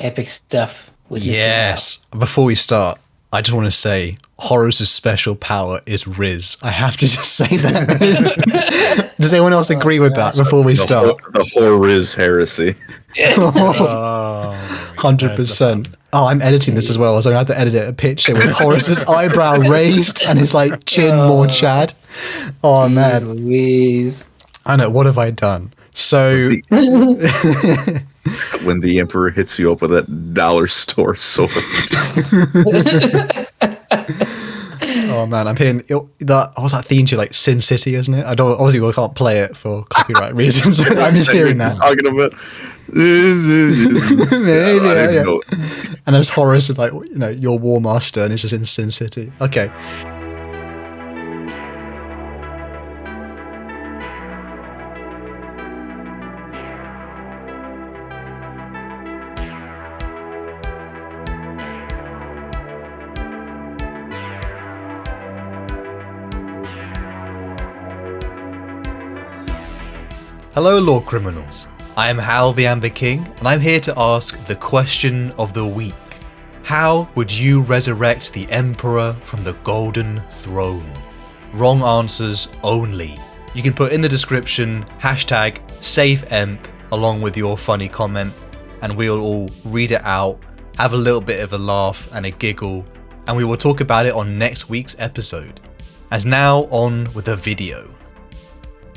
epic stuff with Mr. Yes. Before we start, I just want to say Horus' special power is Riz. I have to just say that. Does anyone else agree with that before we start? The Horus heresy. 100%. Oh, I'm editing this as well, so I have to edit a picture with Horus' eyebrow raised and his like chin more Chad. Oh, Jeez man. Louise. I know, what have I done? So... When the Emperor hits you up with that dollar store sword. Oh man, I'm hearing that. What's that theme to, like Sin City, isn't it? Obviously we can't play it for copyright reasons. I'm just hearing that. Talking about. Maybe, yeah. And as Horus is like, your War Master, and it's just in Sin City. Okay. Hello, Lore Criminals. I am Hal the Amber King, and I'm here to ask the question of the week. How would you resurrect the Emperor from the Golden Throne? Wrong answers only. You can put in the description #SafeEmp along with your funny comment, and we'll all read it out, have a little bit of a laugh and a giggle, and we will talk about it on next week's episode. As now, on with the video.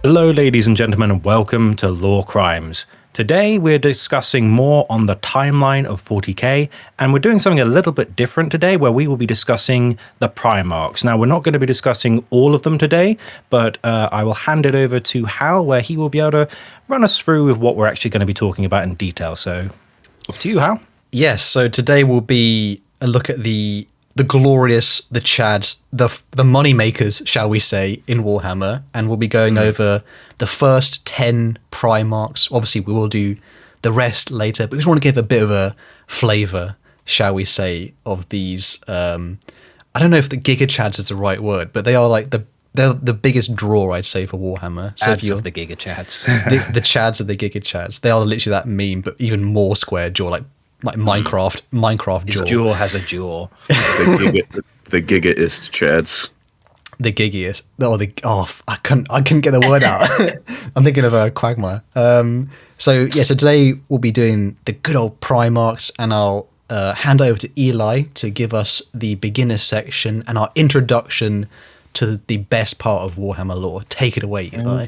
Hello ladies and gentlemen, and welcome to Lorecrimes. Today we're discussing more on the timeline of 40k, and we're doing something a little bit different today where we will be discussing the Primarchs. Now we're not going to be discussing all of them today, but I will hand it over to Hal where he will be able to run us through with what we're actually going to be talking about in detail. So up to you, Hal. Yes, so today will be a look at the glorious, the Chads, the money makers, shall we say, in Warhammer, and we'll be going over the first 10 Primarchs. Obviously, we will do the rest later, but we just want to give a bit of a flavour, shall we say, of these. I don't know if the Giga Chads is the right word, but they are like they're the biggest draw, I'd say, for Warhammer. So Chads of the Giga Chads. the Chads of the Giga Chads. They are literally that meme, but even more square jaw, like Minecraft jaw. His jaw has a jaw. The Gigaist Chads. The giggiest. I couldn't get the word out. I'm thinking of a Quagmire. So today we'll be doing the good old Primarchs, and I'll hand over to Eli to give us the beginner section and our introduction to the best part of Warhammer lore. Take it away, Eli.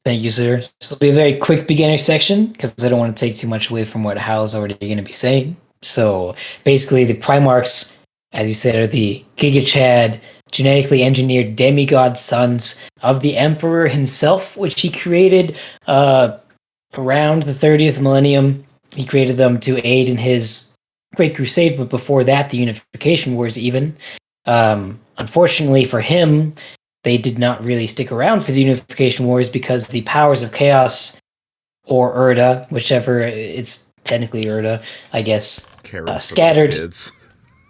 Thank you, sir. This will be a very quick beginner section because I don't want to take too much away from what Hal's already going to be saying. So basically, the Primarchs, as you said, are the Giga Chad, genetically engineered demigod sons of the Emperor himself, which he created around the 30th millennium. He created them to aid in his Great Crusade, but before that, the Unification Wars even. Unfortunately for him, they did not really stick around for the Unification Wars because the powers of Chaos, or Urda, whichever, it's technically Urda, I guess, scattered.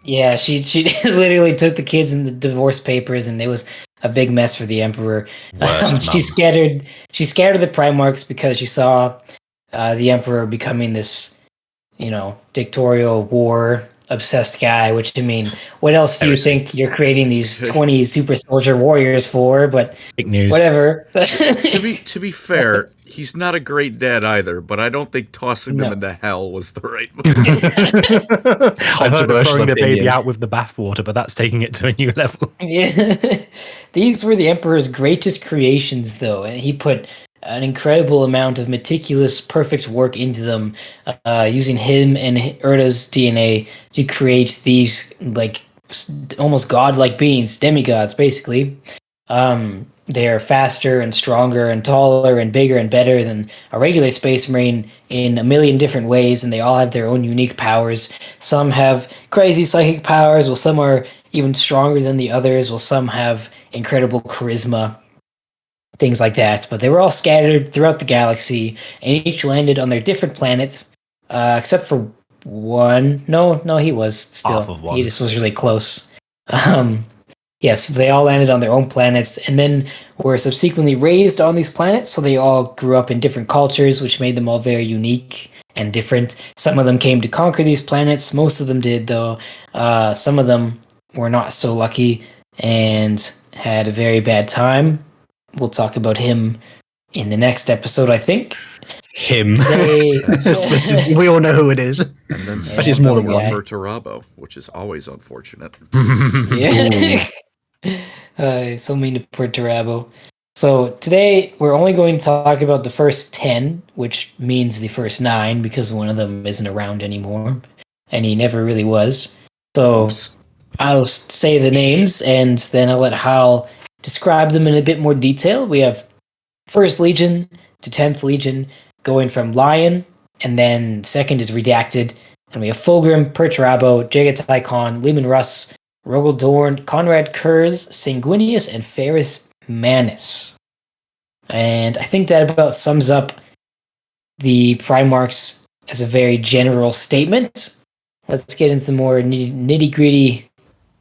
Yeah, she literally took the kids in the divorce papers, and it was a big mess for the Emperor. She scattered the Primarchs because she saw the Emperor becoming this, dictatorial war obsessed guy, which, I mean, what else do you think you're creating these 20 super soldier warriors for? But whatever. to be fair, he's not a great dad either, but I don't think tossing them into hell was the right move. I've heard of throwing the baby out with the bathwater, but that's taking it to a new level. Yeah. These were the Emperor's greatest creations, though, and he put an incredible amount of meticulous, perfect work into them, using him and Urda's DNA to create these, like, almost godlike beings, demigods, basically. They're faster and stronger and taller and bigger and better than a regular Space Marine in a million different ways, and they all have their own unique powers. Some have crazy psychic powers, while some are even stronger than the others, while some have incredible charisma. Things like that, but they were all scattered throughout the galaxy, and each landed on their different planets, except for one. No, he was still. He just was really close. Yes, they all landed on their own planets, and then were subsequently raised on these planets. So they all grew up in different cultures, which made them all very unique. and different. Some of them came to conquer these planets. Most of them did, though. Some of them were not so lucky and had a very bad time. We'll talk about him in the next episode, I think. Him. Today, We all know who it is. And then Actually, it's more than one. Perturabo, which is always unfortunate. yeah. So mean to Perturabo. So today we're only going to talk about the first 10, which means the first 9 because one of them isn't around anymore, and he never really was. So Oops. I'll say the names, and then I'll let Hal describe them in a bit more detail. We have 1st Legion to 10th Legion, going from Lion, and then 2nd is Redacted, and we have Fulgrim, Perturabo, Jagatai Khan, Leman Russ, Rogel Dorn, Conrad Kurz, Sanguinius, and Ferrus Manus. And I think that about sums up the Primarchs as a very general statement. Let's get into more nitty-gritty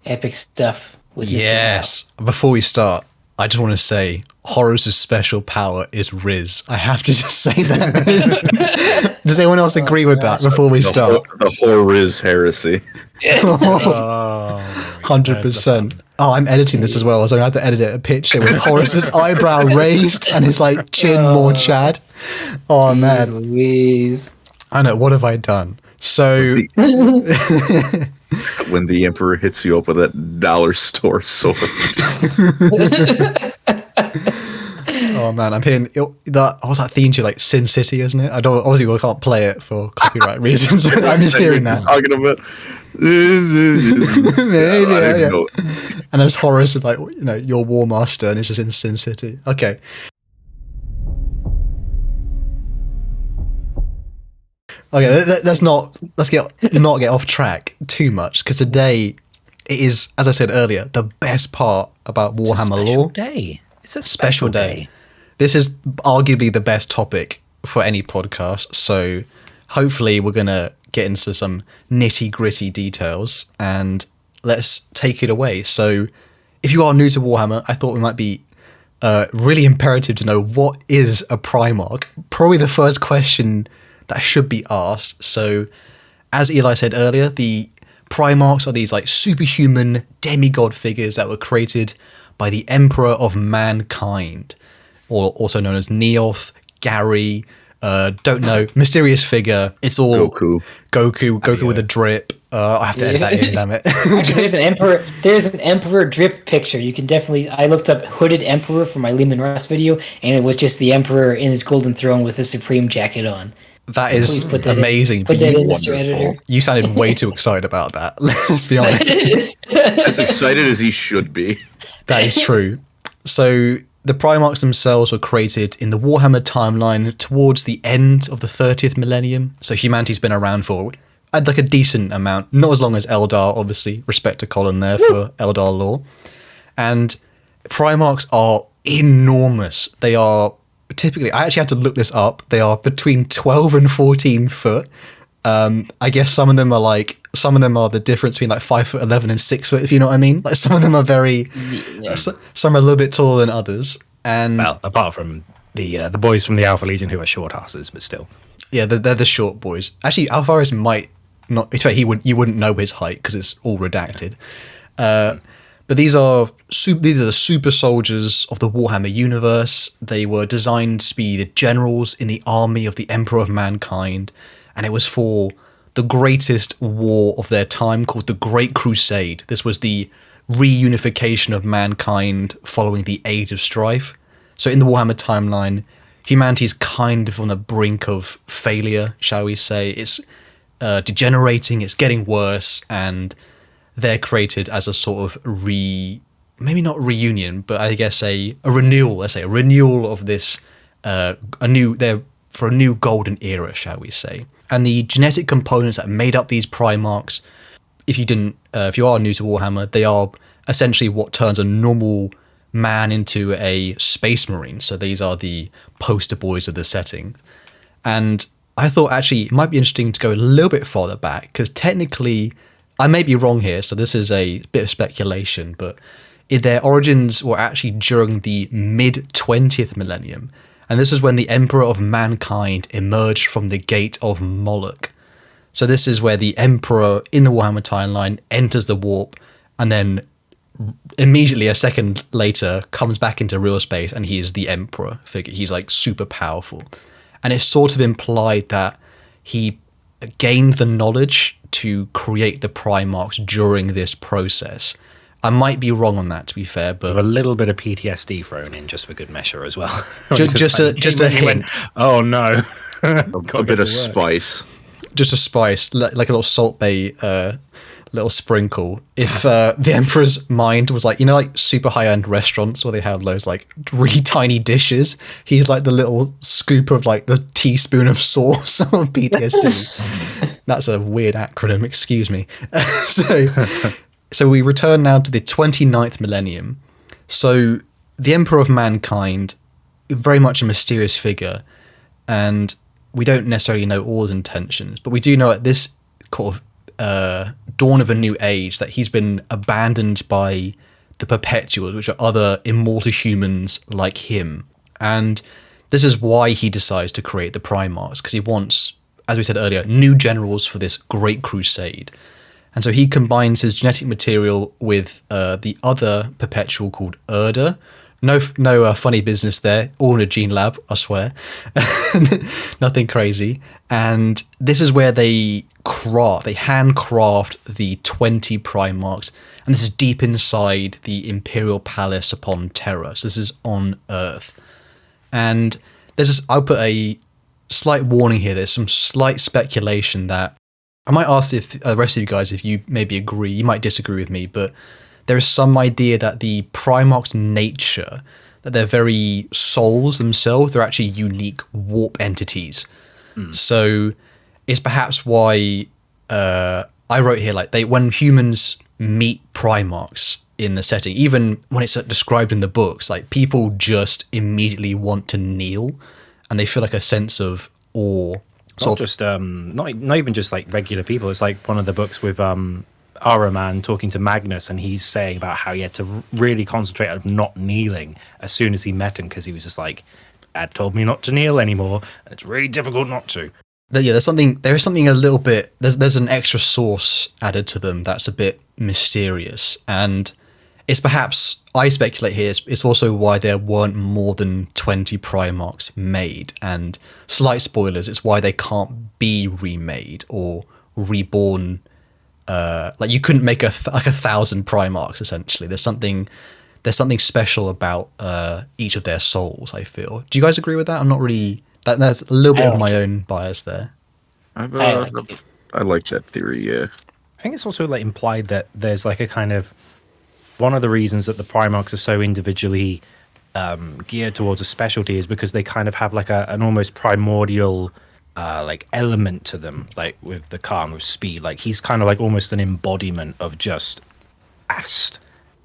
epic stuff with Mr. Yes. Before we start, I just want to say Horus' special power is Riz. I have to just say that. Does anyone else agree with that before we start? The Horus heresy. 100%. Oh, I'm editing this as well, so I have to edit a picture with Horus' eyebrow raised and his like chin more Chad. Oh Jeez man. Louise. I know, what have I done? So When the Emperor hits you up with that dollar store sword. oh man, I'm hearing that. What's that theme to like Sin City, isn't it? I don't obviously we can't play it for copyright reasons. But I'm just hearing that. Talking about. Maybe, yeah. Know. And as Horus is like, you know, your War Master, and it's just in Sin City. Okay. Okay, let's not get off track too much, because today it is, as I said earlier, the best part about Warhammer lore. Day. It's a Special day. This is arguably the best topic for any podcast, so hopefully we're gonna get into some nitty gritty details, and let's take it away. So if you are new to Warhammer, I thought it might be really imperative to know what is a Primarch. Probably the first question that should be asked. So as Eli said earlier, the Primarchs are these like superhuman demigod figures that were created by the Emperor of Mankind, or also known as Neoth, Gary, don't know, mysterious figure. It's all Goku with a drip. I have to edit that in, damn it. Actually, there's an Emperor drip picture. You can definitely. I looked up hooded Emperor for my Leman Russ video, and it was just the Emperor in his golden throne with a Supreme jacket on. That is amazing. Put that in, Mr. Editor. You sounded way too excited about that. Let's be honest. As excited as he should be. That is true. So the Primarchs themselves were created in the Warhammer timeline towards the end of the 30th millennium. So humanity's been around for like a decent amount, not as long as Eldar, obviously. Respect to Colin there for Eldar lore. And Primarchs are enormous. They are typically, I actually had to look this up, they are between 12 and 14 foot. I guess some of them are the difference between like 5'11" and 6 foot, if you know what I mean. Like some of them are some are a little bit taller than others. And well, apart from the boys from the Alpha Legion who are short asses, but still. Yeah, they're the short boys. Actually, Alvarez might not. In fact, you wouldn't know his height because it's all redacted. But these are the super soldiers of the Warhammer universe. They were designed to be the generals in the army of the Emperor of Mankind, and it was for the greatest war of their time called the Great Crusade. This was the reunification of mankind following the Age of Strife. So in the Warhammer timeline, humanity is kind of on the brink of failure, shall we say. It's degenerating, it's getting worse, and they're created as a sort of maybe not reunion, but I guess a renewal. Let's say a renewal of this, they're for a new golden era, shall we say? And the genetic components that made up these Primarchs, if you are new to Warhammer, they are essentially what turns a normal man into a space marine. So these are the poster boys of the setting. And I thought actually it might be interesting to go a little bit farther back, because technically, I may be wrong here, so this is a bit of speculation, but their origins were actually during the mid-20th millennium. And this is when the Emperor of Mankind emerged from the Gate of Moloch. So this is where the Emperor in the Warhammer timeline enters the warp, and then immediately a second later comes back into real space, and he is the Emperor figure. He's like super powerful. And it's sort of implied that he gained the knowledge to create the Primarchs during this process. I might be wrong on that, to be fair, but with a little bit of PTSD thrown in just for good measure as well. just a hint. Went, oh no, a bit of spice. Just a spice, like a little Salt Bay little sprinkle. If the Emperor's mind was like super high-end restaurants where they have loads like really tiny dishes, he's like the little scoop of like the teaspoon of sauce on PTSD. That's a weird acronym, excuse me. So we return now to the 29th millennium. So the Emperor of Mankind, very much a mysterious figure, and we don't necessarily know all his intentions, but we do know at this kind of dawn of a new age that he's been abandoned by the Perpetuals, which are other immortal humans like him. And this is why he decides to create the Primarchs, because he wants, as we said earlier, new generals for this great crusade. And so he combines his genetic material with the other Perpetual called Erda. No funny business there. All in a gene lab, I swear. Nothing crazy. And this is where they handcraft the 20 Primarchs. And this is deep inside the Imperial Palace upon Terra. So this is on Earth. And I'll put a slight warning here. There's some slight speculation that I might ask if the rest of you guys, if you maybe agree, you might disagree with me, but there is some idea that the Primarch's nature, that they're very souls themselves, they're actually unique warp entities. So it's perhaps why I wrote here, like when humans meet Primarchs in the setting, even when it's described in the books, like people just immediately want to kneel and they feel like a sense of awe. Not even just like regular people. It's like one of the books with Araman talking to Magnus, and he's saying about how he had to really concentrate on not kneeling as soon as he met him, because he was just like, Dad told me not to kneel anymore, and it's really difficult not to. Yeah, there's something a little bit, there's an extra sauce added to them that's a bit mysterious, and it's perhaps, I speculate here, it's also why there weren't more than 20 Primarchs made, and slight spoilers, it's why they can't be remade or reborn. Like you couldn't make 1,000 Primarchs, essentially. There's something special about each of their souls, I feel. Do you guys agree with that? I'm not really, that's a little bit of my own bias there. I like that theory, yeah. I think it's also like implied that there's like a kind of, one of the reasons that the Primarchs are so individually geared towards a specialty is because they kind of have like an almost primordial like element to them, like with the Khan, with speed. Like he's kind of like almost an embodiment of just Ast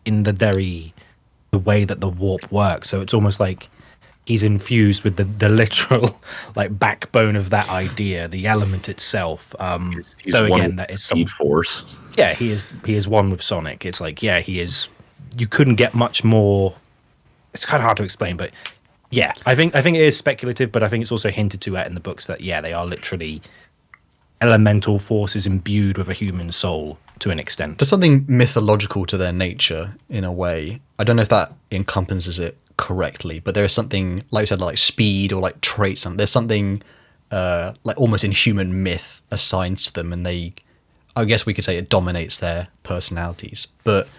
in the way that the warp works. So it's almost like he's infused with the literal like backbone of that idea, the element itself. He's so one again, with that is Speed Force. Yeah, he is one with Sonic. It's like, yeah, he is. You couldn't get much more. It's kind of hard to explain, but yeah, I think it is speculative, but I think it's also hinted to in the books that yeah, they are literally elemental forces imbued with a human soul to an extent. There's something mythological to their nature in a way. I don't know if that encompasses it correctly, but there is something, like you said, like speed or like traits. There's something like almost inhuman myth assigned to them, and I guess we could say it dominates their personalities. But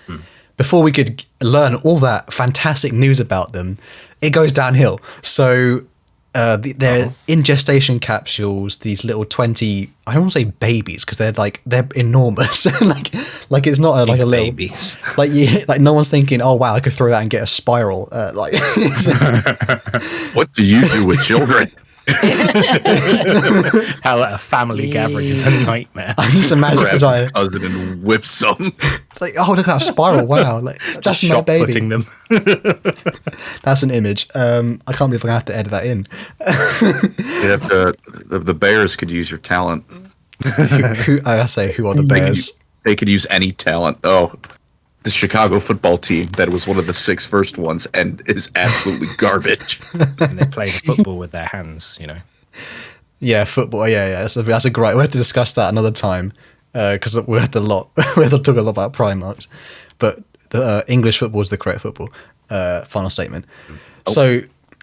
before we could learn all that fantastic news about them, it goes downhill. So they're in gestation capsules, these little 20, I don't want to say babies, because they're enormous. like it's not like a little babies. like no one's thinking, oh wow, I could throw that and get a spiral. What do you do with children? How a family gathering is a nightmare. I just imagine cousin and whip some. It's like, oh, look at that spiral! Wow, like that's my baby. Putting them. That's an image. I can't believe I have to edit that in. You'd have to. The bears could use your talent. Who are the bears? They could use any talent. Oh, the Chicago football team that was one of the 6 first ones and is absolutely garbage. And they play the football with their hands, you know. Yeah, football. Yeah. That's a great. We have to discuss that another time because we had to talk a lot about Primarchs, but the English football is the correct football. Final statement. Oh. So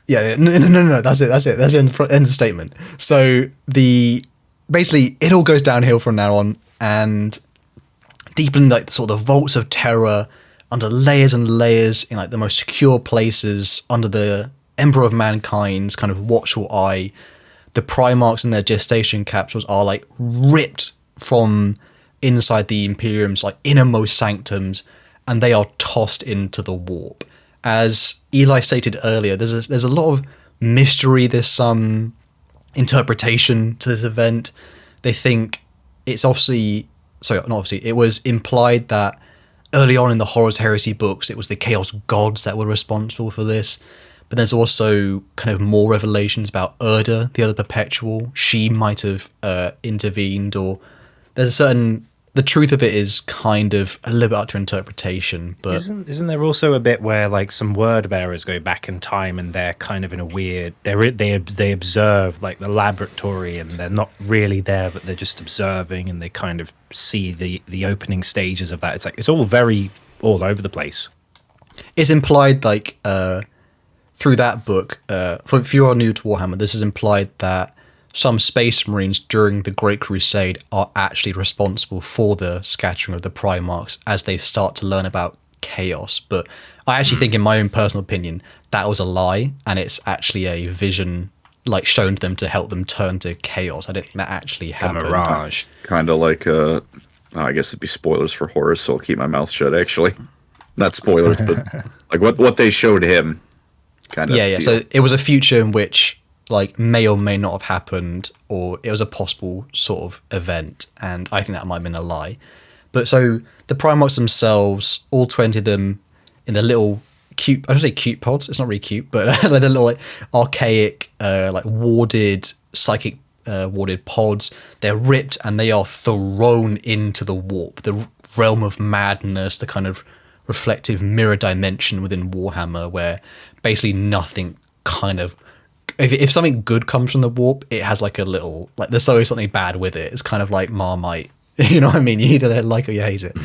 yeah, no. That's it. That's the end of the statement. So basically it all goes downhill from now on, and deep in like sort of the vaults of terror, under layers and layers in like the most secure places, under the Emperor of Mankind's kind of watchful eye, the Primarchs in their gestation capsules are like ripped from inside the Imperium's like innermost sanctums, and they are tossed into the warp. As Eli stated earlier, there's a lot of mystery, there's some interpretation to this event. They think it's it was implied that early on in the Horus Heresy books, it was the Chaos Gods that were responsible for this. But there's also kind of more revelations about Urda, the other Perpetual. She might have intervened, or there's the truth of it is kind of a little bit up to interpretation. But isn't there also a bit where like some word bearers go back in time and they're kind of in a weird, they observe like the laboratory, and they're not really there, but they're just observing, and they kind of see the opening stages of that. It's like it's all very all over the place. It's implied like through that book, if you are new to Warhammer, this is implied that some Space Marines during the Great Crusade are actually responsible for the scattering of the Primarchs as they start to learn about chaos. But I actually think, in my own personal opinion, that was a lie, and it's actually a vision like shown to them to help them turn to chaos. I don't think that actually happened. Mirage. Kind of like, I guess it'd be spoilers for Horus, so I'll keep my mouth shut, actually. Not spoilers, but like what they showed him. Kind of. Yeah. So it was a future in which like may or may not have happened, or it was a possible sort of event, and I think that might have been a lie. But so the Primarchs themselves, all 20 of them, in the little cute, I don't say cute pods, it's not really cute, but like the little like archaic like warded psychic warded pods, they're ripped and they are thrown into the warp, the realm of madness, the kind of reflective mirror dimension within Warhammer, where basically nothing kind of, if something good comes from the warp, it has like a little, like there's always something bad with it. It's kind of like Marmite, you know what I mean? You either like or you hate it.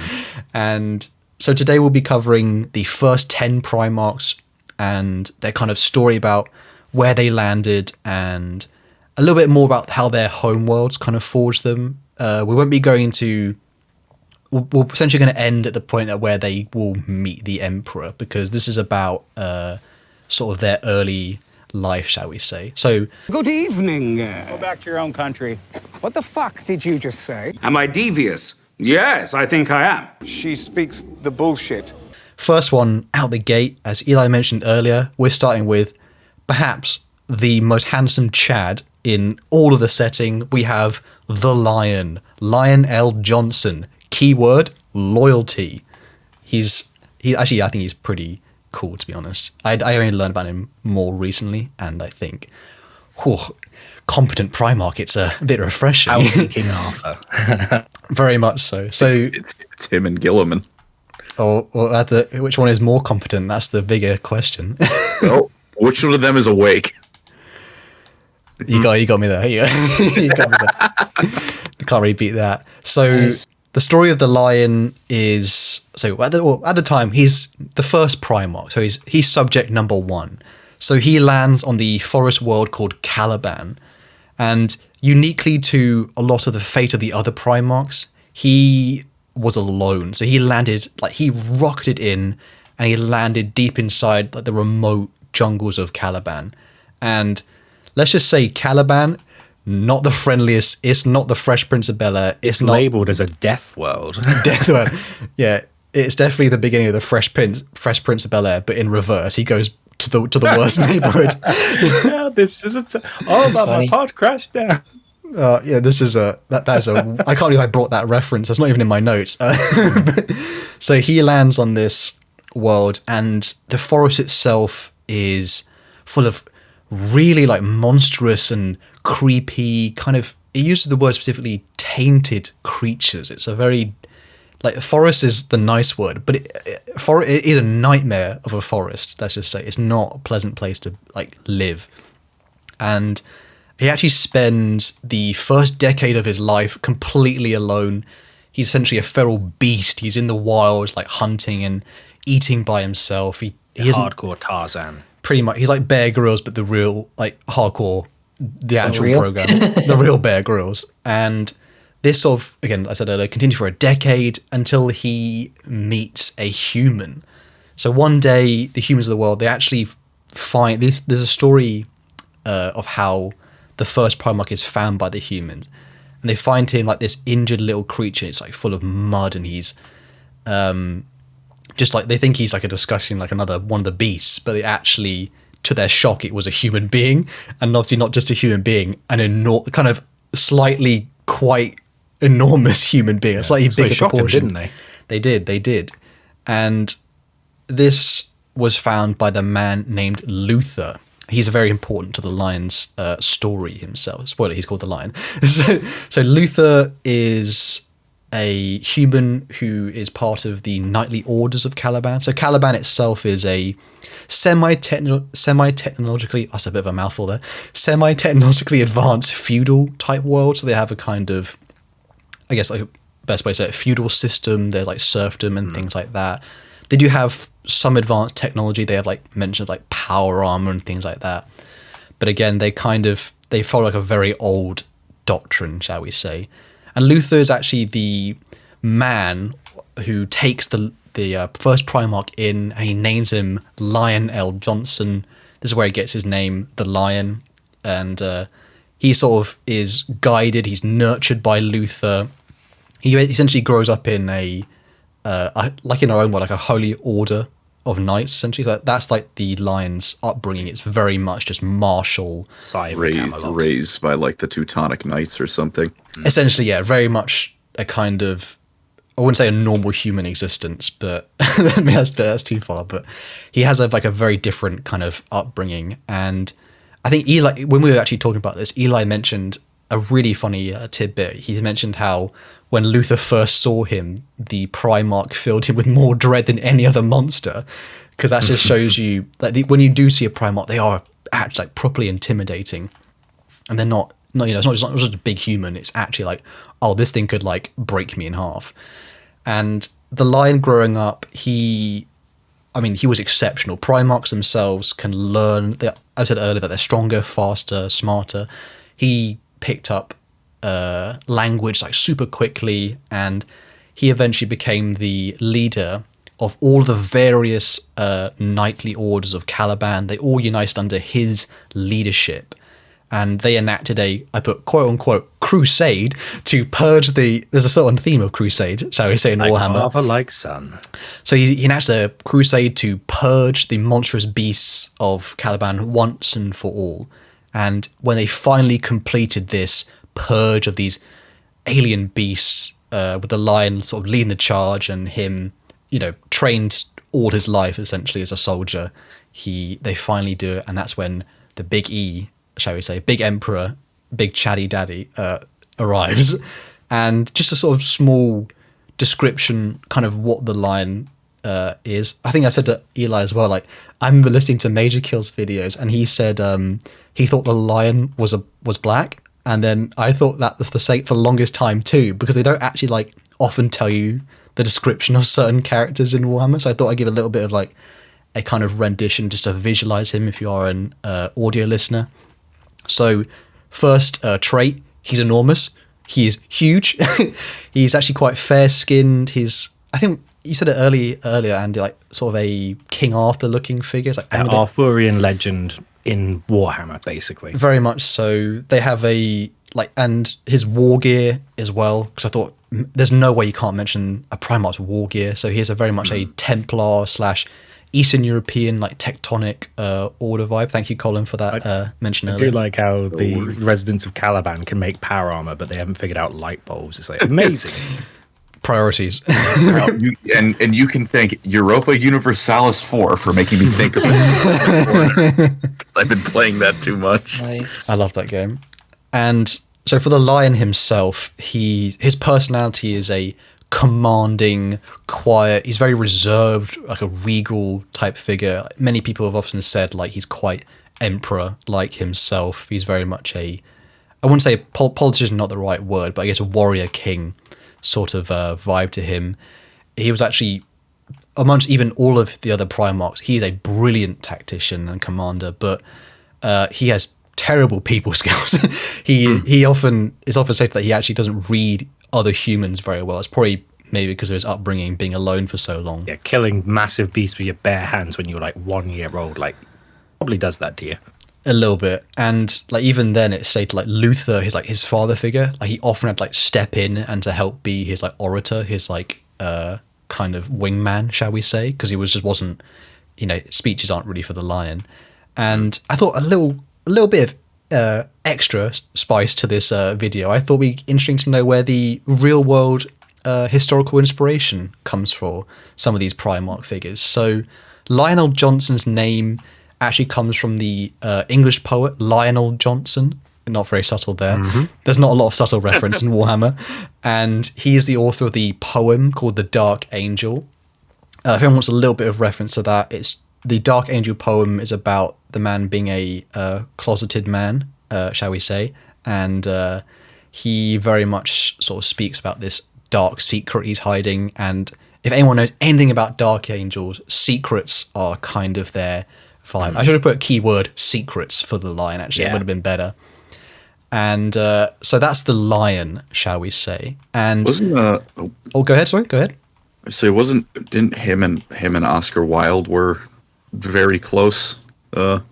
And so today we'll be covering the first 10 Primarchs and their kind of story about where they landed, and a little bit more about how their homeworlds kind of forged them. We won't be going into, we're essentially going to end at the point at where they will meet the Emperor, because this is about sort of their early life, shall we say. So, good evening. Go back to your own country. What the fuck did you just say? Am I devious? Yes, I think I am. She speaks the bullshit. First one out the gate, as Eli mentioned earlier, we're starting with perhaps the most handsome Chad in all of the setting. We have the Lion, Lion L. Johnson. Keyword, loyalty. He actually, I think he's pretty cool, to be honest. I only learned about him more recently, and I think, competent Primarch, it's a bit refreshing. King Arthur. Very much so. So it's him and Gilliman. Or which one is more competent? That's the bigger question. Oh, which one of them is awake? You got me there. You got me there. You can't really beat that. So nice. The story of the Lion is, so at the time he's the first Primarch, so he's subject number 1. So he lands on the forest world called Caliban, and uniquely to a lot of the fate of the other Primarchs, he was alone. So he landed, like he rocketed in, and he landed deep inside like the remote jungles of Caliban. And let's just say Caliban, not the friendliest. It's not the Fresh Prince of Bel-Air. It's not labeled as a death world. Death world. Yeah, it's definitely the beginning of the Fresh Prince of Bel-Air, but in reverse. He goes to the worst neighborhood. Yeah, this is my pod crashed down. Yeah, this is that's a. I can't believe I brought that reference. That's not even in my notes. So he lands on this world, and the forest itself is full of really like monstrous and creepy kind of. It uses the word specifically, tainted creatures. It's a very like forest is the nice word, but it is a nightmare of a forest. Let's just say it's not a pleasant place to like live. And he actually spends the first decade of his life completely alone. He's essentially a feral beast. He's in the wild, like hunting and eating by himself. He isn't hardcore Tarzan. pretty much. He's like Bear Grylls, but the real like hardcore, the actual real? program, the real Bear Grylls. And this sort of, again, I said earlier, continues for a decade until he meets a human. So one day, the humans of the world, they actually find this. There's a story of how the first Primarch is found by the humans, and they find him like this injured little creature. It's like full of mud, and he's just like, they think he's like a disgusting, like another one of the beasts, but they actually, to their shock, it was a human being, and obviously not just a human being, kind of slightly quite enormous human being, slightly So they bigger shocked him, proportion. didn't they? They did, and this was found by the man named Luther. He's very important to the Lion's story himself. Spoiler, he's called the Lion. So Luther is a human who is part of the knightly orders of Caliban. So Caliban itself is a semi-technologically, that's a bit of a mouthful there, semi-technologically advanced feudal type world. So they have a kind of, I guess like best way to say it, feudal system. There's like serfdom and things like that. They do have some advanced technology. They have like mentioned like power armor and things like that. But again, they follow like a very old doctrine, shall we say. And Luther is actually the man who takes the first Primarch in, and he names him Lion L. Johnson. This is where he gets his name, the Lion. And he sort of is guided, he's nurtured by Luther. He essentially grows up in like in our own world, like a holy order of knights, essentially. So that's like the Lion's upbringing. It's very much just martial. Raised by like the Teutonic Knights or something. Essentially, yeah, very much a kind of, I wouldn't say a normal human existence, but that's too far. But he has a very different kind of upbringing. And I think Eli, when we were actually talking about this, Eli mentioned a really funny tidbit. He mentioned how when Luther first saw him, the Primarch filled him with more dread than any other monster, because that just shows you that when you do see a Primarch, they are actually like properly intimidating, and they're not it's not just a big human. It's actually like, oh, this thing could like break me in half. And the Lion growing up, he was exceptional. Primarchs themselves can learn. I said earlier that they're stronger, faster, smarter. He picked up language like super quickly, and he eventually became the leader of all the various knightly orders of Caliban. They all united under his leadership, and they enacted I put quote unquote crusade to purge there's a certain theme of crusade, shall we say, in Warhammer. Father like son. So he enacts a crusade to purge the monstrous beasts of Caliban once and for all. And when they finally completed this purge of these alien beasts, with the Lion sort of leading the charge, and him, trained all his life essentially as a soldier, they finally do it. And that's when the big E, shall we say, big Emperor, big Chatty Daddy arrives. And just a sort of small description, kind of what the Lion is. I think I said to Eli as well, like, I remember listening to Major Kill's videos, and he said he thought the Lion was black, and then I thought that was for the longest time too, because they don't actually like often tell you the description of certain characters in Warhammer. So I thought I'd give a little bit of like a kind of rendition just to visualize him if you are an audio listener. So first trait, he's enormous. He is huge. He's actually quite fair-skinned. I think you said it earlier, Andy, like sort of a King Arthur looking figure. It's like An Arthurian legend in Warhammer, basically. Very much so. They have and his war gear as well, because I thought there's no way you can't mention a Primarch's war gear. So he has a very much a Templar / Eastern European, like tectonic order vibe. Thank you, Colin, for that mention earlier. I do like how the residents of Caliban can make power armor, but they haven't figured out light bulbs. It's like amazing. Priorities. and you can thank Europa Universalis 4 for making me think of it. I've been playing that too much. Nice. I love that game. And so for the Lion himself, his personality is a commanding, quiet. He's very reserved, like a regal type figure. Many people have often said like he's quite emperor-like himself. He's very much I wouldn't say politician, not the right word, but I guess a warrior king sort of vibe to him. He was actually, amongst even all of the other Primarchs, he is a brilliant tactician and commander, but he has terrible people skills. It's often said that he actually doesn't read other humans very well. It's probably maybe because of his upbringing, being alone for so long. Yeah, killing massive beasts with your bare hands when you were like 1 year old, like probably does that to you. A little bit. And like even then it's stated like Luther, his father figure, like he often had to like step in and to help be his like orator, his like kind of wingman, shall we say, because he wasn't, speeches aren't really for the lion. And I thought a little bit of extra spice to this video. I thought it'd be interesting to know where the real world historical inspiration comes for some of these Primarch figures. So Lionel Johnson's name actually comes from the English poet Lionel Johnson. Not very subtle there. Mm-hmm. There's not a lot of subtle reference in Warhammer. And he is the author of the poem called The Dark Angel. If anyone wants a little bit of reference to that, it's the Dark Angel poem is about the man being a closeted man, shall we say. And he very much sort of speaks about this dark secret he's hiding. And if anyone knows anything about Dark Angels, secrets are kind of their vibe. I should have put keyword secrets for the lion, actually. It would have been better. And so that's the lion, shall we say? And wasn't go ahead. Sorry, go ahead. So didn't him and Oscar Wilde were very close? I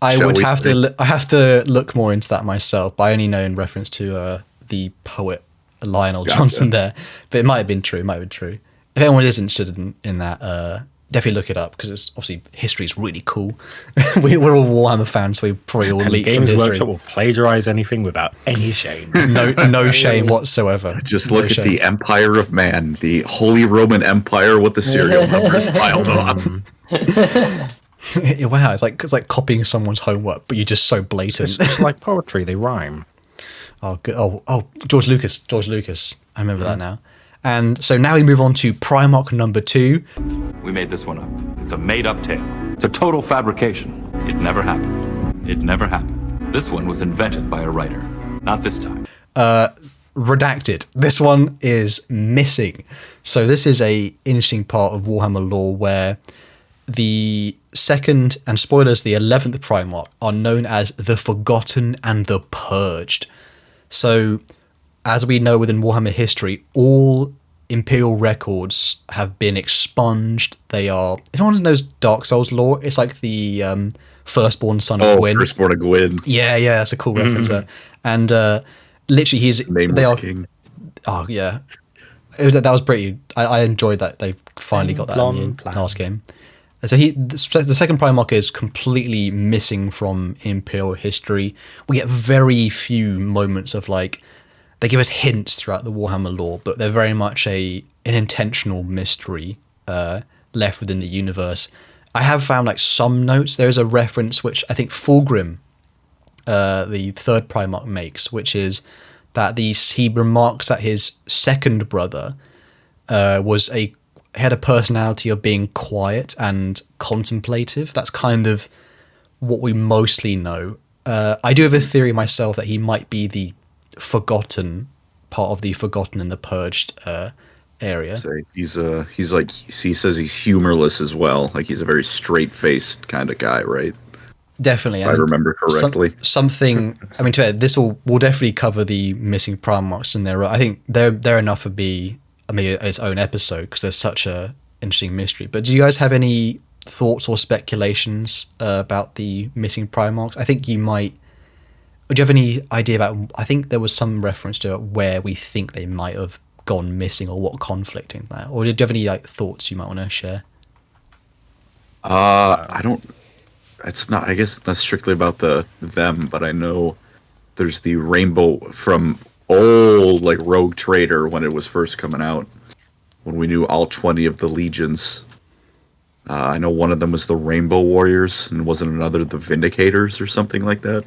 have to look more into that myself. But I only know in reference to the poet Lionel Johnson there. But it might have been true. If anyone is interested in that, definitely look it up, because it's obviously history is really cool. We're all Warhammer fans, so we probably all leap from history. Games Workshop will plagiarize anything without any shame. No shame whatsoever. Just look at the Empire of Man, the Holy Roman Empire with the serial numbers piled on. Wow, it's like copying someone's homework, but you're just so blatant. It's like poetry; they rhyme. Oh, good. Oh, George Lucas. I remember that now. And so now we move on to Primarch number 2. We made this one up. It's a made-up tale. It's a total fabrication. It never happened. This one was invented by a writer. Not this time. Redacted. This one is missing. So this is a interesting part of Warhammer lore where the second, and spoilers, the 11th Primarch are known as the Forgotten and the Purged. So as we know within Warhammer history, all Imperial records have been expunged. They are, if anyone knows Dark Souls lore, it's like the firstborn son of Gwyn. Firstborn of Gwyn. Yeah, that's a cool reference there. And literally, king. Oh yeah, that was pretty. I enjoyed that they finally got that in the last game. So the second Primarch is completely missing from Imperial history. We get very few moments of like. They give us hints throughout the Warhammer lore, but they're very much an intentional mystery left within the universe. I have found like some notes. There is a reference which I think Fulgrim, the third Primarch, makes, which is that he remarks that his second brother had a personality of being quiet and contemplative. That's kind of what we mostly know. I do have a theory myself that he might be the forgotten part of the Forgotten and the Purged area. So he says he's humorless as well. Like he's a very straight-faced kind of guy, right? Definitely. If I remember correctly. Something. I mean, this will definitely cover the missing Primarchs in there. I think they're enough to be its own episode because there's such a interesting mystery. But do you guys have any thoughts or speculations about the missing Primarchs? I think you might. Do you have any idea about? I think there was some reference to where we think they might have gone missing or what conflict in that. Or do you have any thoughts you might want to share? I don't. It's not. I guess it's not strictly about them, but I know there's the rainbow from old Rogue Trader when it was first coming out, when we knew all 20 of the legions. I know one of them was the Rainbow Warriors, and wasn't another the Vindicators or something like that.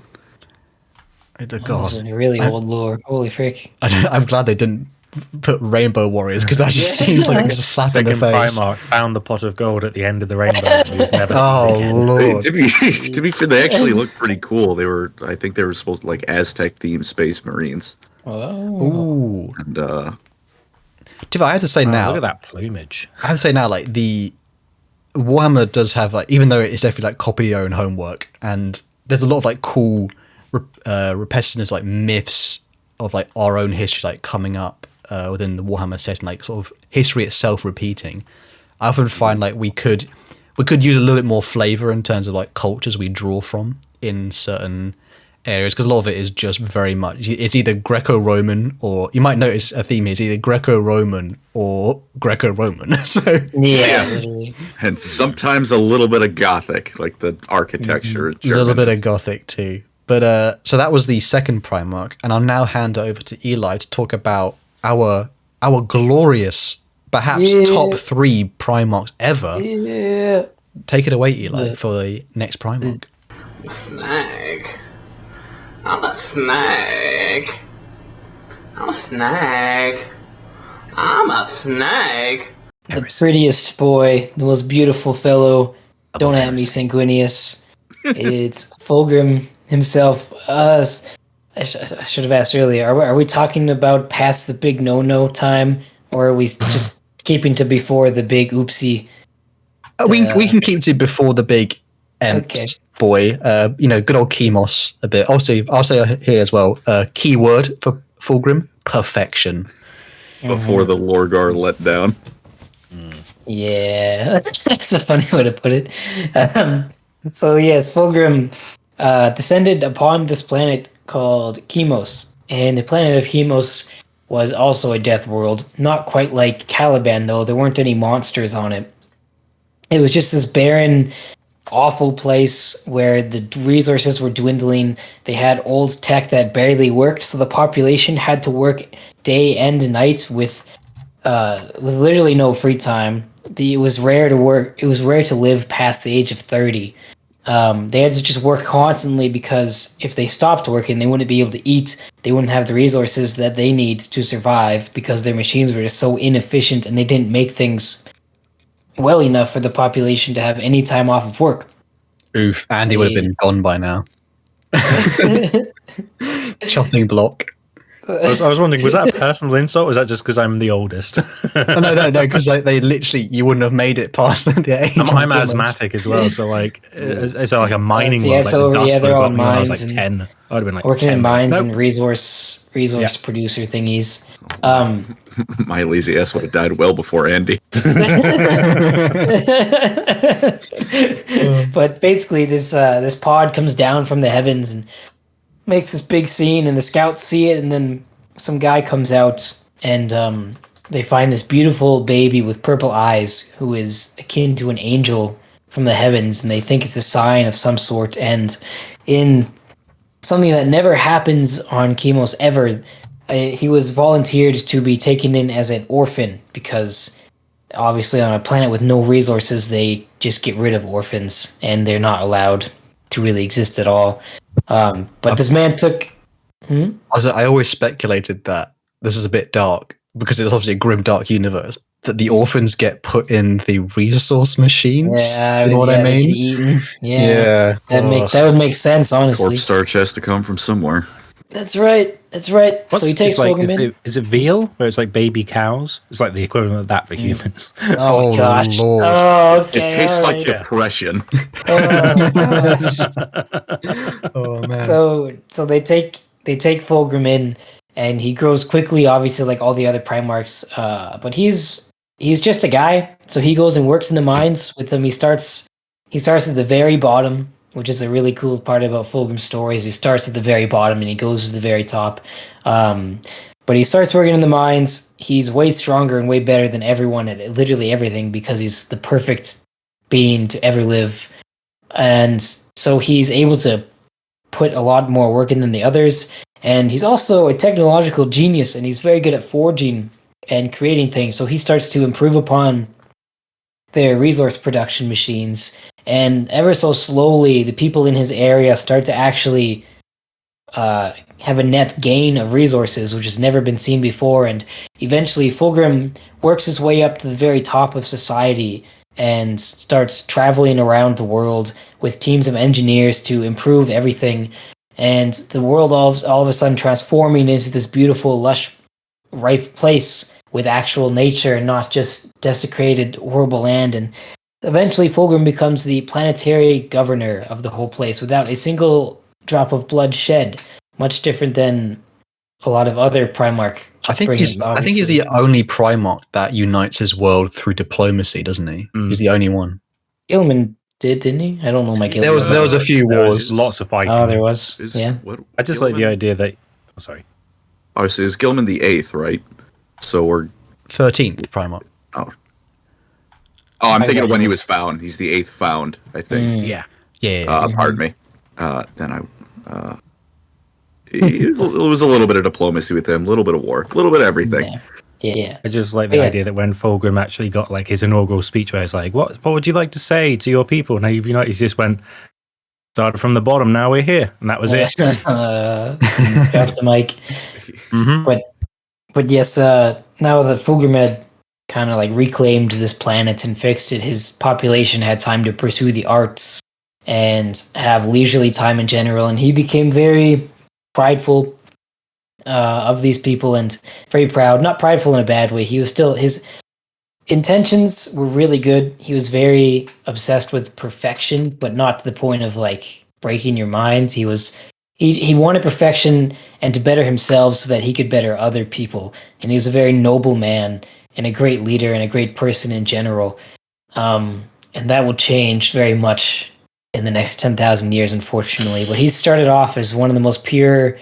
God, really old lore. Holy frick! I'm glad they didn't put Rainbow Warriors because that just seems like it's a slap in the Second face. Primarch found the pot of gold at the end of the rainbow. He was never Oh again. lord! To be fair, they actually looked pretty cool. I think they were supposed to like Aztec themed Space Marines. Ooh. And I have to say now, Look at that plumage. I have to say now, like the Warhammer does have like, even though it's definitely like copy your own homework, and there's a lot of like cool repetitiveness, like myths of like our own history, like coming up within the Warhammer setting, like sort of history itself repeating. I often find like we could use a little bit more flavor in terms of like cultures we draw from in certain areas, because a lot of it is just very much, it's either Greco-Roman, or you might notice a theme here, it's either Greco-Roman or Greco-Roman. So Yeah, literally. and sometimes a little bit of Gothic, like the architecture. a little bit of Gothic too. But so that was the second Primarch, and I'll now hand over to Eli to talk about our glorious, perhaps top 3 Primarchs ever. Yeah. Take it away, Eli, for the next Primarch. Snag. I'm a snag. I'm a snag. I'm a snag. The prettiest boy, the most beautiful fellow. Don't at me, Sanguinius. It's Fulgrim himself. I should have asked earlier. Are we talking about past the big no time, or are we just keeping to before the big oopsie? We can keep to before the big Okay. boy. Good old Chemos a bit. Also, I'll say here as well. Keyword for Fulgrim: perfection. before the Lorgar let down. Yeah, that's a funny way to put it. So yes, Fulgrim descended upon this planet called Chemos, and the planet of Chemos was also a death world. Not quite like Caliban, though. There weren't any monsters on it. It was just this barren, awful place where the resources were dwindling. They had old tech that barely worked, so the population had to work day and night with literally no free time. It was rare to work. It was rare to live past the age of 30. They had to just work constantly, because if they stopped working, they wouldn't be able to eat. They wouldn't have the resources that they need to survive, because their machines were just so inefficient, and they didn't make things well enough for the population to have any time off of work. Oof, Andy would have been gone by now. Chopping block. I was wondering, was that a personal insult, or is that just because I'm the oldest? No, because they literally, you wouldn't have made it past the age. I'm asthmatic as well, so like, it's like a mining Yeah, world. so, like the yeah, dust they're would all have got me when I was mines like and 10. I would have been like working 10. in mines Nope. and resource producer thingies. My lazy ass would have died well before Andy. But basically, this pod comes down from the heavens and makes this big scene, and the scouts see it, and then some guy comes out, and they find this beautiful baby with purple eyes who is akin to an angel from the heavens, and they think it's a sign of some sort. And in something that never happens on Chemos ever, he was volunteered to be taken in as an orphan, because obviously on a planet with no resources, they just get rid of orphans, and they're not allowed to really exist at all. But this man took... I always speculated that this is a bit dark, because it's obviously a grim, dark universe, that the orphans get put in the resource machines. Yeah, you know what I they mean? get eaten. Yeah. That would make sense, honestly. Corpse starch has to come from somewhere. That's right. So he takes Fulgrim in. Is it veal, where it's like baby cows? It's like the equivalent of that for humans. Oh, gosh. Lord. Oh, okay. It tastes like alright. depression. Oh, gosh. Oh man. So they take Fulgrim in, and he grows quickly, obviously, like all the other Primarchs. But he's just a guy, so he goes and works in the mines with them. He starts at the very bottom, which is a really cool part about Fulgrim's story. Is he starts at the very bottom and he goes to the very top. But he starts working in the mines. He's way stronger and way better than everyone at literally everything, because he's the perfect being to ever live. And so he's able to put a lot more work in than the others. And he's also a technological genius, and he's very good at forging and creating things. So he starts to improve upon their resource production machines. And ever so slowly, the people in his area start to actually have a net gain of resources, which has never been seen before. And eventually, Fulgrim works his way up to the very top of society and starts traveling around the world with teams of engineers to improve everything. And the world all of a sudden transforming into this beautiful, lush, ripe place with actual nature and not just desecrated, horrible land. And eventually, Fulgrim becomes the planetary governor of the whole place without a single drop of blood shed. Much different than a lot of other Primarch. I think he's the only Primarch that unites his world through diplomacy, doesn't he? He's the only one. Gilman didn't he? I don't know my Gilman. There was a few wars, lots of fighting. Oh, there was. Yeah. I just like the idea that. Oh, sorry. Obviously, is Gilman the 8th, right? So we're 13th Primarch. Oh, I'm thinking of when he was found. He's the 8th found, I think. Yeah. Pardon me. Then it was a little bit of diplomacy with him, a little bit of war, a little bit of everything. Yeah. I just like the idea that when Fulgrim actually got like his inaugural speech where it's like, what would you like to say to your people? Now you've united, he just went, started from the bottom, now we're here. And that was it. Drop the mic. But yes, now that Fulgrim had kind of like reclaimed this planet and fixed it, his population had time to pursue the arts and have leisurely time in general, and he became very prideful of these people and very proud. Not prideful in a bad way. He was still, his intentions were really good. He was very obsessed with perfection, but not to the point of like breaking your minds. He wanted perfection and to better himself so that he could better other people. And he was a very noble man and a great leader and a great person in general. And that will change very much in the next 10,000 years, unfortunately. But he started off as one of the most pure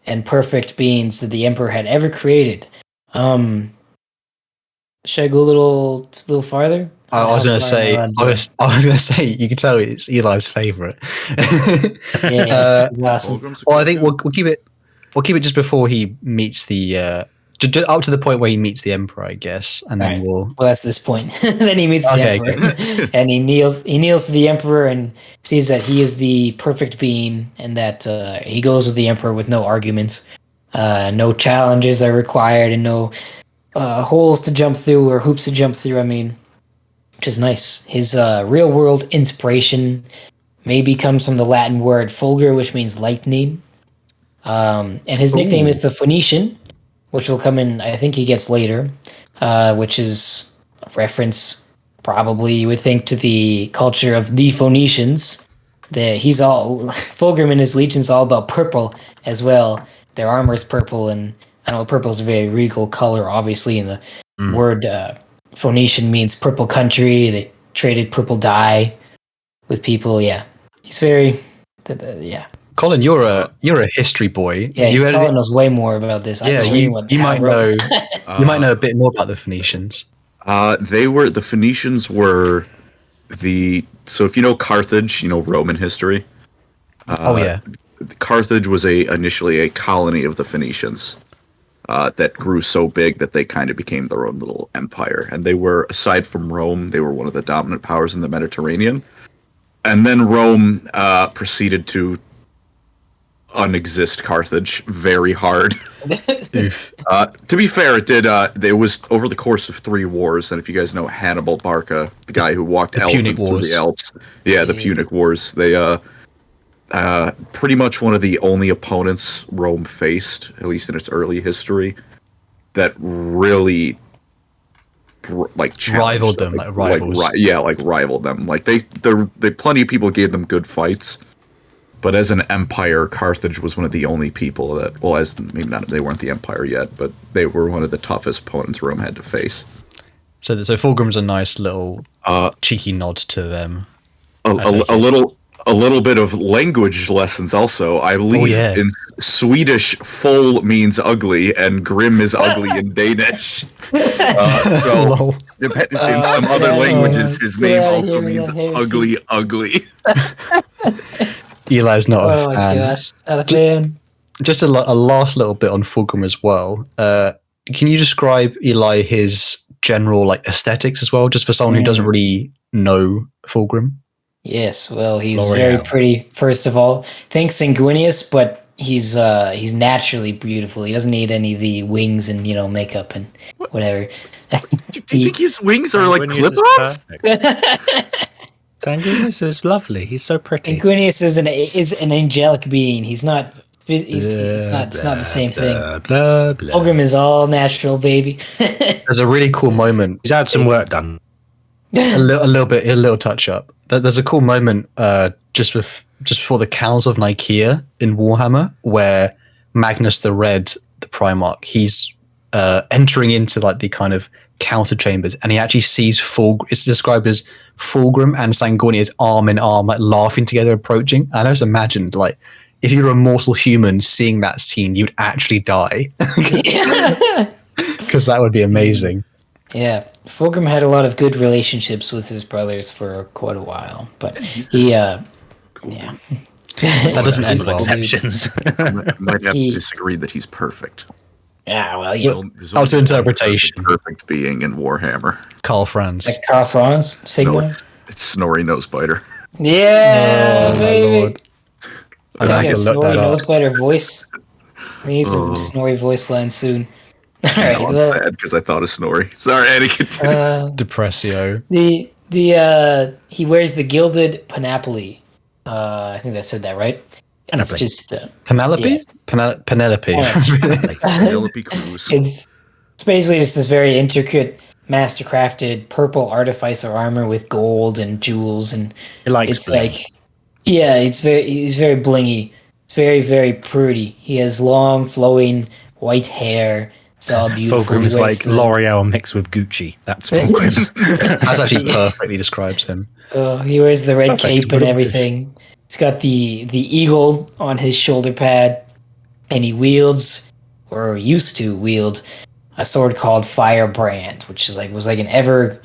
and perfect beings that the Emperor had ever created. Should I go a little farther? I was going to say, you can tell it's Eli's favorite. Awesome. Well, I think we'll keep it just before he meets the up to the point where he meets the Emperor, I guess, and then well, that's this point. Then he meets the Emperor, and he kneels to the Emperor and sees that he is the perfect being, and that he goes with the Emperor with no arguments. No challenges are required, and no holes to jump through or hoops to jump through. I mean, which is nice. His real world inspiration maybe comes from the Latin word fulgur, which means lightning. And his nickname is the Phoenician, which will come in, I think he gets later, which is a reference, probably, you would think, to the culture of the Phoenicians. Fulgrim and his legion's all about purple as well. Their armor is purple, and I know purple is a very regal color, obviously, and the word Phoenician means purple country. They traded purple dye with people, He's very, Colin, you're a history boy. Yeah, Colin knows way more about this. You might know. You might know a bit more about the Phoenicians. The Phoenicians were so if you know Carthage, you know Roman history. Carthage was initially a colony of the Phoenicians that grew so big that they kind of became their own little empire. And they were, aside from Rome, they were one of the dominant powers in the Mediterranean. And then Rome proceeded to unexist Carthage very hard. To be fair, it did. It was over the course of 3 wars, and if you guys know Hannibal Barca, the guy who walked elephants through the Alps, the Punic Wars, they pretty much one of the only opponents Rome faced, at least in its early history, that really rivaled them, like rivals. Rivaled them. Like they plenty of people gave them good fights. But as an empire, Carthage was one of the only people that, well, as maybe not, they weren't the empire yet, but they were one of the toughest opponents Rome had to face. So Fulgrim's a nice little cheeky nod to them. A little bit of language lessons also. I believe in Swedish, "full" means ugly, and "grim" is ugly in Danish. So in some other languages, his name also means ugly. Eli's not a fan. Gosh, not a fan. Just a last little bit on Fulgrim as well. Can you describe, Eli, his general aesthetics as well, just for someone who doesn't really know Fulgrim? Yes, well, he's very pretty, first of all. Think Sanguinius, but he's naturally beautiful. He doesn't need any of the wings and makeup and whatever. Do you think his wings are like Sanguinius clip-ons? Sanguinius is lovely. He's so pretty. Sanguinius is an angelic being. He's not. It's not the same thing. Fulgrim is all natural, baby. There's a really cool moment. He's had some work done. A little touch up. There's a cool moment just before the Council of Nicaea in Warhammer, where Magnus the Red, the Primarch, he's entering into like the kind of council chambers, and he actually sees it's described as Fulgrim and Sanguinius arm in arm, like laughing together, approaching. And I just imagined, like, if you're a mortal human seeing that scene, you'd actually die. Because that would be amazing. Yeah, Fulgrim had a lot of good relationships with his brothers for quite a while, but he, yeah. That doesn't end well. Exceptions. I might have to disagree that he's perfect. Yeah, well, yeah. There's Up to only one interpretation. perfect being in Warhammer. Carl Franz. Like Carl Franz, Sigma. No, it's Snorri Nosebiter. Yeah, Oh, baby. my Lord. I'm I going to look that up. Nosebiter voice. We need some Snorri voice line soon. All right, I'm sad because I thought of Snorri. Sorry, Andy, continue. Depressio. He wears the gilded panoply. I think I said that right. It's just Penelope? yeah. Penelope. Penelope Cruz. It's basically just this very intricate, master-crafted purple artificer armor with gold and jewels, and it's bling. like, yeah, he's very blingy. It's very, very pretty. He has long, flowing white hair. It's all beautiful. Fulgrim is like L'Oreal mixed with Gucci. That's Fulgrim. That's actually perfectly describes him. He wears the red cape and Perfect. everything. He's got the eagle on his shoulder pad, and he wields, or used to wield, a sword called Firebrand, which was like an ever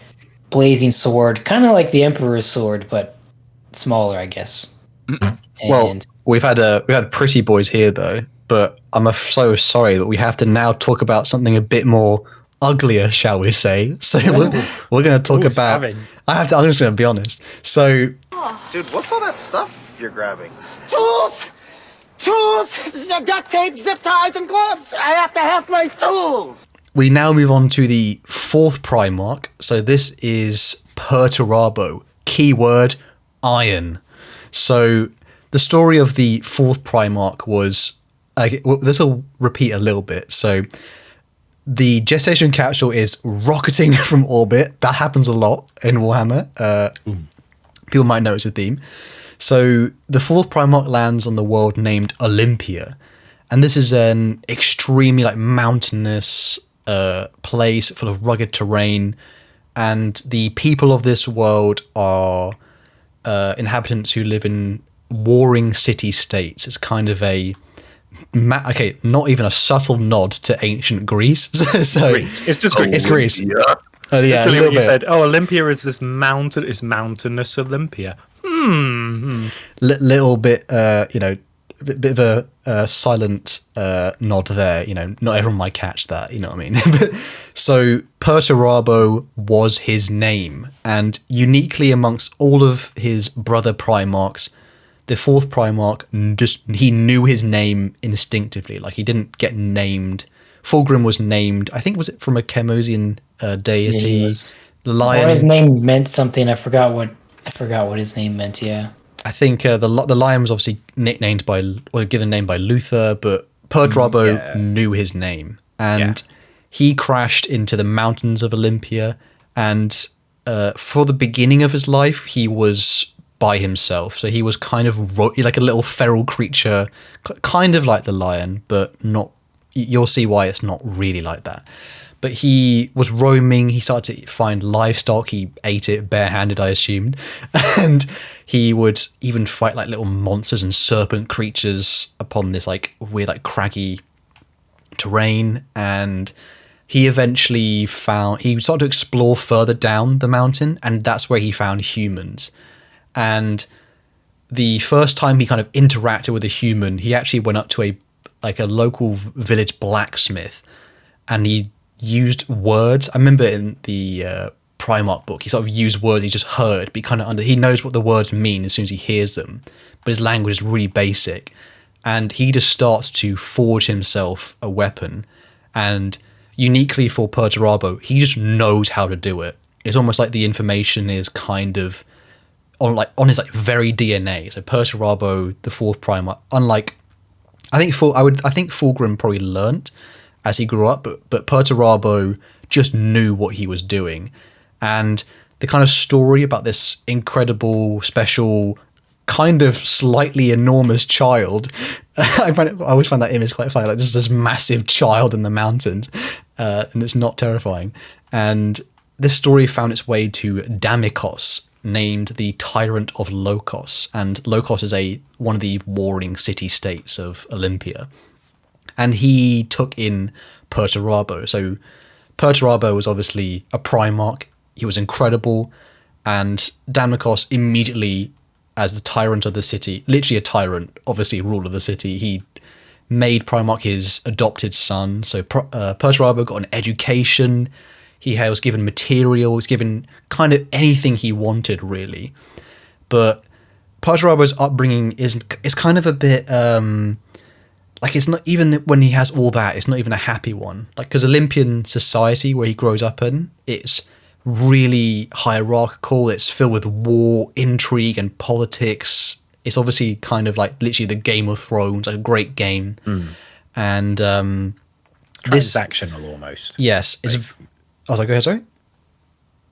blazing sword, kind of like the Emperor's sword, but smaller, I guess. Well, we've had pretty boys here though, but I'm so sorry that we have to now talk about something a bit more uglier, shall we say? So we're going to talk about. Savage. I'm just going to be honest. So, Dude, what's all that stuff you're grabbing? Tools! Tools! Duct tape, zip ties, and gloves! I have to have my tools! we now move on to the fourth Primarch. So this is Perturabo. Keyword iron. So the story of the fourth Primarch was. This will repeat a little bit. So the gestation capsule is rocketing from orbit. That happens a lot in Warhammer. People might notice a theme. So the fourth Primarch lands on the world named Olympia. And this is an extremely mountainous place full of rugged terrain. And the people of this world are inhabitants who live in warring city-states. It's kind of a... not even a subtle nod to ancient Greece. So Greece. It's just Greece. It's Greece. Yeah. Yeah, a Literally little when you bit. said, Olympia is this mountain, it's mountainous Olympia. Little bit, a bit of a silent nod there. Not everyone might catch that. You know what I mean? So Perturabo was his name, and uniquely amongst all of his brother Primarchs, the fourth Primarch he knew his name instinctively. Like he didn't get named. Fulgrim was named. I think was it from a Chemosian deity. Lion. Or his name meant something. I forgot what his name meant. Yeah. I think the lion was obviously nicknamed or given name by Luther, but Perturabo knew his name, and he crashed into the mountains of Olympia. And for the beginning of his life, he was by himself. So he was kind of like a little feral creature, kind of like the lion, but not. You'll see why it's not really like that. But he was roaming. He started to find livestock. He ate it barehanded, I assumed. And he would even fight little monsters and serpent creatures upon this weird craggy terrain. And he eventually he started to explore further down the mountain, and that's where he found humans. And the first time he kind of interacted with a human, he actually went up to a local village blacksmith, and he used words. I remember in the Primarch book, he sort of used words he just heard, but he knows what the words mean as soon as he hears them. But his language is really basic. and he just starts to forge himself a weapon. And uniquely for Perturabo, he just knows how to do it. It's almost like the information is kind of on his like very DNA. So Perturabo, the fourth Primarch, unlike I think Fulgrim probably learnt as he grew up, but Perturabo just knew what he was doing. And the kind of story about this incredible, special, kind of slightly enormous child, I always find that image quite funny. Like this massive child in the mountains, and it's not terrifying. And this story found its way to Damikos, named the Tyrant of Lokos, and Lokos is one of the warring city-states of Olympia. And he took in Perturabo. So Perturabo was obviously a Primarch. He was incredible, and Damikos immediately, as the tyrant of the city, literally a tyrant, obviously ruler of the city, he made Primarch his adopted son. So Perturabo got an education. He was given materials, given kind of anything he wanted, really. But Perturabo's upbringing is kind of a bit like, it's not even when he has all that, it's not even a happy one. Like, because Olympian society where he grows up in, it's really hierarchical. It's filled with war, intrigue, and politics. It's obviously kind of like literally the Game of Thrones, like a great game. And transactional almost. Yes, it's. I was like, go ahead, sorry.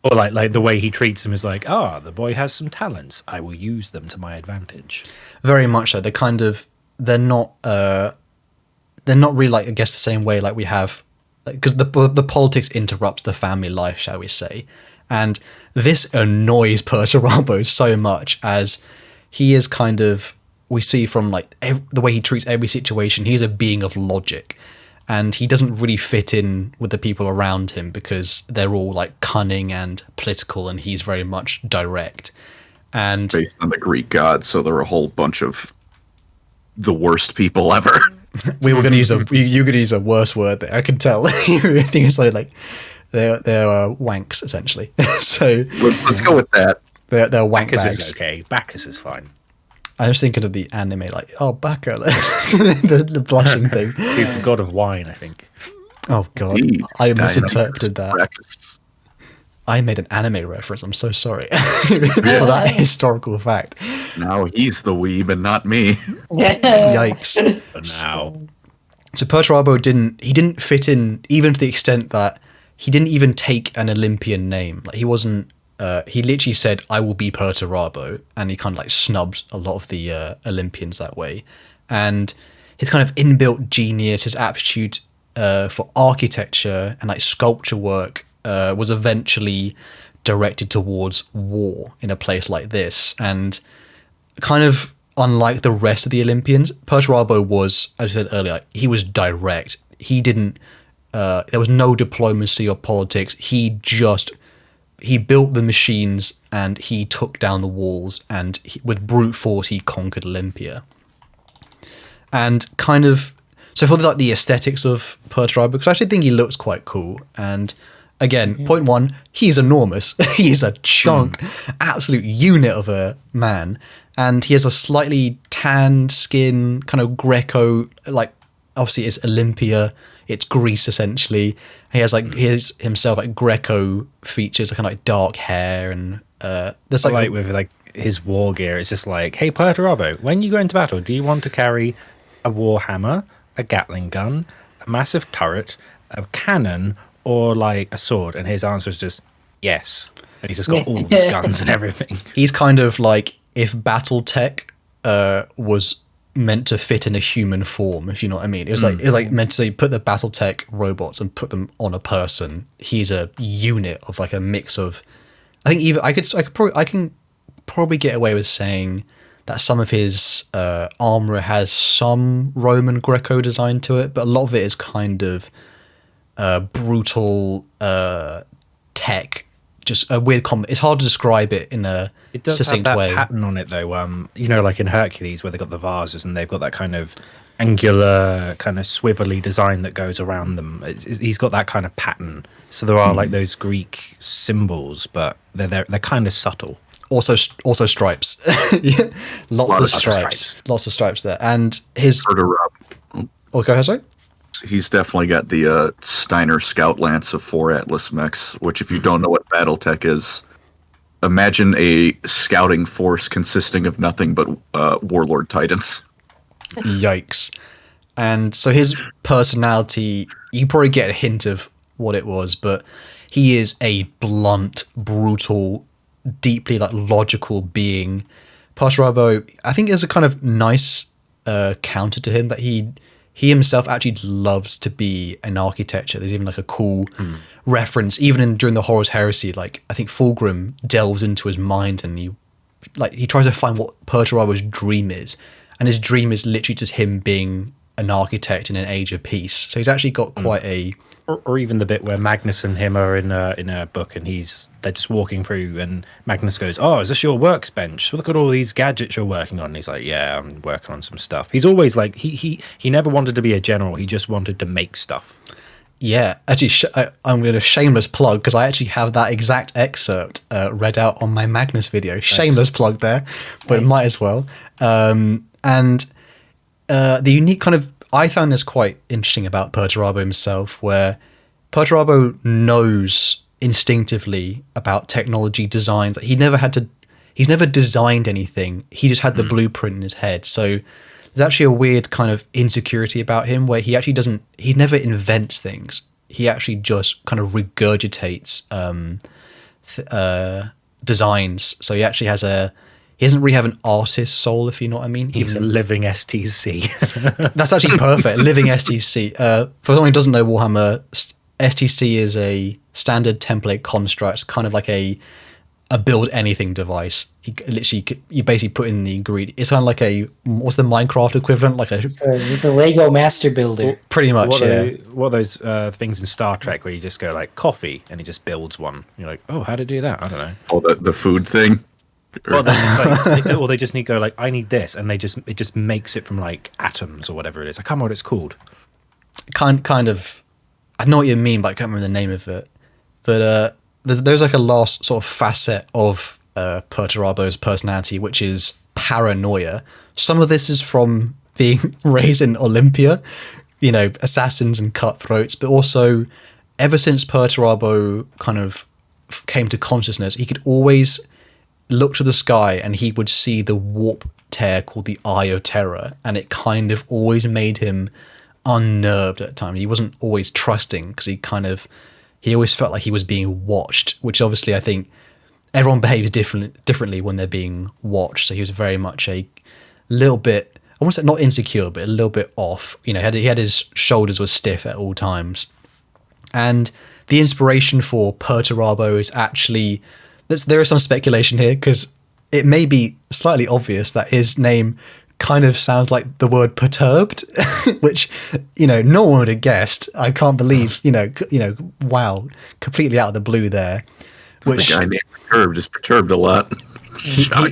Or like the way he treats him is like, the boy has some talents. I will use them to my advantage. Very much so. They're not really like, I guess, the same way like we have, because the politics interrupts the family life, shall we say. And this annoys Perturabo so much, as he is kind of, we see from like the way he treats every situation, he's a being of logic. And he doesn't really fit in with the people around him because they're all like cunning and political, and he's very much direct. And based on the Greek gods, so they're a whole bunch of the worst people ever. We were going to use you're going to use a worse word there. I can tell. I think it's like they're wanks essentially. So let's go with that. They're wank Bacchus bags. is okay. Bacchus is fine. I was thinking of the anime, like, Bacca, the blushing thing. He's the god of wine, I think. Oh, God. I misinterpreted that. I made an anime reference. I'm so sorry for that historical fact. Now he's the weeb and not me. Yikes. But now. So Perturabo didn't fit in, even to the extent that he didn't even take an Olympian name. Like, he wasn't. He literally said, I will be Perturabo, and he kind of like snubbed a lot of the Olympians that way. And his kind of inbuilt genius, his aptitude for architecture and like sculpture work was eventually directed towards war in a place like this. And kind of unlike the rest of the Olympians, Perturabo was, as I said earlier, he was direct. He didn't, there was no diplomacy or politics. He built the machines and he took down the walls, and with brute force he conquered Olympia. And kind of, so for the aesthetics of Perturabo, because I actually think he looks quite cool. And again, point one, he's enormous. He's a chunk, absolute unit of a man. And he has a slightly tanned skin, kind of Greco, like obviously it's Olympia, it's Greece essentially. He has like himself like Greco features, kind of like dark hair, and there's like with like his war gear. It's just like, hey Perturabo, when you go into battle, do you want to carry a warhammer, a Gatling gun, a massive turret, a cannon, or like a sword? And his answer is just yes. And he's just got all these guns and everything. He's kind of like if BattleTech was meant to fit in a human form, if you know what I mean. It was like meant to say put the BattleTech robots and put them on a person. He's a unit of like a mix of, I think even I can probably get away with saying that some of his armor has some Roman Greco design to it, but a lot of it is kind of brutal tech, just a weird it's hard to describe it in a succinct way. It does have that pattern on it though, like in Hercules where they've got the vases and they've got that kind of angular kind of swivelly design that goes around them. He's got that kind of pattern. So there are like those Greek symbols, but they're kind of subtle. Also stripes. Yeah. Lots of stripes there. And his... Oh, go ahead, sorry? He's definitely got the Steiner Scout Lance of 4 Atlas mechs, which if you don't know what Battletech is, imagine a scouting force consisting of nothing but Warlord Titans. Yikes. And so his personality, you probably get a hint of what it was, but he is a blunt, brutal, deeply like logical being. Perturabo, I think, is a kind of nice counter to him, that he himself actually loves to be an architecture. There's even like a cool reference, even during the Horus Heresy. Like I think Fulgrim delves into his mind and he tries to find what Perturabo's dream is, and his dream is literally just him being an architect in an age of peace. So he's actually got quite a... Or even the bit where Magnus and him are in a book, and they're just walking through, and Magnus goes, "Oh, is this your workbench? Look at all these gadgets you're working on." And he's like, "Yeah, I'm working on some stuff." He's always like, he never wanted to be a general. He just wanted to make stuff. Yeah, actually, I'm going to shameless plug, because I actually have that exact excerpt read out on my Magnus video. Shameless plug there, but it might as well. And the unique kind of... I found this quite interesting about Perturabo himself, where Perturabo knows instinctively about technology designs. He's never designed anything. He just had the blueprint in his head. So there's actually a weird kind of insecurity about him, where he actually he never invents things. He actually just kind of regurgitates designs. So he actually he doesn't really have an artist soul, if you know what I mean. He's a living STC. That's actually perfect. Living STC. For someone who doesn't know Warhammer, STC is a standard template construct, kind of like a build anything device. You basically put in the ingredient. It's kind of like what's the Minecraft equivalent? It's a Lego master builder. Pretty much, what are those things in Star Trek where you just go like coffee and he just builds one? You're like, oh, how to do that? I don't know. Oh, the food thing. Or they just need to go like, I need this, and it just makes it from like atoms or whatever it is. I can't remember what it's called. Kind of. I know what you mean, but I can't remember the name of it. But there's like a last sort of facet of Perturabo's personality, which is paranoia. Some of this is from being raised in Olympia, assassins and cutthroats, but also ever since Perturabo kind of came to consciousness, he could always look to the sky and he would see the warp tear called the Eye of Terror, and it kind of always made him unnerved at times. He wasn't always trusting, because he always felt like he was being watched, which obviously I think everyone behaves differently when they're being watched. So he was very much a little bit, I won't say not insecure, but a little bit off. He had his shoulders were stiff at all times. And the inspiration for Perturabo is actually... There is some speculation here, because it may be slightly obvious that his name kind of sounds like the word perturbed, which, no one would have guessed. I can't believe, wow, completely out of the blue there. Which the guy named Perturbed is perturbed a lot.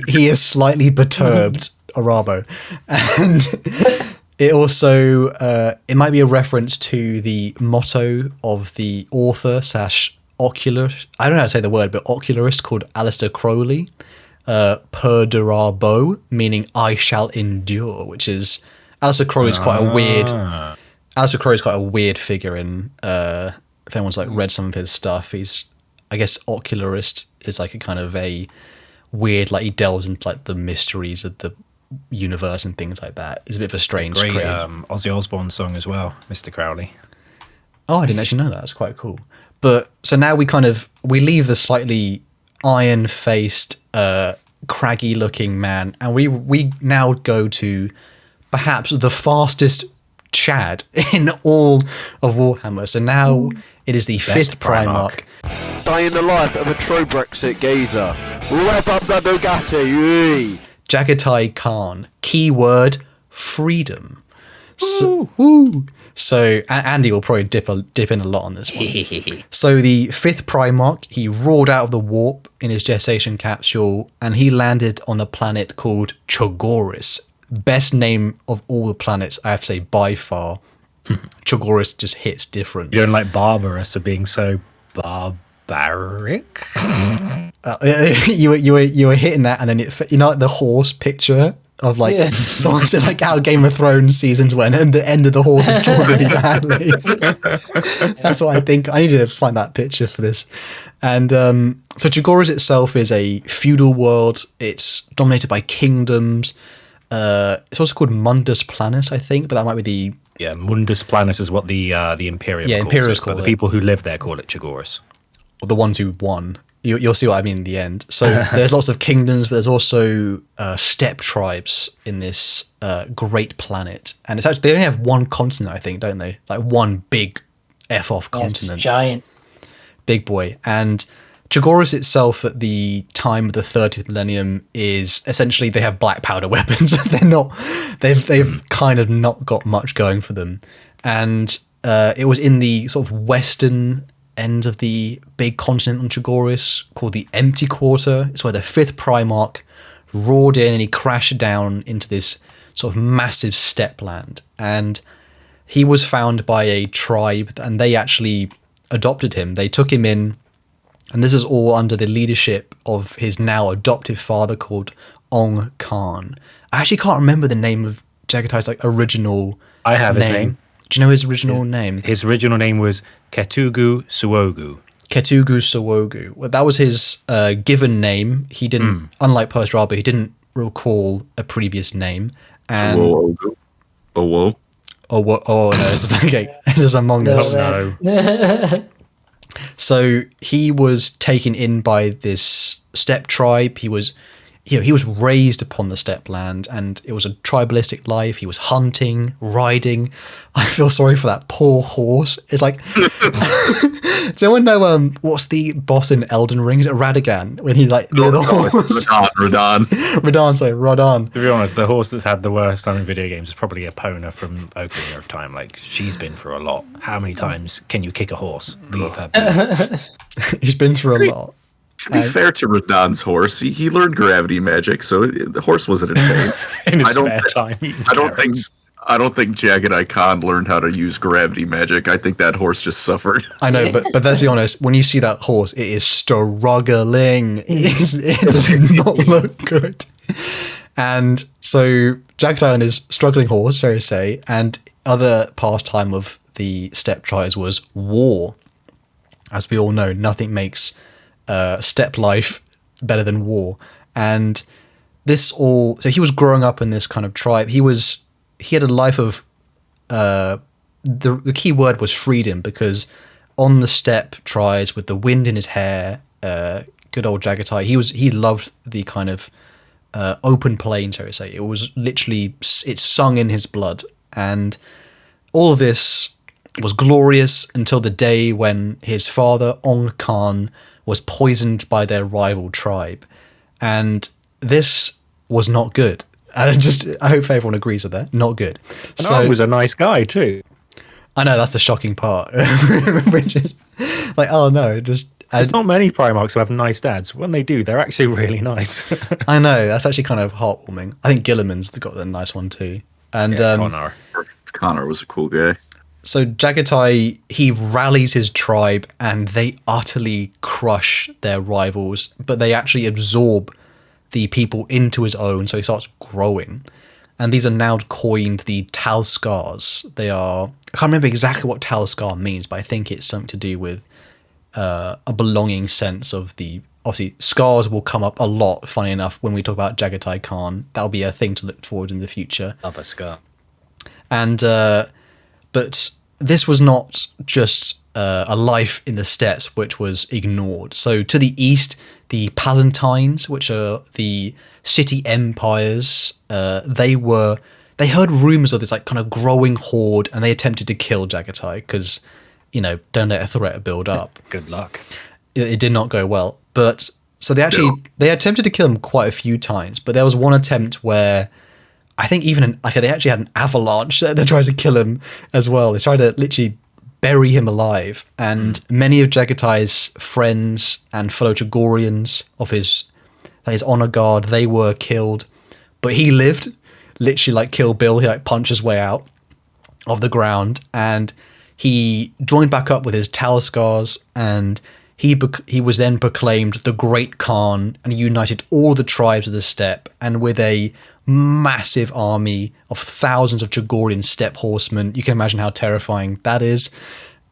he is slightly perturbed, Arabo. And it also, it might be a reference to the motto of the author / ocular, I don't know how to say the word, but ocularist called Aleister Crowley, Perdurabo, meaning I shall endure, which is Aleister Crowley's quite a weird figure in if anyone's read some of his stuff. He's, I guess, ocularist is like a kind of a weird, he delves into the mysteries of the universe and things like that. It's a bit of a strange great Ozzy Osbourne song as well, Mr. Crowley. Oh, I didn't actually know that. That's quite cool. But so now we leave the slightly iron-faced, craggy-looking man, and we now go to perhaps the fastest Chad in all of Warhammer. So now it is the fifth Primarch. Dying the life of a true Brexit geezer. Rev up the Bugatti. Jagatai Khan. Keyword: freedom. So Andy will probably dip in a lot on this one. So the fifth Primarch, he roared out of the warp in his gestation capsule, and he landed on a planet called Chogoris. best name of all the planets, I have to say, by far. Chogoris just hits different. You don't like Barbarous for being so barbaric? You were hitting that, and then like the horse picture of like someone said like how Game of Thrones seasons went, and the end of the horse is drawn really badly. That's what I think. I need to find that picture for this. And so Chogoris itself is a feudal world. It's dominated by kingdoms. It's also called Mundus Planus, I think, but that might be the Mundus Planus is what the Imperium calls it, but the people who live there call it Chogoris. Or the ones who won. You'll see what I mean in the end. So there's lots of kingdoms, but there's also steppe tribes in this great planet. And it's actually, they only have one continent, I think, don't they? Like one big F-off continent. It's giant. Big boy. And Chogoris itself at the time of the 30th millennium is essentially they have black powder weapons. They've kind of not got much going for them. And it was in the sort of western end of the big continent on Chogoris called the Empty Quarter. It's where the 5th Primarch roared in and he crashed down into this sort of massive steppe land. And he was found by a tribe and they actually adopted him. They took him in, and this was all under the leadership of his now adoptive father called Ong Khan. I actually can't remember the name of Jagatai's like original I have his name. Do you know his original name? His original name was Ketugu Suogu. Ketugu Suogu. Well, that was his given name. He didn't, unlike Perstraba, he didn't recall a previous name. And Oh, no, it's okay. This is Among Us. No. So he was taken in by this steppe tribe. He was raised upon the steppe land, and it was a tribalistic life. He was hunting, riding. I feel sorry for that poor horse. It's like, does anyone know what's the boss in Elden Ring? Is it Radagon when he like near the horse? Radahn. To be honest, the horse that's had the worst time in video games is probably Epona from Ocarina of Time. Like, she's been through a lot. How many times can you kick a horse? Leave her be. He's been through a lot. To be fair to Radahn's horse, he learned gravity magic, so the horse wasn't in pain. In his spare time. I don't think Jagadai Khan learned how to use gravity magic. I think that horse just suffered. I know, but let's be honest. When you see that horse, it is struggling. It does not look good. And so Jagadai and his struggling horse, dare I say, and other pastime of the steppe tribes was war. As we all know, nothing makes steppe life better than war. And so he was growing up in this kind of tribe. He had a life of the key word was freedom, because on the steppe tribes with the wind in his hair, good old Jagatai, he loved the kind of open plain, shall we say. It was literally, it's sung in his blood. And all of this was glorious until the day when his father, Ong Khan, was poisoned by their rival tribe. And this was not good. I hope everyone agrees with that. Not good. And Ong was a nice guy too. I know, that's the shocking part. Which is like, oh no, there's not many Primarchs who have nice dads. When they do, they're actually really nice. I know, that's actually kind of heartwarming. I think Gilliman's got a nice one too. And Connor was a cool guy. So Jagatai, he rallies his tribe and they utterly crush their rivals, but they actually absorb the people into his own, so he starts growing. And these are now coined the Talskars. They are, I can't remember exactly what Talskar means, but I think it's something to do with a belonging sense of the, obviously scars will come up a lot, funny enough, when we talk about Jagatai Khan. That'll be a thing to look forward in the future. Love a scar. And but this was not just a life in the steppes which was ignored. So to the east, the Palatines, which are the city empires, they heard rumors of this like kind of growing horde, and they attempted to kill Jagatai because, don't let a threat build up. Good luck. It did not go well. But so they attempted to kill him quite a few times, but there was one attempt where I think even they actually had an avalanche that tried to kill him as well. They tried to literally bury him alive, and many of Jagatai's friends and fellow Chagorians of his honor guard, they were killed, but he lived. literally like Kill Bill. He like punched his way out of the ground, and he joined back up with his Talskars, and he was then proclaimed the Great Khan, and he united all the tribes of the steppe, and with a massive army of thousands of Chagorian steppe horsemen. You can imagine how terrifying that is.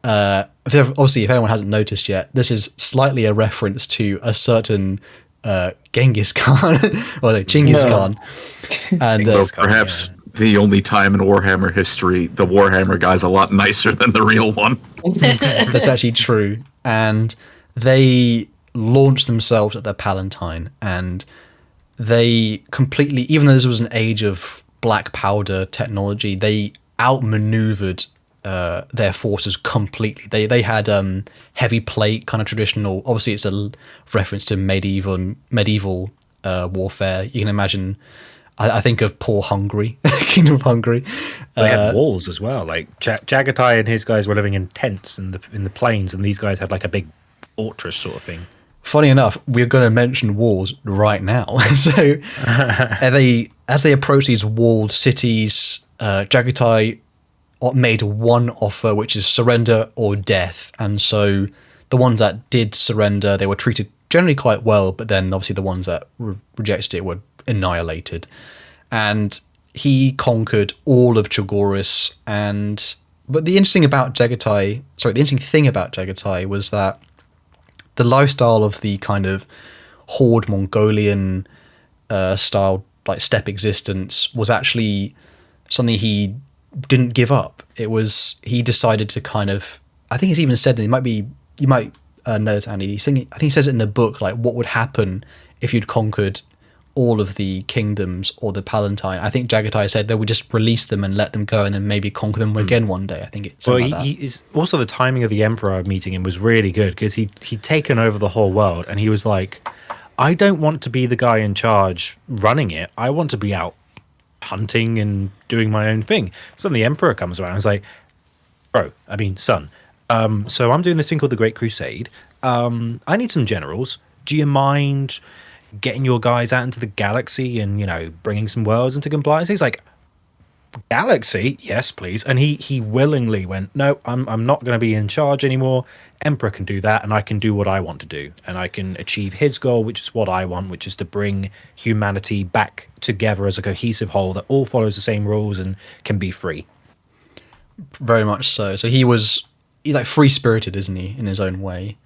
Obviously, if anyone hasn't noticed yet, this is slightly a reference to a certain Genghis Khan, or no, Genghis Khan. And perhaps the only time in Warhammer history, the Warhammer guy's a lot nicer than the real one. That's actually true. And they launched themselves at their Palatine, and they completely, even though this was an age of black powder technology, they outmaneuvered their forces completely. They had heavy plate, kind of traditional. Obviously, it's a reference to medieval warfare. You can imagine. I think of poor Hungary, Kingdom of Hungary. They had walls as well. Like Jagatai and his guys were living in tents in the plains, and these guys had like a big fortress sort of thing. Funny enough, we're going to mention walls right now. So, as they approach these walled cities, Jagatai made one offer, which is surrender or death. And so, the ones that did surrender, they were treated generally quite well, but then obviously the ones that rejected it were annihilated. And he conquered all of Chagoris. But the interesting thing about Jagatai was that the lifestyle of the kind of horde Mongolian style, like steppe existence, was actually something he didn't give up. He decided to kind of, I think it's even said, you might know this, Andy, I think he says it in the book, like what would happen if you'd conquered all of the kingdoms or the Palatine. I think Jagatai said they would just release them and let them go, and then maybe conquer them again one day. I think it's like that. He is also, the timing of the Emperor meeting him was really good, because he'd taken over the whole world, and he was like, I don't want to be the guy in charge running it. I want to be out hunting and doing my own thing. So then the Emperor comes around and is like, son, so I'm doing this thing called the Great Crusade. I need some generals. Do you mind getting your guys out into the galaxy and, bringing some worlds into compliance? He's like, galaxy? Yes, please. And he willingly went, no, I'm not going to be in charge anymore. Emperor can do that, and I can do what I want to do. And I can achieve his goal, which is what I want, which is to bring humanity back together as a cohesive whole that all follows the same rules and can be free. Very much so. So he's like free-spirited, isn't he, in his own way?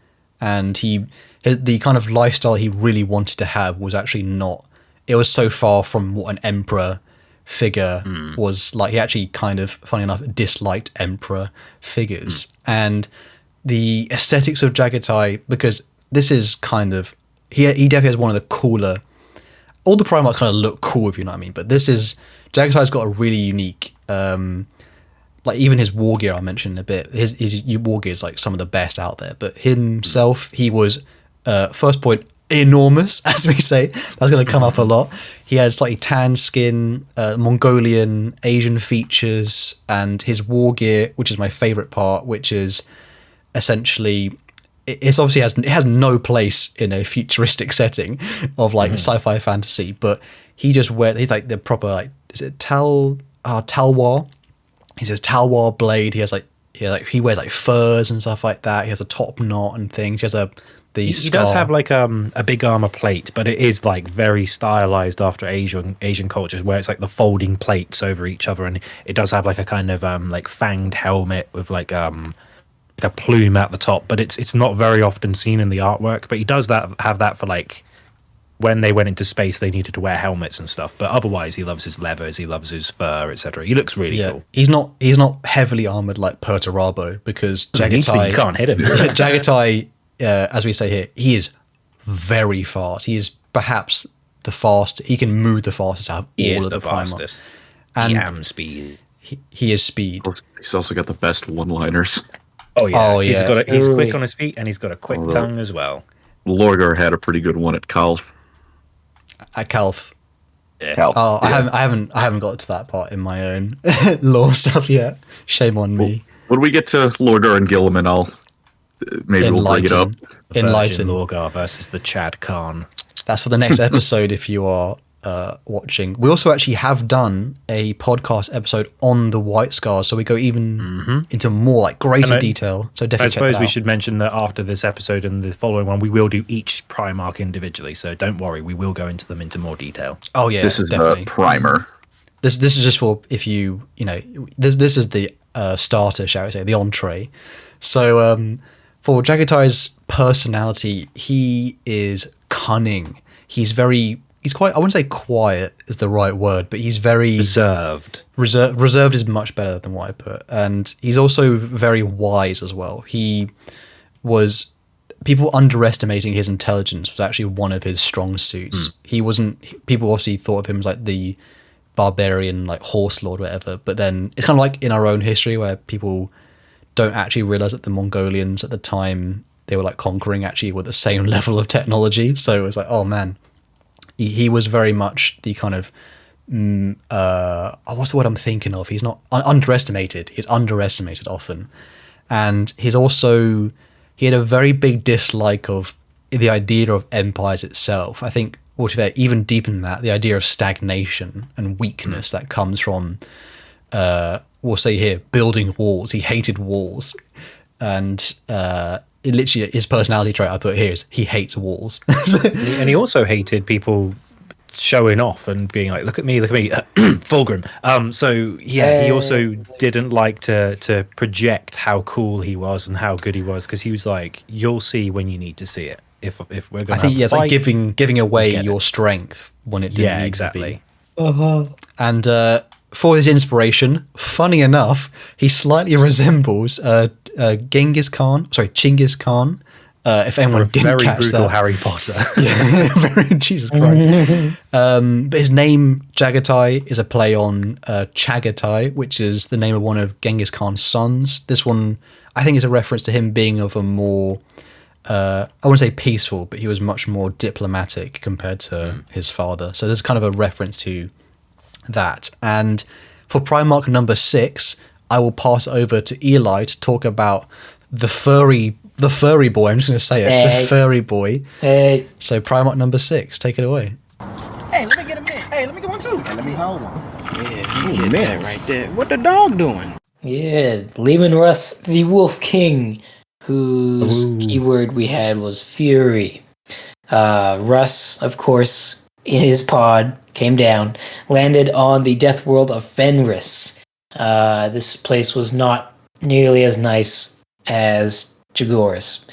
And the kind of lifestyle he really wanted to have was actually not. It was so far from what an emperor figure was like. He actually kind of, funny enough, disliked emperor figures. And the aesthetics of Jagatai, because this is kind of, he definitely has one of the cooler. All the Primarchs kind of look cool, if you know what I mean. But Jagatai's got a really unique. Like even his war gear, I mentioned a bit. His war gear is like some of the best out there. But himself, he was first point enormous, as we say. That's going to come up a lot. He had slightly tan skin, Mongolian, Asian features, and his war gear, which is my favorite part, which is essentially it has no place in a futuristic setting of like sci-fi fantasy. But he's like the proper, like, is it Talwar? He says Talwar blade. He wears like furs and stuff like that. He has a top knot and things. He has he does have like a big armor plate, but it is like very stylized after Asian cultures, where it's like the folding plates over each other, and it does have like a kind of like fanged helmet with like a plume at the top. But it's not very often seen in the artwork. But he does have that for like when they went into space, they needed to wear helmets and stuff. But otherwise, he loves his leathers, he loves his fur, etc. He looks really cool. He's not heavily armored like Perturabo, because Jagatai, you can't hit him. Jagatai, as we say here, he is very fast. He is perhaps the fastest. He can move the fastest out of all of the fastest. And speed. He is speed. He's also got the best one-liners. Oh yeah. He's quick on his feet, and he's got a quick tongue as well. Lorgar had a pretty good one at Calf. At Calf. Yeah. Calf. Oh, yeah. I haven't got to that part in my own lore stuff yet. Shame on me. When we get to Lorgar and Gilliman, we'll bring it up. Enlighten Lorgar versus the Chad Khan. That's for the next episode if you are watching. We also actually have done a podcast episode on the White Scars, so we go even into more like greater detail. So definitely. I suppose we should mention that after this episode and the following one, we will do each Primarch individually. So don't worry, we will go into them into more detail. Oh yeah, this is definitely. the primer. This is just for if you know this is the starter, shall we say, the entree. So for Jagatai's personality, he is cunning. He's quite, I wouldn't say quiet is the right word, but he's very reserved. Reserved is much better than what I put. And he's also very wise as well. People underestimating his intelligence was actually one of his strong suits. People obviously thought of him as like the barbarian, like horse lord, whatever. But then it's kind of like in our own history where people don't actually realize that the Mongolians at the time they were like conquering actually with the same level of technology. So it was like, oh man, he was very much the kind of what's the word I'm thinking of? He's not underestimated. He's underestimated often, and he had a very big dislike of the idea of empires itself. I think, well, to be fair, even deeper than that, the idea of stagnation and weakness that comes from, we'll say here, building walls. He hated walls, and literally his personality trait I put here is he hates walls. And he also hated people showing off and being like, look at me, Fulgrim. He also didn't like to project how cool he was and how good he was, because he was like, you'll see when you need to see it. If we're going, I think it's like giving away your strength when it didn't need to be. And for his inspiration, funny enough, he slightly resembles Chinggis Khan. If anyone didn't catch brutal that, Harry Potter. Yeah, Jesus Christ. But his name Jagatai is a play on Chagatai, which is the name of one of Genghis Khan's sons. This one, I think, is a reference to him being of a more, I wouldn't say peaceful, but he was much more diplomatic compared to his father. So there's kind of a reference to that. And for Primarch number 6, I will pass over to Eli to talk about the furry boy. I'm just going to say it, the furry boy. Hey. So Primarch number 6, take it away. Hey, let me get a minute. Hey, let me get one too. Hey, let me hold on. Yeah, that right there. What the dog doing? Yeah, Leman Russ, the Wolf King, whose keyword we had was fury. Russ, of course, in his pod, came down, landed on the death world of Fenris. This place was not nearly as nice as Jagoras.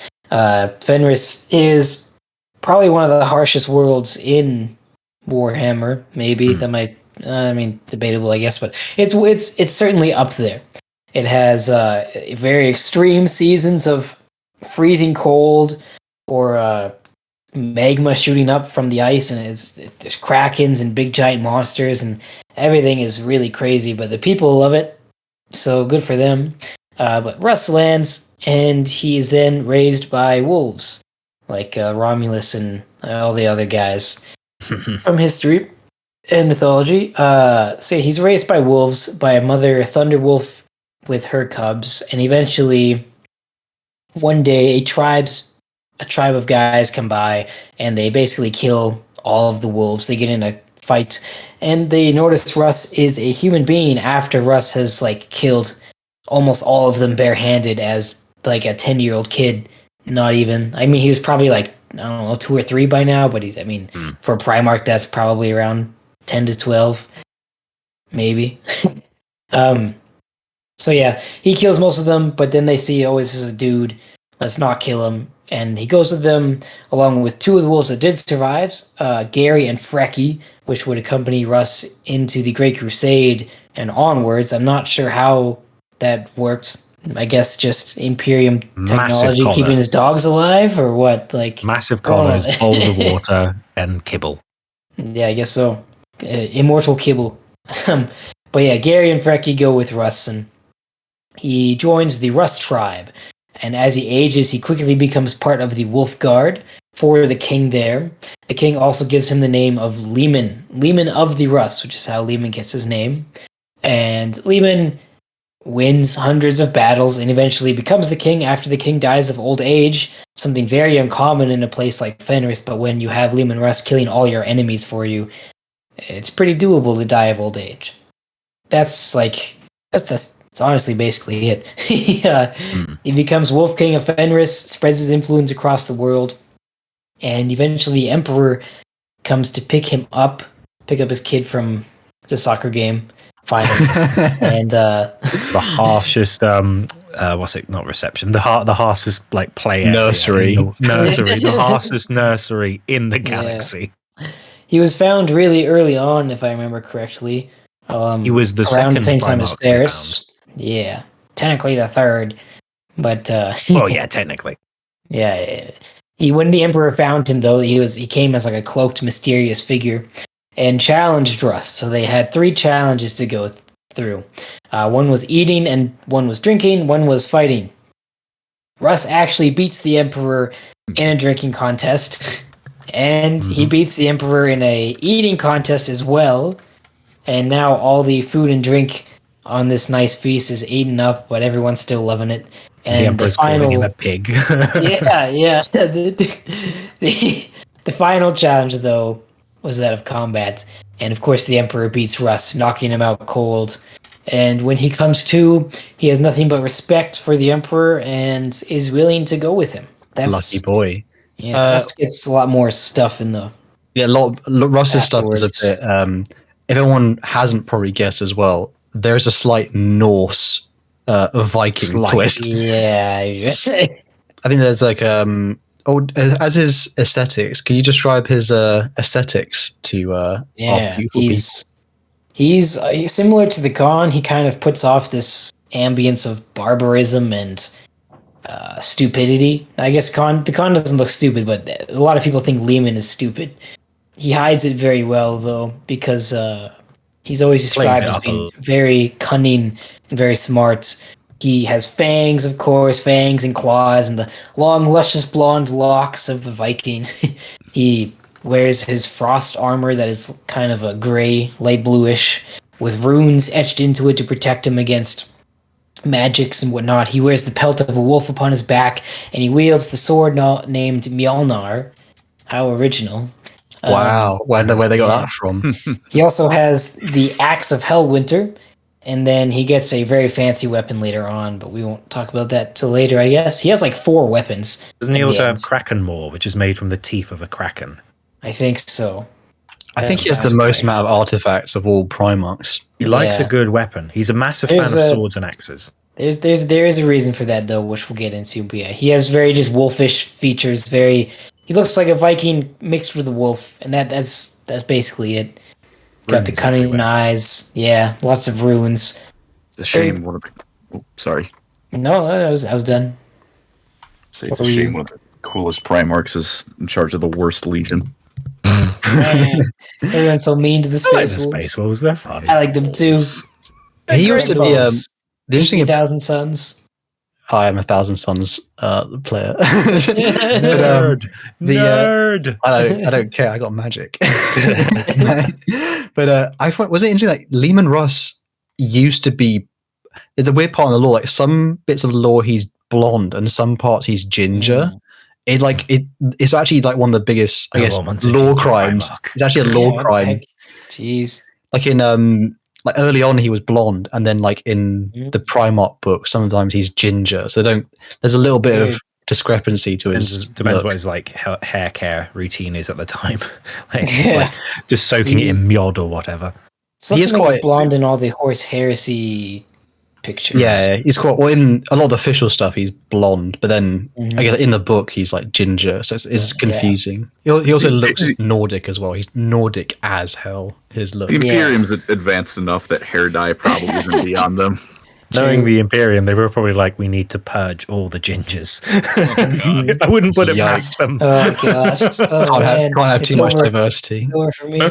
Fenris is probably one of the harshest worlds in Warhammer. Maybe that might, debatable, I guess, but it's certainly up there. It has very extreme seasons of freezing cold or magma shooting up from the ice, and there's krakens and big giant monsters, and everything is really crazy. But the people love it, so good for them. But Russ lands, and he is then raised by wolves, like Romulus and all the other guys from history and mythology. So he's raised by wolves, by a mother Thunderwolf with her cubs, and eventually, one day, a tribe of guys come by, and they basically kill all of the wolves. They get in a fight, and they notice Russ is a human being after Russ has killed almost all of them barehanded as like a 10-year-old kid. Not even. I mean, he was probably I don't know, 2 or 3 by now, but for a Primarch, that's probably around 10 to 12, maybe. So yeah, he kills most of them, but then they see, oh, this is a dude, let's not kill him. And he goes with them, along with 2 of the wolves that did survive, Gary and Frecky, which would accompany Russ into the Great Crusade and onwards. I'm not sure how that works. I guess just Imperium technology keeping his dogs alive, or what? Massive collars, bowls of water, and kibble. Yeah, I guess so. Immortal kibble. But yeah, Gary and Frecky go with Russ, and he joins the Russ tribe. And as he ages, he quickly becomes part of the Wolf Guard for the king there. The king also gives him the name of Leman of the Russ, which is how Leman gets his name. And Leman wins hundreds of battles and eventually becomes the king after the king dies of old age, something very uncommon in a place like Fenris. But when you have Leman Russ killing all your enemies for you, it's pretty doable to die of old age. That's honestly basically it. He becomes Wolf King of Fenris, spreads his influence across the world, and eventually the Emperor comes to pick up his kid from the soccer game, finally. And the harshest, not reception, the harshest, like, play area nursery. The harshest nursery in the galaxy. He was found really early on, if I remember correctly. He was the around the second same time as Primarch they Ferrus. Yeah, technically the third, but well, yeah, technically. Yeah. When the Emperor found him, though, he came as like a cloaked, mysterious figure and challenged Russ. So they had 3 challenges to go through. One was eating, and one was drinking, one was fighting. Russ actually beats the Emperor in a drinking contest, and he beats the Emperor in a eating contest as well. And now all the food and drink on this nice feast is eaten up, but everyone's still loving it. And the Emperor's calling him a pig. yeah. The final challenge, though, was that of combat. And of course, the Emperor beats Russ, knocking him out cold. And when he comes to, he has nothing but respect for the Emperor and is willing to go with him. That's lucky boy. Yeah, Russ gets a lot more stuff in the. Yeah, Russ's stuff is a afterwards. bit. If everyone hasn't probably guessed as well, there's a slight Norse Viking twist. Yeah. I think there's like as his aesthetics. Can you describe his aesthetics to our beautiful people? He's similar to the Khan. He kind of puts off this ambience of barbarism and stupidity. I guess the Khan doesn't look stupid, but a lot of people think Lehman is stupid. He hides it very well, though, because he's always described as being very cunning and very smart. He has fangs, of course, fangs and claws, and the long, luscious blonde locks of a Viking. He wears his frost armor that is kind of a gray, light bluish, with runes etched into it to protect him against magics and whatnot. He wears the pelt of a wolf upon his back, and he wields the sword named Mjolnir. How original. Wow, wonder where they got that from. He also has the Axe of Hellwinter, and then he gets a very fancy weapon later on, but we won't talk about that till later, I guess. He has like 4 weapons. Doesn't he also have Kraken Maw, which is made from the teeth of a kraken? I think so. I think he has the most amount of artifacts of all Primarchs. He likes a good weapon. He's a massive fan of swords and axes. There is a reason for that, though, which we'll get into. But yeah, he has very just wolfish features. He looks like a Viking mixed with a wolf, and that's basically it. Got the cunning eyes. Yeah, lots of runes. It's a shame. Sorry. No, I was done. Say it's a shame one of the coolest Primarchs is in charge of the worst legion. Everyone's so mean to the Space Wolves. They're funny. I like them too. He used to be the interesting 1,000 Suns. I am 1,000 Suns player. Nerd. I don't care. I got magic. But I thought, was it interesting? Like Lehman Russ used to be. It's a weird part of the lore. Like some bits of the lore, he's blonde, and some parts he's ginger. It's actually like one of the biggest, I guess, lore crimes. It's actually a lore crime. Jeez. Like in like early on he was blonde, and then like in the Primarch book, sometimes he's ginger. So there's a little bit of discrepancy to his. Depends what his like hair care routine is at the time. It's like just soaking it in Mjod or whatever. He is quite blonde in all the horse heresy pictures. Yeah, he's quite. Well, in a lot of the official stuff, he's blonde, but then I guess in the book he's like ginger, so it's confusing. Yeah. He also looks Nordic as well. He's Nordic as hell. His look. The Imperium's advanced enough that hair dye probably isn't beyond them. Knowing the Imperium, they were probably like, we need to purge all the gingers. I wouldn't put it past them. Oh gosh! Can't have too much diversity. Over for me. I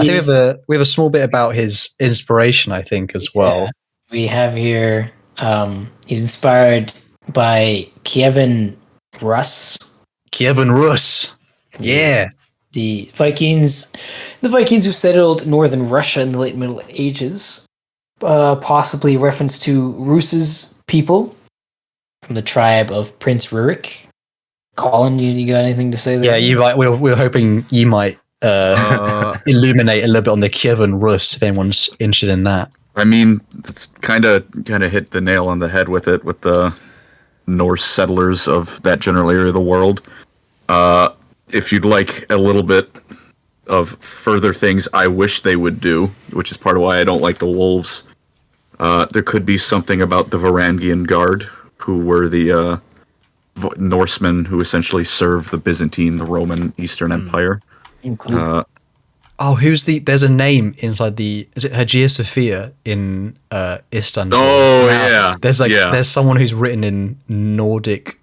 think we have a small bit about his inspiration. I think as well. We have here. He's inspired by Kievan Rus. Kievan Rus. Yeah. The Vikings who settled northern Russia in the late Middle Ages. Possibly reference to Rus's people from the tribe of Prince Rurik. Colin, you got anything to say there? Yeah, we were hoping you might illuminate a little bit on the Kievan Rus if anyone's interested in that. I mean, it's kind of hit the nail on the head with it, with the Norse settlers of that general area of the world. If you'd like a little bit of further things I wish they would do, which is part of why I don't like the wolves, there could be something about the Varangian Guard, who were the Norsemen who essentially served the Byzantine, the Roman Eastern Empire. There's a name inside is it Hagia Sophia in Istanbul? Oh, yeah. There's someone who's written in Nordic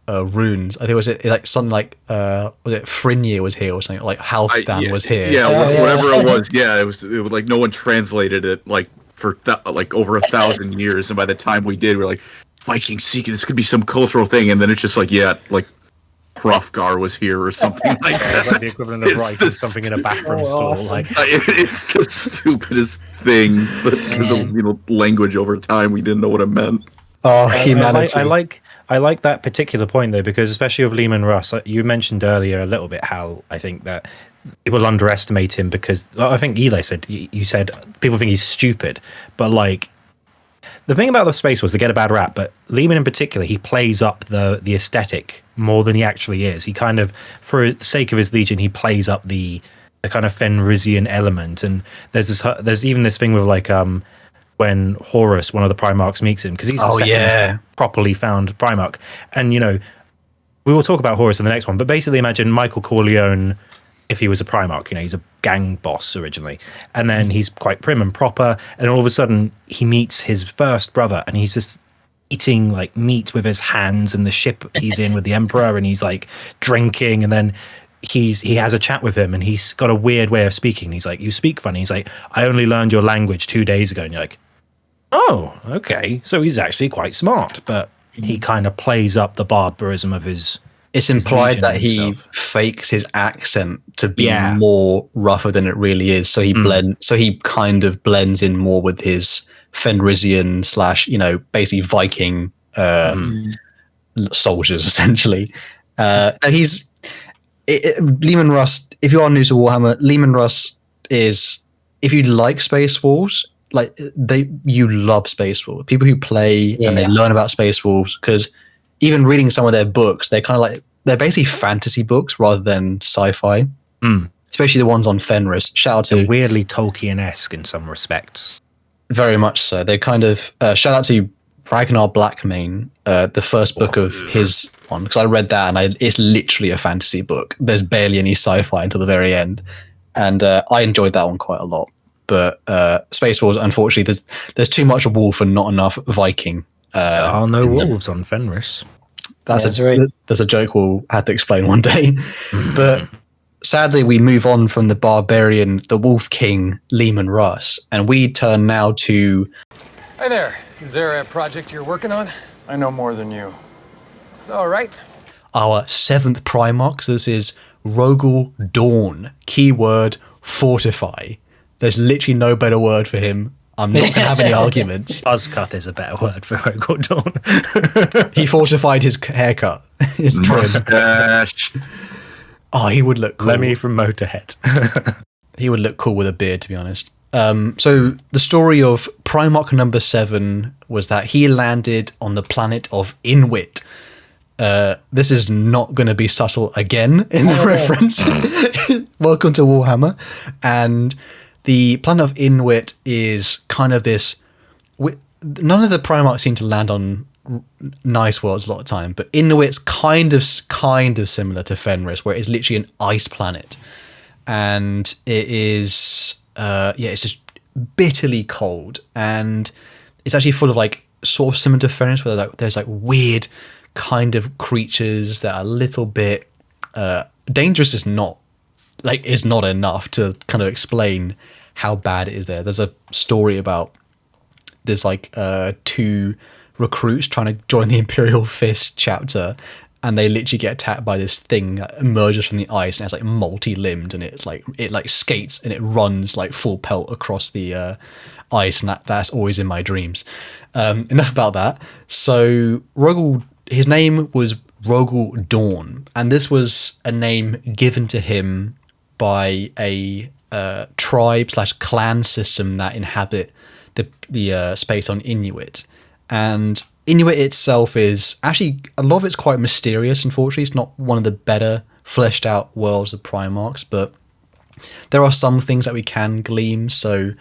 runes. I think was something like was it Frinir was here or something, like Halfdan was here. Yeah, whatever it was. Yeah, it was like no one translated it like for over 1,000 years, and by the time we did, we're like, Viking Seeker, this could be some cultural thing, and then it's just like, Hrothgar was here or something like that. Like the equivalent of writing something in a bathroom stall. Awesome. It's the stupidest thing, because of language over time, we didn't know what it meant. Oh, humanity. I like that particular point though, because especially of Leman Russ, you mentioned earlier a little bit how I think that people underestimate him because I think Eli said you said people think he's stupid, but like the thing about the Space Wars, they get a bad rap, but Lehman in particular, he plays up the aesthetic more than he actually is. He kind of, for the sake of his Legion, he plays up the kind of Fenrisian element. And there's even this thing with like when Horus, one of the Primarchs, meets him, because he's the second properly found Primarch. And we will talk about Horus in the next one, but basically imagine Michael Corleone if he was a Primarch. He's a gang boss originally, and then he's quite prim and proper, and all of a sudden he meets his first brother, and he's just eating like meat with his hands in the ship he's in with the Emperor, and he's like drinking, and then he has a chat with him, and he's got a weird way of speaking. He's like, "You speak funny." He's like, "I only learned your language 2 days ago," and you're like, "Oh, okay." So he's actually quite smart, but he kind of plays up the barbarism of his. It's implied that he fakes his accent to be more rougher than it really is. So he kind of blends in more with his Fenrisian / basically Viking soldiers essentially. Leman Russ. If you are new to Warhammer, Leman Russ is, if you like Space Wars, you love Space Wars. People who play and they learn about Space Wars, because even reading some of their books, they're basically fantasy books rather than sci-fi. Especially the ones on Fenris. Shout out to weirdly Tolkien-esque in some respects. Very much so. They kind of shout out to Ragnar Blackmane, the first book of his one, because I read that and it's literally a fantasy book. There's barely any sci-fi until the very end, and I enjoyed that one quite a lot. But Space Wars, unfortunately, there's too much wolf and not enough Viking. There are no wolves on Fenris. That's a joke we'll have to explain one day. But sadly, we move on from the barbarian, the Wolf King, Leman Russ, and we turn now to... Hi there. Is there a project you're working on? I know more than you. All right. Our 7th Primarch. So this is Rogel Dawn. Keyword, fortify. There's literally no better word for him. I'm not going to have any arguments. Buzzcut is a better word for Rogel Dawn. He fortified his haircut. His mustache. Oh, he would look cool. Lemmy from Motorhead. He would look cool with a beard, to be honest. So the story of Primarch number 7 was that he landed on the planet of Inwit. This is not going to be subtle again in the reference. Welcome to Warhammer. And the planet of Inwit is kind of this... None of the Primarchs seem to land on nice worlds a lot of time, but Inuit's kind of similar to Fenris, where it's literally an ice planet, and it is it's just bitterly cold, and it's actually full of like sort of similar to Fenris, where there's like weird kind of creatures that are a little bit dangerous. Is not enough to kind of explain how bad it is there. There's a story about there's like 2 recruits trying to join the Imperial Fist chapter, and they literally get attacked by this thing that emerges from the ice, and it's like multi-limbed, and it skates and it runs like full pelt across the ice, and that's always in my dreams. Enough about that. So Rogel, his name was Rogel Dawn, and this was a name given to him by a tribe/clan system that inhabit the space on Inuit. And Inuit itself is actually, a lot of it's quite mysterious, unfortunately. It's not one of the better fleshed out worlds of Primarchs, but there are some things that we can glean. So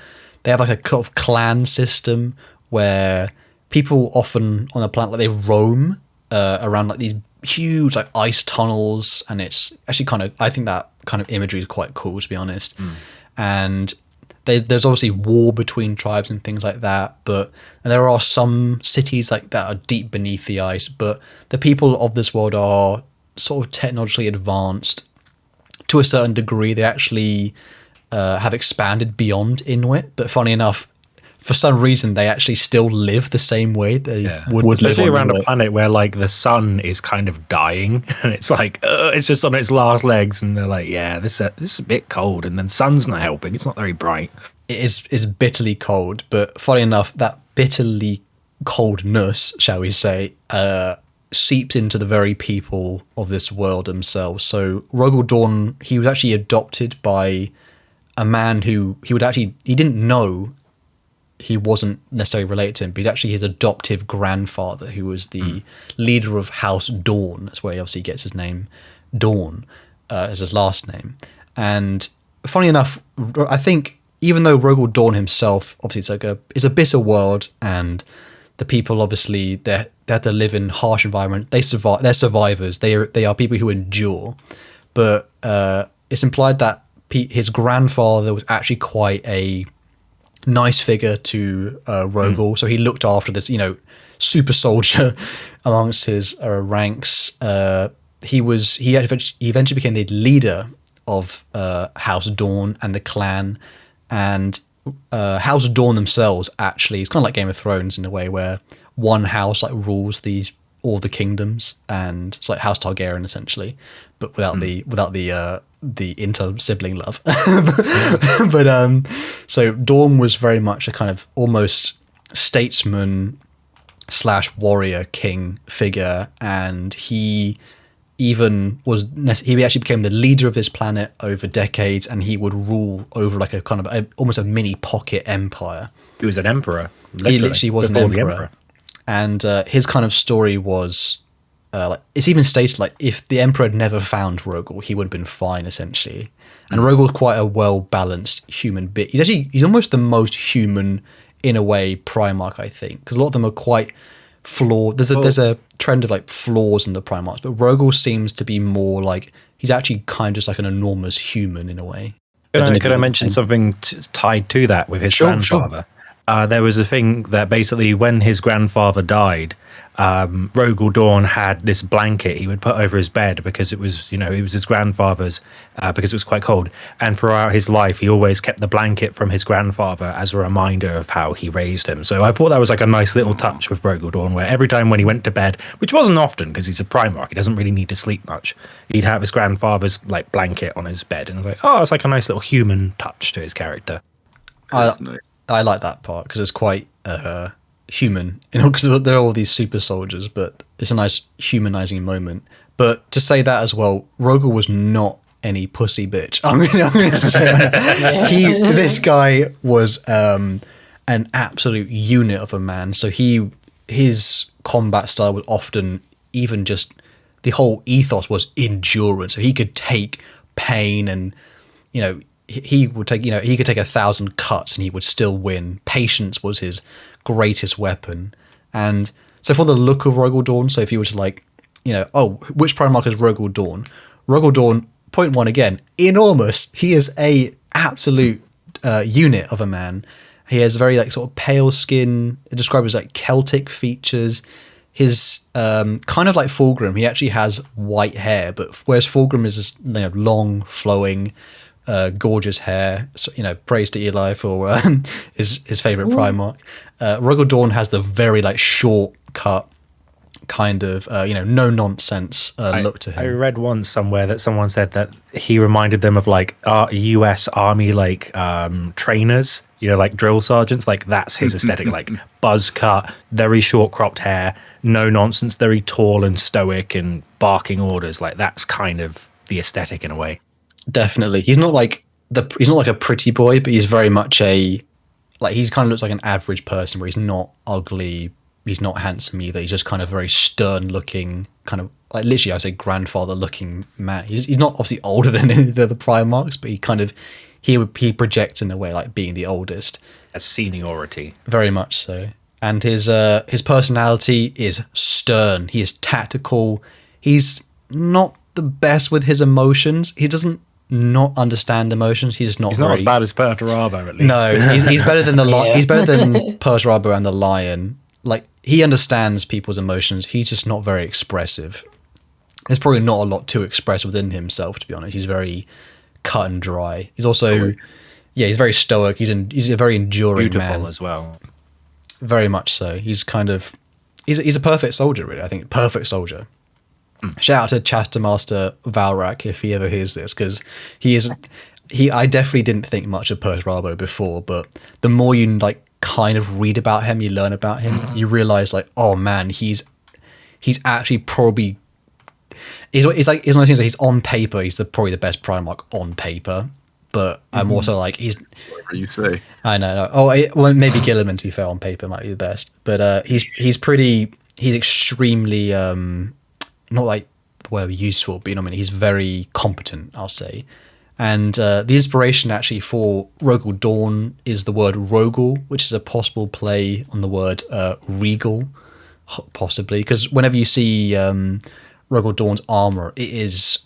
they have like a kind of clan system where people often on the planet, like, they roam around like these huge like ice tunnels, and it's actually kind of, I think that kind of imagery is quite cool, to be honest. And there's obviously war between tribes and things like that, but there are some cities like that are deep beneath the ice, but the people of this world are sort of technologically advanced to a certain degree. They actually have expanded beyond Inuit, but funny enough, for some reason, they actually still live the same way they would live especially around on a planet where like the sun is kind of dying, and it's like it's just on its last legs, and they're like, yeah, this is a bit cold, and then sun's not helping. It's not very bright. It is bitterly cold, but funny enough, that bitterly coldness, shall we say, seeps into the very people of this world themselves. So Rogel Dawn, he was actually adopted by a man who he didn't know he wasn't necessarily related to him, but he's actually his adoptive grandfather, who was the leader of House Dawn. That's where he obviously gets his name, Dawn, as his last name. And funny enough, I think even though Rogel Dawn himself, obviously it's a bitter world, and the people obviously they have to live in harsh environment. They survive. They're survivors. They are people who endure. But it's implied that his grandfather was actually quite a nice figure to Rogel, so he looked after this, super soldier amongst his ranks. He eventually became the leader of House Dawn and the clan, and House Dawn themselves actually, it's kind of like Game of Thrones in a way, where one house like rules all the kingdoms, and it's like House Targaryen essentially, but without the inter-sibling love. but so Dawn was very much a kind of almost statesman / warrior king figure, and he actually became the leader of this planet over decades, and he would rule over like a kind of almost a mini pocket empire. He was an emperor. He literally was an emperor. And his kind of story was like, it's even stated like if the emperor had never found Rogel, he would have been fine essentially. And Rogel's quite a well balanced human being. He's almost the most human in a way Primarch, I think, because a lot of them are quite flawed. There's a trend of like flaws in the Primarchs, but Rogel seems to be more like he's actually kind of just like an enormous human in a way. Could I mention something tied to that with his grandfather? Sure. There was a thing that basically when his grandfather died, Rogel Dawn had this blanket he would put over his bed because it was, it was his grandfather's, because it was quite cold. And throughout his life, he always kept the blanket from his grandfather as a reminder of how he raised him. So I thought that was like a nice little touch with Rogel Dawn, where every time when he went to bed, which wasn't often because he's a Primarch, he doesn't really need to sleep much, he'd have his grandfather's like blanket on his bed, and I was like, oh, it's like a nice little human touch to his character. I like that part because it's quite human, because there are all these super soldiers, but it's a nice humanizing moment. But to say that as well, Rogel was not any pussy bitch. I'm going to say that. This guy was an absolute unit of a man. So his combat style was often even just the whole ethos was endurance. So he could take pain and he would take, he could take 1,000 cuts and he would still win. Patience was his greatest weapon. And so for the look of Rogel Dawn, so if you were to like, which Primarch is Rogel Dawn? Rogel Dawn, point one again, enormous. He is a absolute unit of a man. He has very like sort of pale skin, described as like Celtic features. His kind of like Fulgrim, he actually has white hair, but whereas Fulgrim is this, long, flowing, gorgeous hair. So, praise to Eli for his favorite Primarch. Rogel Dawn has the very like short cut kind of no nonsense look to him. I read once somewhere that someone said that he reminded them of like US Army like trainers, like drill sergeants. Like that's his aesthetic, like buzz cut, very short cropped hair, no nonsense, very tall and stoic and barking orders. Like that's kind of the aesthetic in a way. definitely. He's not like a pretty boy, but he's very much he kind of looks like an average person where he's not ugly, he's not handsome either. He's just kind of very stern looking, kind of like literally I say grandfather looking man. He's not obviously older than any of the other Primarchs, but he projects in a way like being the oldest. As seniority. Very much so. And his personality is stern. He is tactical. He's not the best with his emotions. He doesn't not understand emotions. He's not as bad as Perturabo, at least. No, he's better than he's better than Perturabo and the Lion. Like, he understands people's emotions. He's just not very expressive. There's probably not a lot to express within himself, to be honest. He's very cut and dry. He's also, he's very stoic. He's a very enduring Beautiful man as well. Very much so. He's kind of he's a perfect soldier, really. I think perfect soldier. Shout out to Chapter Master Valrak if he ever hears this, because I definitely didn't think much of Perturabo before, but the more you like kind of read about him, you learn about him, you realize like, oh man, he's actually probably he's one of those things that he's on paper, he's probably the best Primarch on paper. But I'm also like, he's whatever you say. I know. Well, maybe Gilliman, to be fair, on paper might be the best. But he's extremely not like the word useful, but you know what I mean. He's very competent, I'll say. And the inspiration actually for Rogel Dawn is the word Rogel, which is a possible play on the word regal, possibly, because whenever you see Rogel Dawn's armor, it is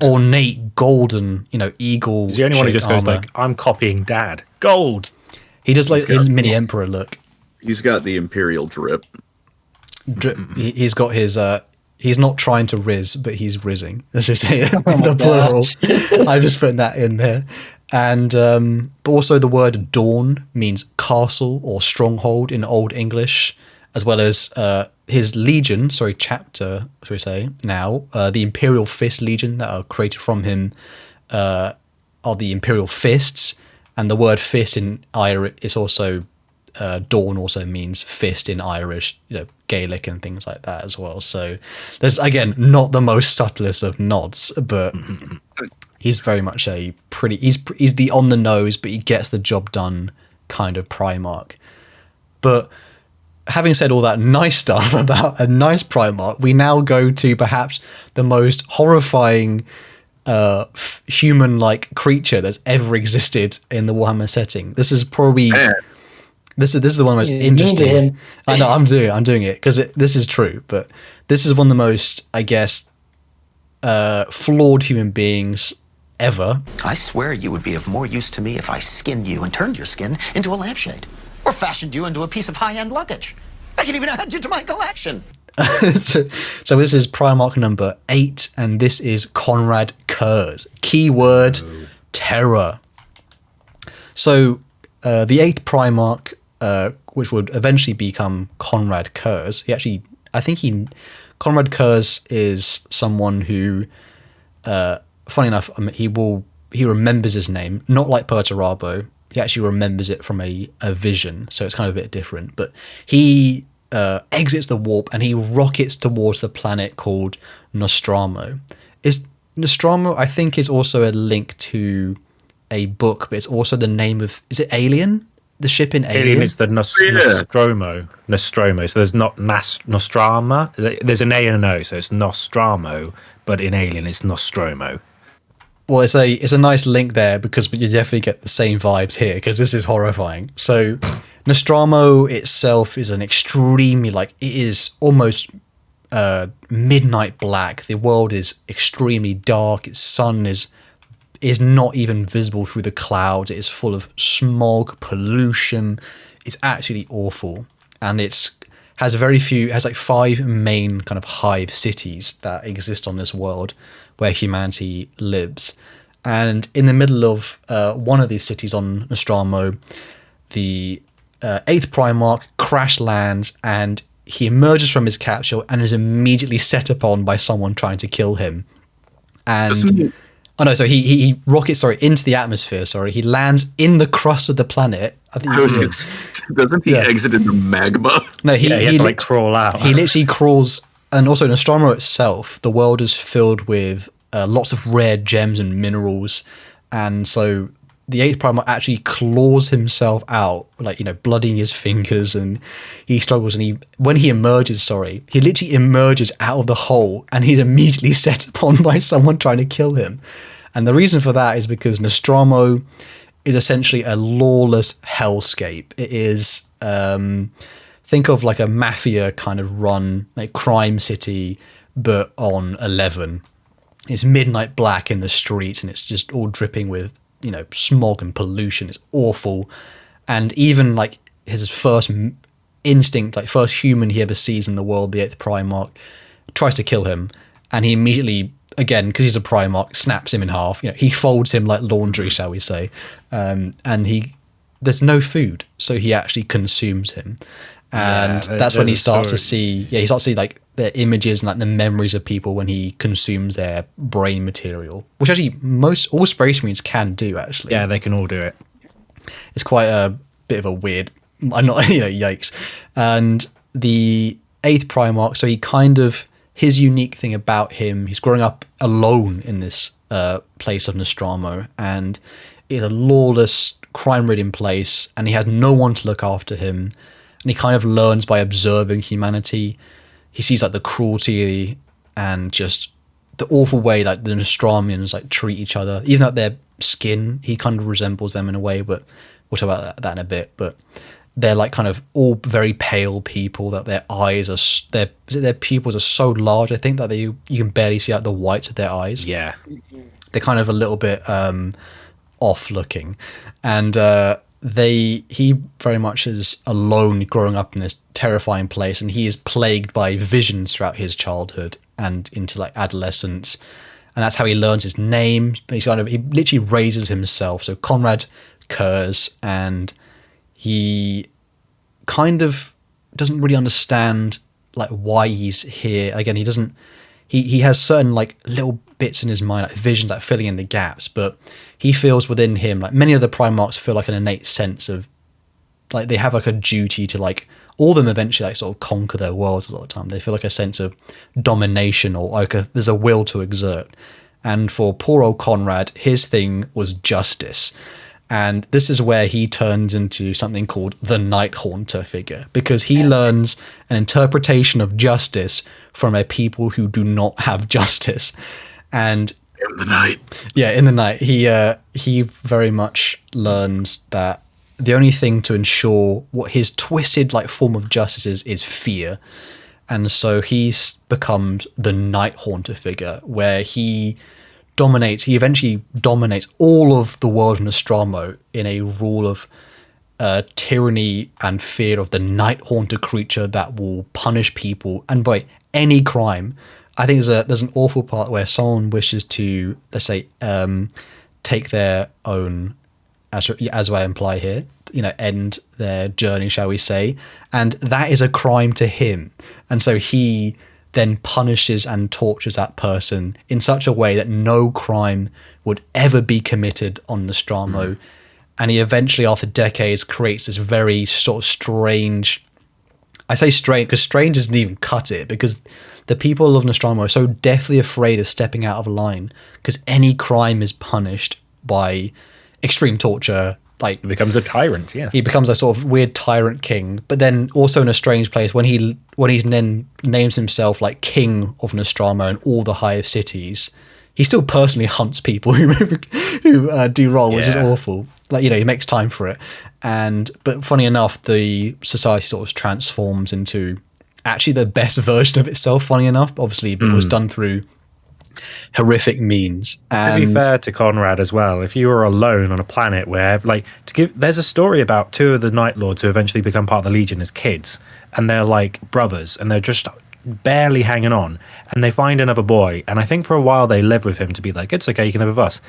ornate golden, eagle. He's the only one who just goes like, I'm copying Dad. Gold. He does like a mini emperor look. He's got the imperial drip. He's got his. He's not trying to riz, but he's rizzing. Let's just say the plural. I'm just putting that in there. And but also the word dawn means castle or stronghold in Old English, as well as his legion, chapter, should we say, now, the Imperial Fist Legion that are created from him are the Imperial Fists, and the word fist in Irish is also, dawn also means fist in Irish, Gaelic and things like that as well. So there's, again, not the most subtlest of nods, but he's very much he's the on the nose, but he gets the job done kind of Primarch. But having said all that nice stuff about a nice Primarch, we now go to perhaps the most horrifying human-like creature that's ever existed in the Warhammer setting. This is probably this is the one most interesting. I know I'm doing it because this is true, but this is one of the most, I guess, flawed human beings ever. I swear you would be of more use to me if I skinned you and turned your skin into a lampshade. Or fashioned you into a piece of high-end luggage. I can even add you to my collection. So this is Primarch number 8, and this is Conrad Kurz. Keyword, Terror. So the 8th Primarch, which would eventually become Conrad Kurz, Conrad Kurz is someone who, funny enough, he remembers his name, not like Perturabo. He actually remembers it from a vision, so it's kind of a bit different. But he exits the warp and he rockets towards the planet called Nostramo. Nostramo, I think, is also a link to a book, but it's also the name of... Is it Alien? The ship in Alien? Alien is the Nostromo. Nostromo. So there's not Nostrama. There's an A and an O, so it's Nostramo, but in Alien it's Nostromo. Well, it's a nice link there because you definitely get the same vibes here because this is horrifying. So Nostramo itself is an extremely, it is almost midnight black. The world is extremely dark. Its sun is not even visible through the clouds. It is full of smog, pollution. It's actually awful. And has 5 main kind of hive cities that exist on this world where humanity lives. And in the middle of one of these cities on Nostramo, the 8th Primarch crash lands and he emerges from his capsule and is immediately set upon by someone trying to kill him. And he rockets into the atmosphere. He lands in the crust of the planet. Doesn't he exit into magma? No, he has to crawl out. He literally crawls. And also Nostromo itself, the world is filled with lots of rare gems and minerals, and so the 8th Primarch actually claws himself out, like, you know, bloodying his fingers, and he struggles, and when he emerges, he literally emerges out of the hole, and he's immediately set upon by someone trying to kill him. And the reason for that is because Nostromo is essentially a lawless hellscape. It is, think of like a mafia kind of run, like crime city, but on 11. It's midnight black in the streets, and it's just all dripping with, you know, smog and pollution. It's awful. And even like his first instinct, like first human he ever sees in the world, the 8th Primarch, tries to kill him, and he immediately, again, because he's a Primarch, snaps him in half. You know, he folds him like laundry, shall we say, and there's no food, so he actually consumes him. And that's when he starts to see, he starts to see like the images and like the memories of people when he consumes their brain material, which actually all Space Marines can do, actually. Yeah, they can all do it. It's quite a bit of a weird, I'm not, you know, yikes. And the 8th Primarch, so he kind of, his unique thing about him, he's growing up alone in this place of Nostromo, and it's a lawless, crime-ridden place, and he has no one to look after him. And he kind of learns by observing humanity. He sees like the cruelty and just the awful way like the Nostromians like treat each other. Even like their skin, he kind of resembles them in a way, but we'll talk about that in a bit. But they're like kind of all very pale people, that their eyes are, their pupils are so large, I think, that you can barely see out the whites of their eyes. Yeah. They're kind of a little bit off looking. And he very much is alone growing up in this terrifying place, and he is plagued by visions throughout his childhood and into like adolescence, and that's how he learns his name. He literally raises himself. So Conrad Kurz, and he kind of doesn't really understand like why he's here. Again, he has certain like little bits in his mind, like visions, like filling in the gaps, but he feels within him, like many other Primarchs feel like an innate sense of like they have like a duty to like, all of them eventually like sort of conquer their worlds a lot of time. They feel like a sense of domination, or like there's a will to exert. And for poor old Conrad, his thing was justice. And this is where he turns into something called the Night Haunter figure, because he learns an interpretation of justice from a people who do not have justice. And in the night, in the night, he very much learns that the only thing to ensure what his twisted like form of justice is fear. And so he becomes the Night Haunter figure, where he eventually dominates all of the world of Nostromo in a rule of tyranny and fear of the Night Haunter creature that will punish people and by any crime. I think there's an awful part where someone wishes to, let's say, take their own, as I imply here, you know, end their journey, shall we say, and that is a crime to him. And so he then punishes and tortures that person in such a way that no crime would ever be committed on Nostromo. And he eventually, after decades, creates this very sort of strange, I say strange because strange doesn't even cut it, because the people of Nostromo are so deathly afraid of stepping out of line, because any crime is punished by extreme torture. Like, he becomes a tyrant. Yeah, he becomes a sort of weird tyrant king, but then also in a strange place when he then names himself like king of Nostromo and all the hive cities. He still personally hunts people who do wrong, which is awful. Like, you know, he makes time for it. But funny enough, the society sort of transforms into actually the best version of itself. Funny enough, obviously, but it was done through horrific means. And to be fair to Conrad as well, if you were alone on a planet where, like, there's a story about two of the Night Lords who eventually become part of the Legion as kids, and they're like brothers, and they're just barely hanging on, and they find another boy, and I think for a while they live with him to be like, it's okay, you can live with us.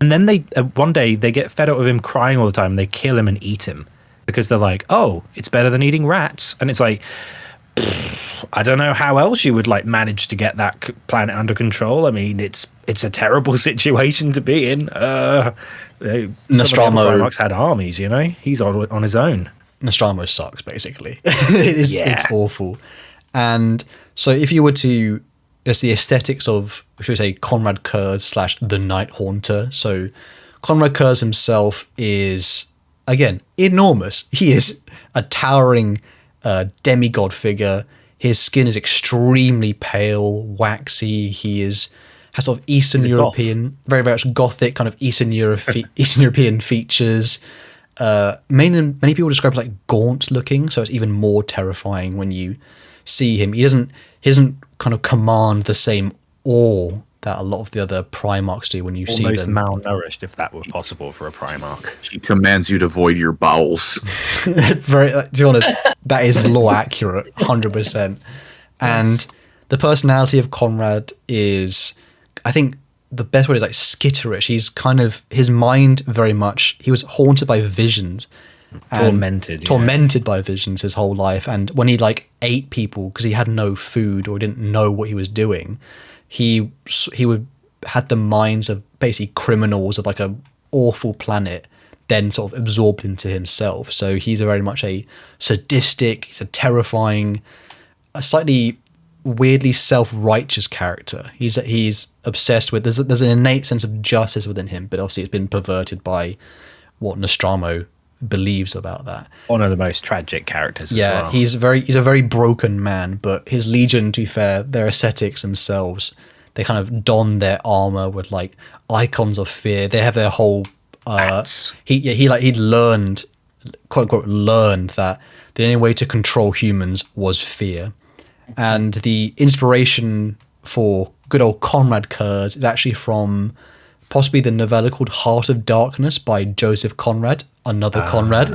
And then they one day they get fed up with him crying all the time, and they kill him and eat him because they're like, oh, it's better than eating rats. And it's like, I don't know how else you would like manage to get that planet under control. I mean, it's a terrible situation to be in. Nostromo had armies, you know. He's on his own. Nostromo sucks, basically. It's awful. And so if you were to it's the aesthetics of, should we say, Conrad Kurz / the Night Haunter. So Conrad Kurz himself is, again, enormous. He is a towering demigod figure. His skin is extremely pale, waxy. He has sort of Eastern European, very much gothic kind of Eastern European features. Many people describe it like gaunt looking, so it's even more terrifying when you see him. He doesn't kind of command the same awe that a lot of the other Primarchs do when you see them. Almost malnourished, if that were possible for a Primarch. He commands you to void your bowels. To be honest, that is lore accurate, 100%. And the personality of Conrad is, I think the best word is like skitterish. He's kind of, his mind very much, he was haunted by visions. Tormented by visions his whole life. And when he like ate people because he had no food or didn't know what he was doing, he would had the minds of basically criminals of like a awful planet then sort of absorbed into himself. So he's very much a sadistic, he's a terrifying, a slightly weirdly self-righteous character. He's obsessed with, there's an innate sense of justice within him, but obviously it's been perverted by what Nostromo believes about that. One of the most tragic characters. Yeah, as well. he's a very broken man, but his legion, to be fair, their ascetics themselves, they kind of don their armor with like icons of fear. They have their whole he'd learned, quote unquote, learned that the only way to control humans was fear. And the inspiration for good old Conrad Kurz is actually from possibly the novella called Heart of Darkness by Joseph Conrad, another Conrad.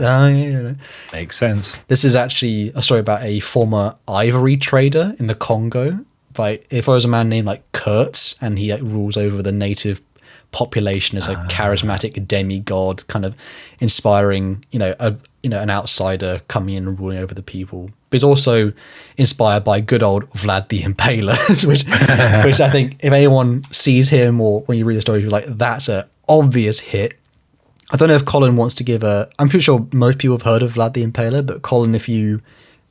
Makes sense. This is actually a story about a former ivory trader in the Congo. If there was a man named like Kurtz, and he like rules over the native population as a charismatic demigod, kind of inspiring, an outsider coming in and ruling over the people. But he's also inspired by good old Vlad the Impaler, which I think if anyone sees him or when you read the story, you're like, that's an obvious hit. I don't know if Colin wants to give I'm pretty sure most people have heard of Vlad the Impaler, but Colin, if you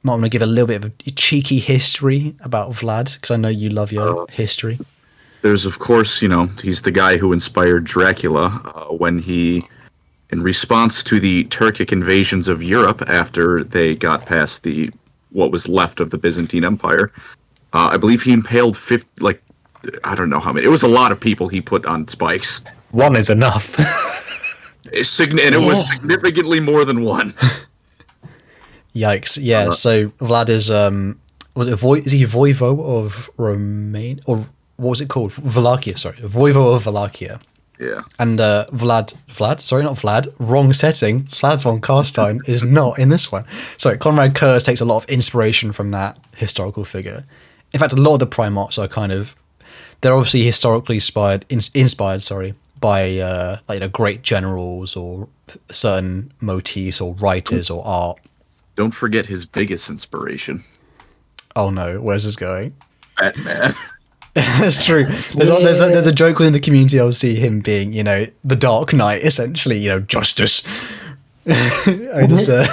might want to give a little bit of a cheeky history about Vlad, because I know you love your history. There's, of course, he's the guy who inspired Dracula when he, in response to the Turkic invasions of Europe after they got past what was left of the Byzantine Empire, I believe he impaled I don't know how many. It was a lot of people he put on spikes. One is enough. And it was significantly more than one. Yikes! Yeah. So Vlad is is he Voivo of Romania, or what was it called? Wallachia. Sorry, Voivo of Wallachia. Yeah. And wrong setting. Vlad von Carstein is not in this one. Sorry, Conrad Kurz takes a lot of inspiration from that historical figure. In fact, a lot of the Primarchs are they're obviously historically inspired by great generals or certain motifs or writers or art. Don't forget his biggest inspiration. Oh no, where's this going? Batman. That's true. There's a joke within the community. I'll see him being, the Dark Knight, essentially, justice. I just, I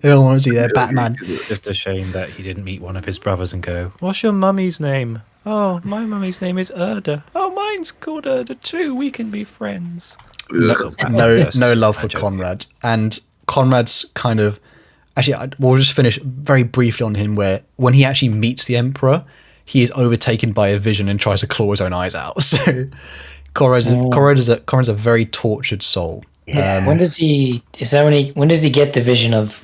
don't want to see that Batman. Just a shame that he didn't meet one of his brothers and go, "What's your mummy's name?" "Oh, my mummy's name is Erda." "Oh, mine's called Erda too. We can be friends." No love for Conrad. And Conrad's kind of, actually, we'll just finish very briefly on him, where when he actually meets the Emperor, he is overtaken by a vision and tries to claw his own eyes out. So Conrad's a very tortured soul. Yeah. When does he get the vision of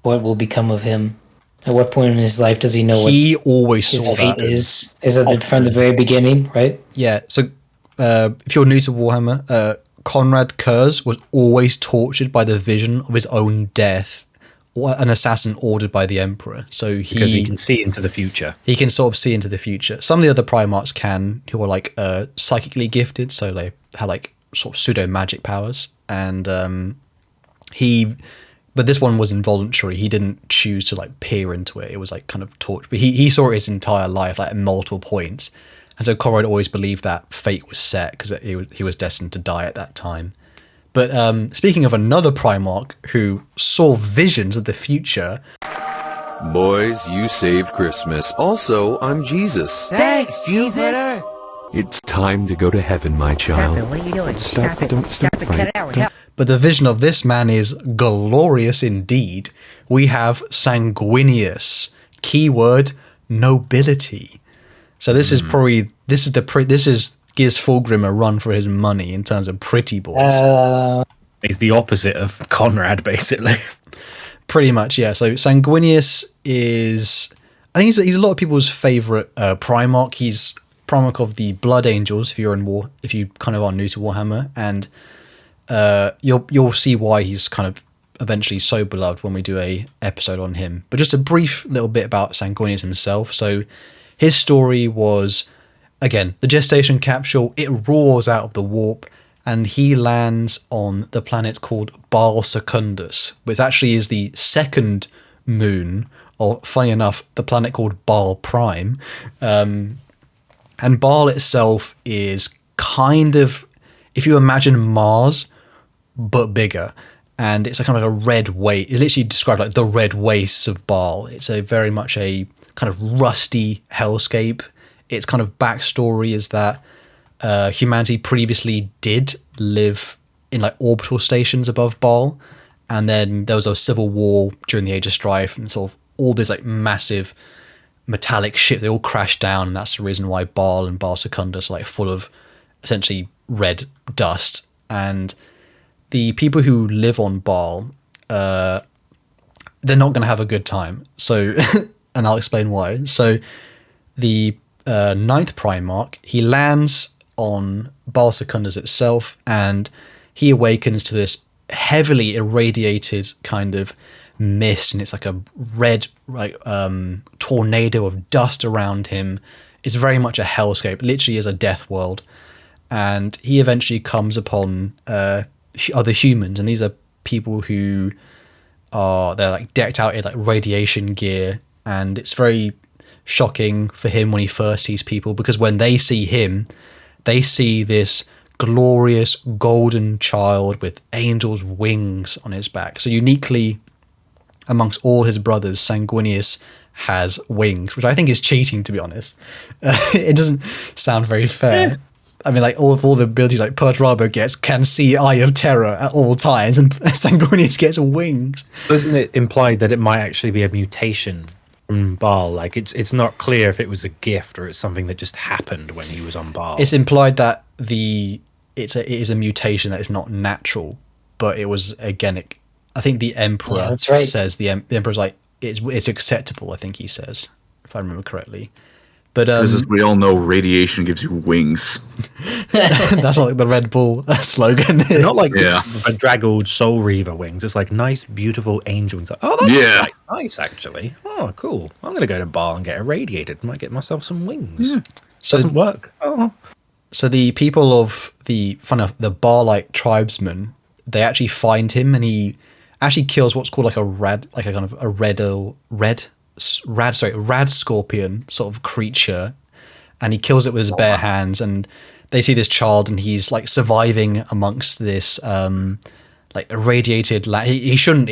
what will become of him? At what point in his life does he know what he always his saw fate that? Is it from the very beginning, right? Yeah. So if you're new to Warhammer, Conrad Kurz was always tortured by the vision of his own death, or an assassin ordered by the Emperor. So because he can see into the future. He can sort of see into the future. Some of the other Primarchs can, who are psychically gifted, so they have sort of pseudo magic powers. And but this one was involuntary. He didn't choose to peer into it. It was kind of torture. But he saw it his entire life at multiple points. And so Conrad always believed that fate was set because he was destined to die at that time. But speaking of another Primarch who saw visions of the future, Boys, you saved Christmas. Also, I'm Jesus. Thanks, Jesus. It's time to go to heaven, my child. Stop it. What are you doing? Stop it. Don't Stop it. Cut it out. Help. But the vision of this man is glorious indeed. We have Sanguinius. Keyword, nobility. So this is probably, this gives Fulgrim a run for his money in terms of pretty boys. He's the opposite of Conrad, basically. Pretty much, yeah. So Sanguinius is, I think he's a lot of people's favorite Primarch. He's Primarch of the Blood Angels. If you kind of are new to Warhammer, and you'll see why he's kind of eventually so beloved when we do a episode on him. But just a brief little bit about Sanguinius himself. So his story was, again, the gestation capsule. It roars out of the warp, and he lands on the planet called Baal Secundus, which actually is the second moon, or funny enough, the planet called Baal Prime. And Baal itself is kind of, if you imagine Mars, but bigger. And it's a kind of a red waste. It's literally described like the red wastes of Baal. It's a very much a kind of rusty hellscape. Its kind of backstory is that humanity previously did live in like orbital stations above Baal, and then there was a civil war during the Age of Strife, and sort of all these like massive metallic ship, they all crashed down, and that's the reason why Baal and Baal Secundus are like full of essentially red dust. And the people who live on Baal, they're not going to have a good time. So, and I'll explain why. So the ninth Primarch, he lands on Baal Secundus itself, and he awakens to this heavily irradiated kind of mist, and it's like a red tornado of dust around him. It's very much a hellscape, literally is a death world. And he eventually comes upon other humans, and these are people who they're like decked out in like radiation gear, and it's very shocking for him when he first sees people, because when they see him, they see this glorious golden child with angels' wings on his back. So uniquely amongst all his brothers, Sanguinius has wings, which I think is cheating, to be honest. It doesn't sound very fair. I mean, like all the abilities like Perturabo gets, can see Eye of Terror at all times, and Sanguinius gets wings. Doesn't it imply that it might actually be a mutation from Baal? Like it's not clear if it was a gift or it's something that just happened when he was on Baal. It's implied that it is a mutation that is not natural, but it was, again, I think the Emperor says the Emperor's like it's acceptable. I think he says, if I remember correctly. But because as we all know, radiation gives you wings. That's like the Red Bull slogan. Not like a draggled Soul Reaver wings. It's like nice, beautiful angel wings. Like, oh, that's quite nice, actually. Oh, cool. I'm going to go to Baal and get irradiated. Might get myself some wings. So doesn't work. Oh. So the people of the Baal-like tribesmen, they actually find him, and he actually kills what's called like a rad scorpion sort of creature, and he kills it with his bare hands. And they see this child, and he's like surviving amongst this like irradiated he shouldn't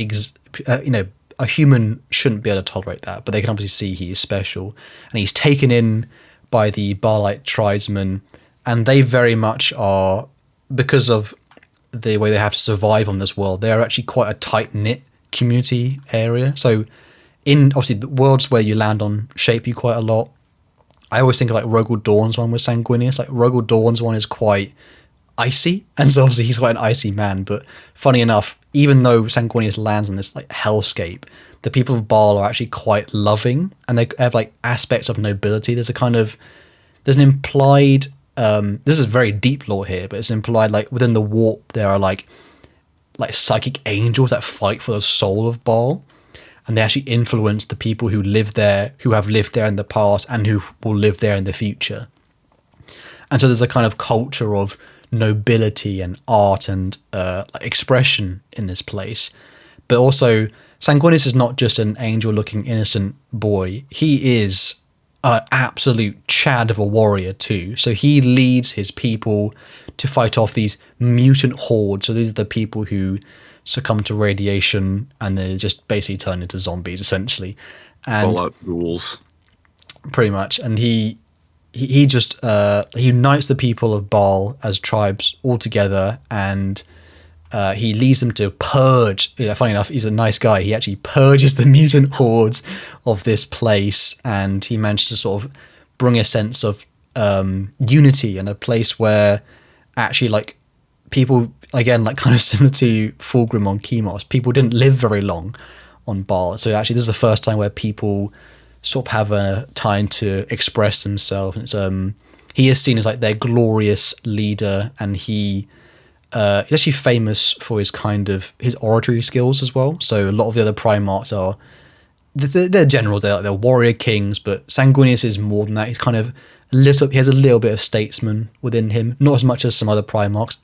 a human shouldn't be able to tolerate that, but they can obviously see he's special, and he's taken in by the Baal-like tribesmen, and they very much are, because of the way they have to survive on this world, they're actually quite a tight-knit community area. So in obviously the worlds where you land on shape you quite a lot, I always think of like Rogel Dawn's one with Sanguinius. Like Rogel Dawn's one is quite icy, and so obviously he's quite an icy man. But funny enough, even though Sanguinius lands on this like hellscape, the people of Baal are actually quite loving, and they have like aspects of nobility. There's an implied this is very deep lore here, but it's implied like within the warp there are like psychic angels that fight for the soul of Baal. And they actually influence the people who live there, who have lived there in the past, and who will live there in the future. And so there's a kind of culture of nobility and art and expression in this place. But also, Sanguinius is not just an angel-looking innocent boy. He is an absolute Chad of a warrior too. So he leads his people to fight off these mutant hordes. So these are the people who succumb to radiation, and they just basically turn into zombies essentially. And Fallout rules. Pretty much. And he just he unites the people of Baal as tribes all together, and he leads them to purge. Funny enough, he's a nice guy. He actually purges the mutant hordes of this place, and he managed to sort of bring a sense of unity and a place where actually, like, people, again, like kind of similar to Fulgrim on Chemos, people didn't live very long on Baal. So actually, this is the first time where people sort of have a time to express themselves. It's he is seen as like their glorious leader, and he's actually famous for his kind of his oratory skills as well. So a lot of the other Primarchs are they're general, they're warrior kings, but Sanguinius is more than that. He's kind of he has a little bit of statesman within him, not as much as some other Primarchs,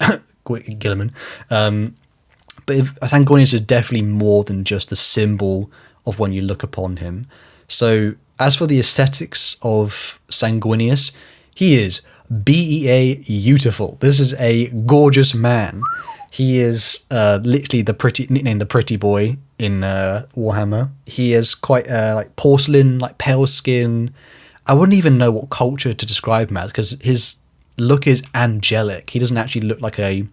Gilliman. But Sanguinius is definitely more than just the symbol of when you look upon him. So as for the aesthetics of Sanguinius, he is BEA beautiful. This is a gorgeous man. He is literally nicknamed the pretty boy in Warhammer. He is quite like porcelain, like pale skin. I wouldn't even know what culture to describe him as, because his look is angelic. He doesn't actually look like a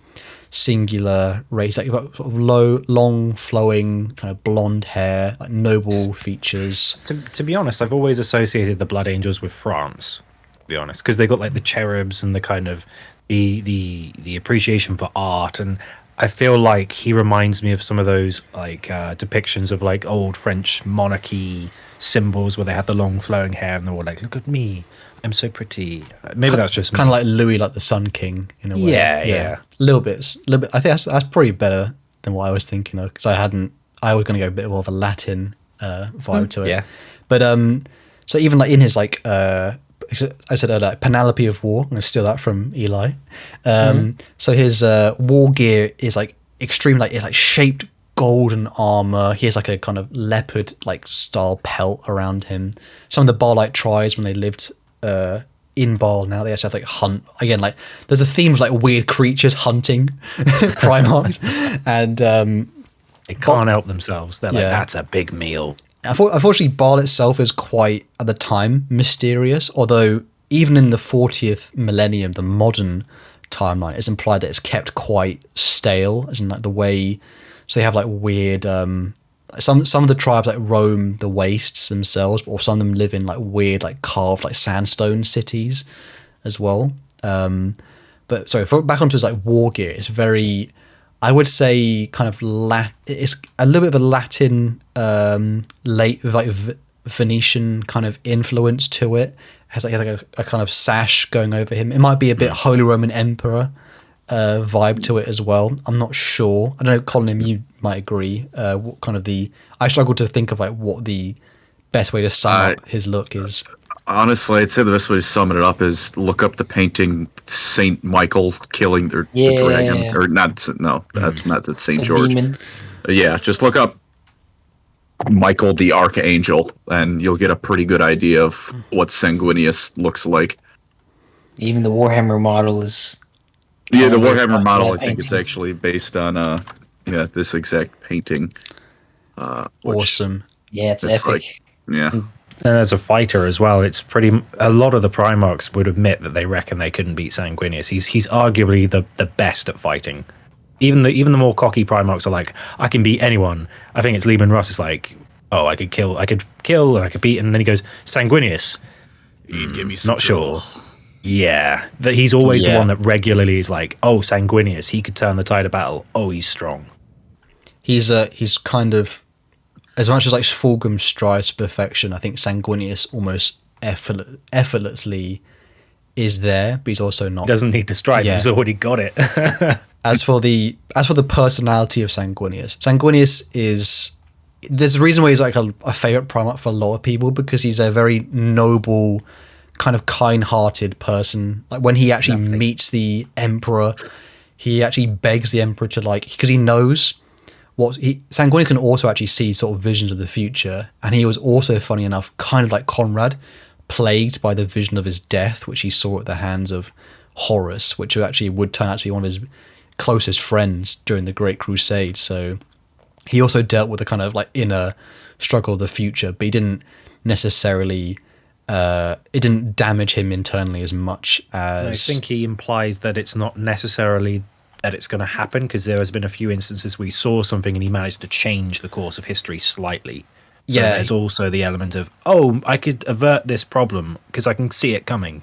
singular race. Like, you've got sort of long, flowing, kind of blonde hair, like noble features. To be honest, I've always associated the Blood Angels with France, to be honest, because they got like the cherubs and the kind of the appreciation for art, and I feel like he reminds me of some of those like depictions of like old French monarchy symbols where they have the long flowing hair and they're all like, look at me, I'm so pretty. Maybe that's just kind of like Louis, like the Sun King in a way. Yeah. A little bit. I think that's probably better than what I was thinking of, because I was going to go a bit more of a Latin vibe to it. Yeah. But so even like in his like I said earlier, Penelope of War, I'm going to steal that from Eli. So his war gear is like extreme, like it's like shaped golden armor. He has like a kind of leopard like style pelt around him. Some of the Baalite tribes, when they lived in Baal, now they actually have like hunt again. Like there's a theme of like weird creatures hunting Primarchs, and they can't help themselves. They're like, that's a big meal. Unfortunately, Baal itself is quite, at the time, mysterious, although even in the 40th millennium, the modern timeline, it's implied that it's kept quite stale, as in like the way, so they have like weird, some of the tribes like roam the wastes themselves, or some of them live in like weird, like carved, like sandstone cities as well. But sorry, back onto his like war gear, it's very, I would say, kind of it's a little bit of a Latin, late like Venetian kind of influence to it. It has like a kind of sash going over him. It might be a bit Holy Roman Emperor vibe to it as well. I'm not sure. I don't know, Colin, you might agree. What kind of I struggle to think of like what the best way to sum up his look is. Honestly, I'd say the best way to sum it up is look up the painting Saint Michael killing the dragon, or not? No, that's not that Saint George. Yeah, just look up Michael the Archangel, and you'll get a pretty good idea of what Sanguinius looks like. Even the Warhammer model is. Yeah, the Warhammer model. I think it's actually based on this exact painting. Awesome. Yeah, it's epic. Like, yeah. And as a fighter as well, it's a lot of the Primarchs would admit that they reckon they couldn't beat Sanguinius. He's arguably the best at fighting. Even the more cocky Primarchs are like, I can beat anyone. I think it's Leman Russ is like, oh, I could kill, and I could beat, and then he goes, Sanguinius. Give me some not sure. Yeah, that he's always the one that regularly is like, oh, Sanguinius, he could turn the tide of battle. Oh, he's strong. He's kind of, as much as like Fulgrim strives for perfection, I think Sanguinius almost effortlessly is there, but he's also not. He doesn't need to strive. He's already got it. As for the personality of Sanguinius is, there's a reason why he's like a favorite Primarch for a lot of people, because he's a very noble, kind of kind-hearted person. Like when he actually meets the Emperor, he actually begs the Emperor to like, because he knows Sanguinius can also actually see sort of visions of the future, and he was also, funny enough, kind of like Conrad, plagued by the vision of his death, which he saw at the hands of Horus, which actually would turn out to be one of his closest friends during the Great Crusade. So he also dealt with the kind of like inner struggle of the future, but he didn't necessarily it didn't damage him internally as much as... I think he implies that it's not necessarily that it's going to happen, because there has been a few instances where he saw something and he managed to change the course of history slightly. So yeah, there's also the element of, oh, I could avert this problem because I can see it coming.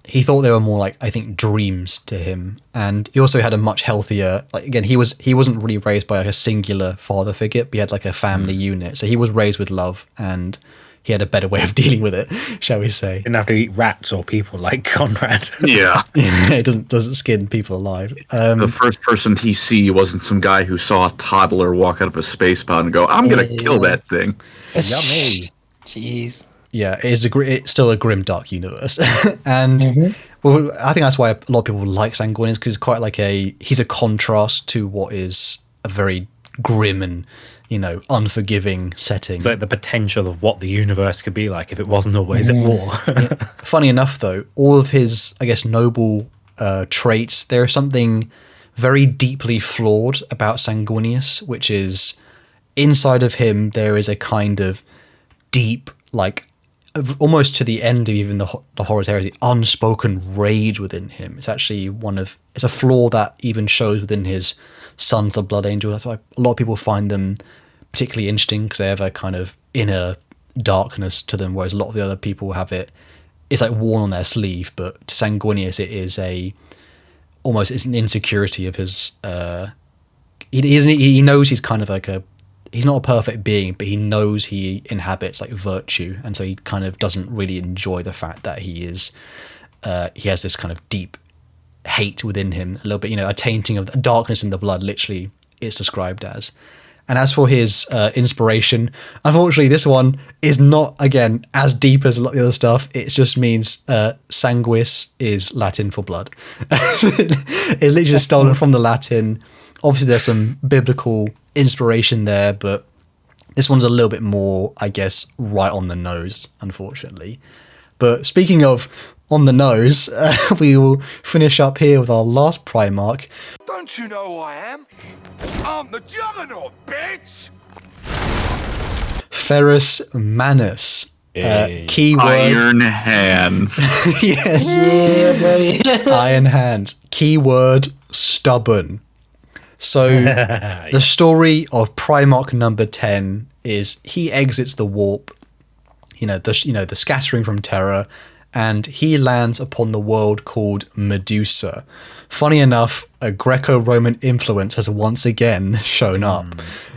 He thought they were more like, I think, dreams to him. And he also had a much healthier, like, again, he wasn't really raised by like a singular father figure, but he had like a family unit. So he was raised with love, and he had a better way of dealing with it, shall we say. Didn't have to eat rats or people like Conrad. Yeah. It doesn't skin people alive. The first person he see wasn't some guy who saw a toddler walk out of a space pod and go, I'm going to kill that thing. Yummy. Jeez. Yeah, it's still a grim, dark universe. And well, I think that's why a lot of people like Sanguinius, because it's quite like he's a contrast to what is a very grim and, you know, unforgiving setting. It's like the potential of what the universe could be like if it wasn't always at war. Yeah. Funny enough, though, all of his, I guess, noble traits, there's something very deeply flawed about Sanguinius, which is inside of him there is a kind of deep, like, almost to the end of even the Horus Heresy, unspoken rage within him. It's actually it's a flaw that even shows within his Sons, the Blood Angel. That's why a lot of people find them particularly interesting, because they have a kind of inner darkness to them, whereas a lot of the other people have it's like worn on their sleeve. But to Sanguinius, it's an insecurity of his. He knows he's kind of like he's not a perfect being, but he knows he inhabits like virtue, and so he kind of doesn't really enjoy the fact that he has this kind of deep hate within him, a little bit, you know, a tainting of darkness in the blood, literally it's described as. And as for his inspiration, unfortunately this one is not, again, as deep as a lot of the other stuff. It just means sanguis is Latin for blood. It's literally just stolen from the Latin. Obviously there's some biblical inspiration there, but this one's a little bit more, I guess, right on the nose, unfortunately. But speaking of on the nose, we will finish up here with our last Primarch. Don't you know who I am? I'm the Juggernaut, bitch! Ferrus Manus. Keyword Iron Hands. Yes. Yeah, buddy. Iron Hands. Keyword stubborn. So the story of Primarch number 10 is he exits the warp, the scattering from Terra, and he lands upon the world called Medusa. Funny enough, a Greco-Roman influence has once again shown up.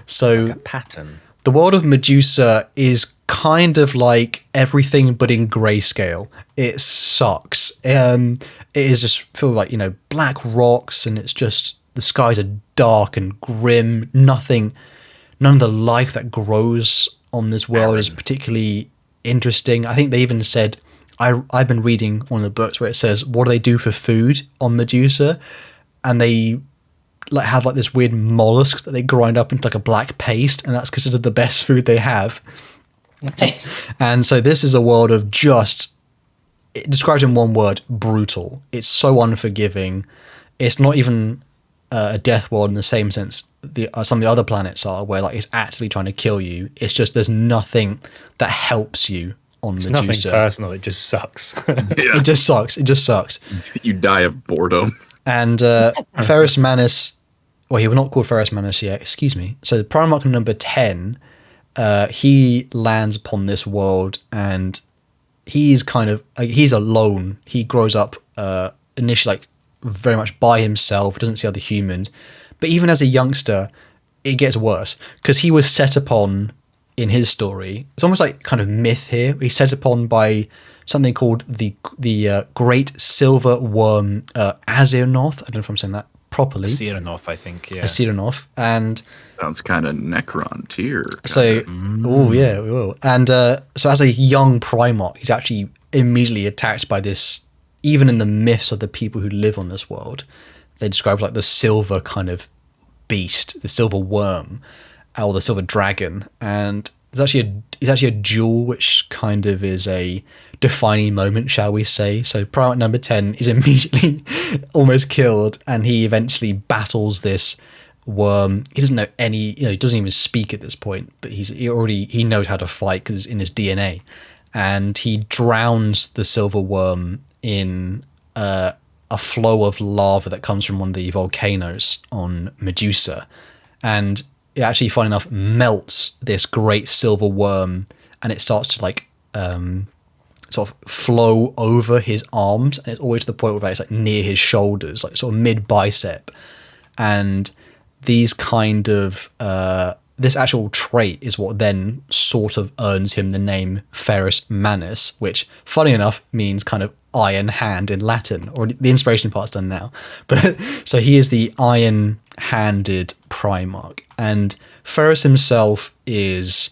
So like a pattern. The world of Medusa is kind of like everything but in grayscale. It sucks. It is just filled with, like, black rocks, and it's just, the skies are dark and grim. None of the life that grows on this world is particularly interesting. I think they even said, I've been reading one of the books where it says, what do they do for food on Medusa? And they have this weird mollusk that they grind up into like a black paste, and that's considered the best food they have. Nice. And so this is a world of it describes in one word, brutal. It's so unforgiving. It's not even a death world in the same sense some of the other planets are, where it's actively trying to kill you. It's just there's nothing that helps you on Medusa. Nothing personal, it just sucks. It just sucks. You die of boredom. And Ferrus Manus, well, he was not called Ferrus Manus yet, excuse me. So the Primarch number 10, he lands upon this world, and he's he's alone. He grows up initially very much by himself, doesn't see other humans. But even as a youngster, it gets worse, because he was set upon in his story. It's almost like kind of myth here. He's set upon by something called the Great Silver Worm Azeronoth. I don't know if I'm saying that properly. Azeronoth, I think, yeah. Azeronoth. And sounds kind of Necron tier. So, oh yeah, we will. And so as a young Primarch, he's actually immediately attacked by this, even in the myths of the people who live on this world, they describe the silver kind of beast, the silver worm, or the silver dragon. And there's actually actually a duel, which kind of is a defining moment, shall we say. So Primarch number 10 is immediately almost killed, and he eventually battles this worm. He doesn't know any, he doesn't even speak at this point, but he knows how to fight because it's in his DNA. And he drowns the silver worm in a flow of lava that comes from one of the volcanoes on Medusa. And it actually, funny enough, melts this great silver worm, and it starts to like sort of flow over his arms, and it's always to the point where it's like near his shoulders, like sort of mid bicep. And these kind of this actual trait is what then sort of earns him the name Ferrus Manus, which, funny enough, means kind of iron hand in Latin, or the inspiration part's done now. But so he is the iron-handed Primarch, and Ferrus himself is,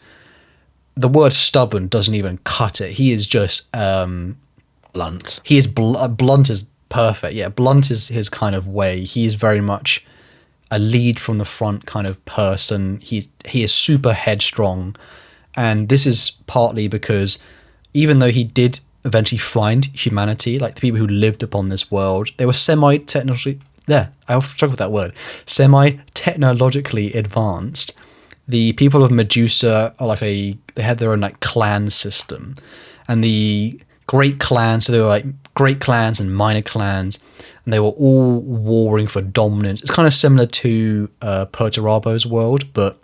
the word stubborn doesn't even cut it. He is just blunt. He is blunt is perfect. Yeah, blunt is his kind of way. He is very much a lead from the front kind of person. He is super headstrong, and this is partly because even though he did eventually find humanity, like the people who lived upon this world, they were semi-technologically advanced. The people of Medusa are like they had their own like clan system, and the great clans, so they were like great clans and minor clans, and they were all warring for dominance. It's kind of similar to Perturabo's world, but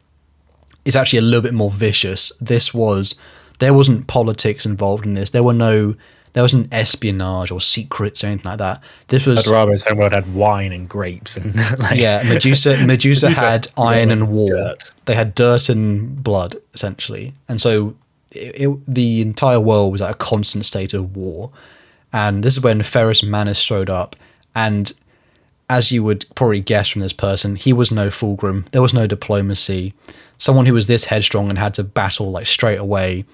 it's actually a little bit more vicious. There wasn't politics involved in this. There wasn't espionage or secrets or anything like that. This was Perturabo's homeworld had wine and grapes and Medusa had iron and war. Dirt. They had dirt and blood essentially, and so the entire world was at a constant state of war. And this is when Ferrus Manus showed up, and as you would probably guess from this person, he was no Fulgrim. There was no diplomacy. Someone who was this headstrong and had to battle like straight away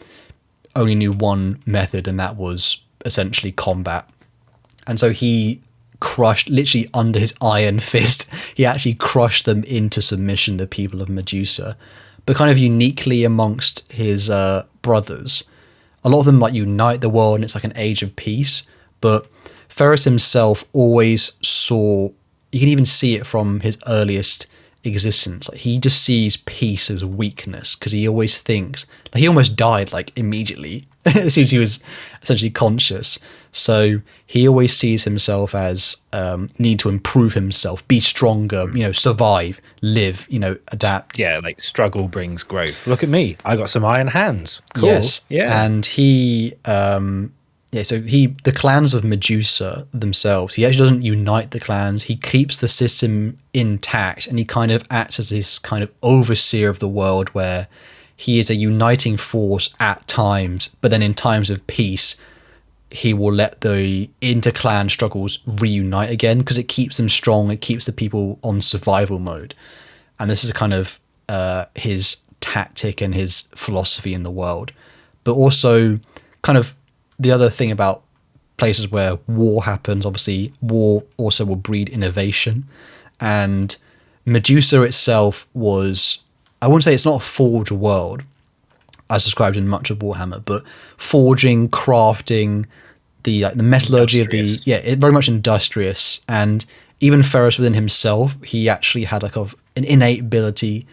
only knew one method, and that was essentially combat. And so he crushed, literally under his iron fist, he actually crushed them into submission, the people of Medusa. But kind of uniquely amongst his brothers, a lot of them like unite the world, and it's like an age of peace. But Ferrus himself always saw, you can even see it from his earliest existence, like he just sees peace as weakness, because he always thinks, like, he almost died like immediately as soon as he was essentially conscious. So he always sees himself as need to improve himself, be stronger, survive, live, adapt. Yeah, like struggle brings growth. Look at me, I got some iron hands. Cool. Yes. Yeah. And he the clans of Medusa themselves, he actually doesn't unite the clans. He keeps the system intact, and he kind of acts as this kind of overseer of the world, where he is a uniting force at times, but then in times of peace, he will let the inter-clan struggles reunite again, because it keeps them strong, it keeps the people on survival mode. And this is kind of his tactic and his philosophy in the world. But also kind of the other thing about places where war happens, obviously war also will breed innovation. And Medusa itself was, I wouldn't say it's not a forged world as described in much of Warhammer, but forging, crafting, the metallurgy of it very much industrious. And even Ferrus within himself, he actually had like an innate ability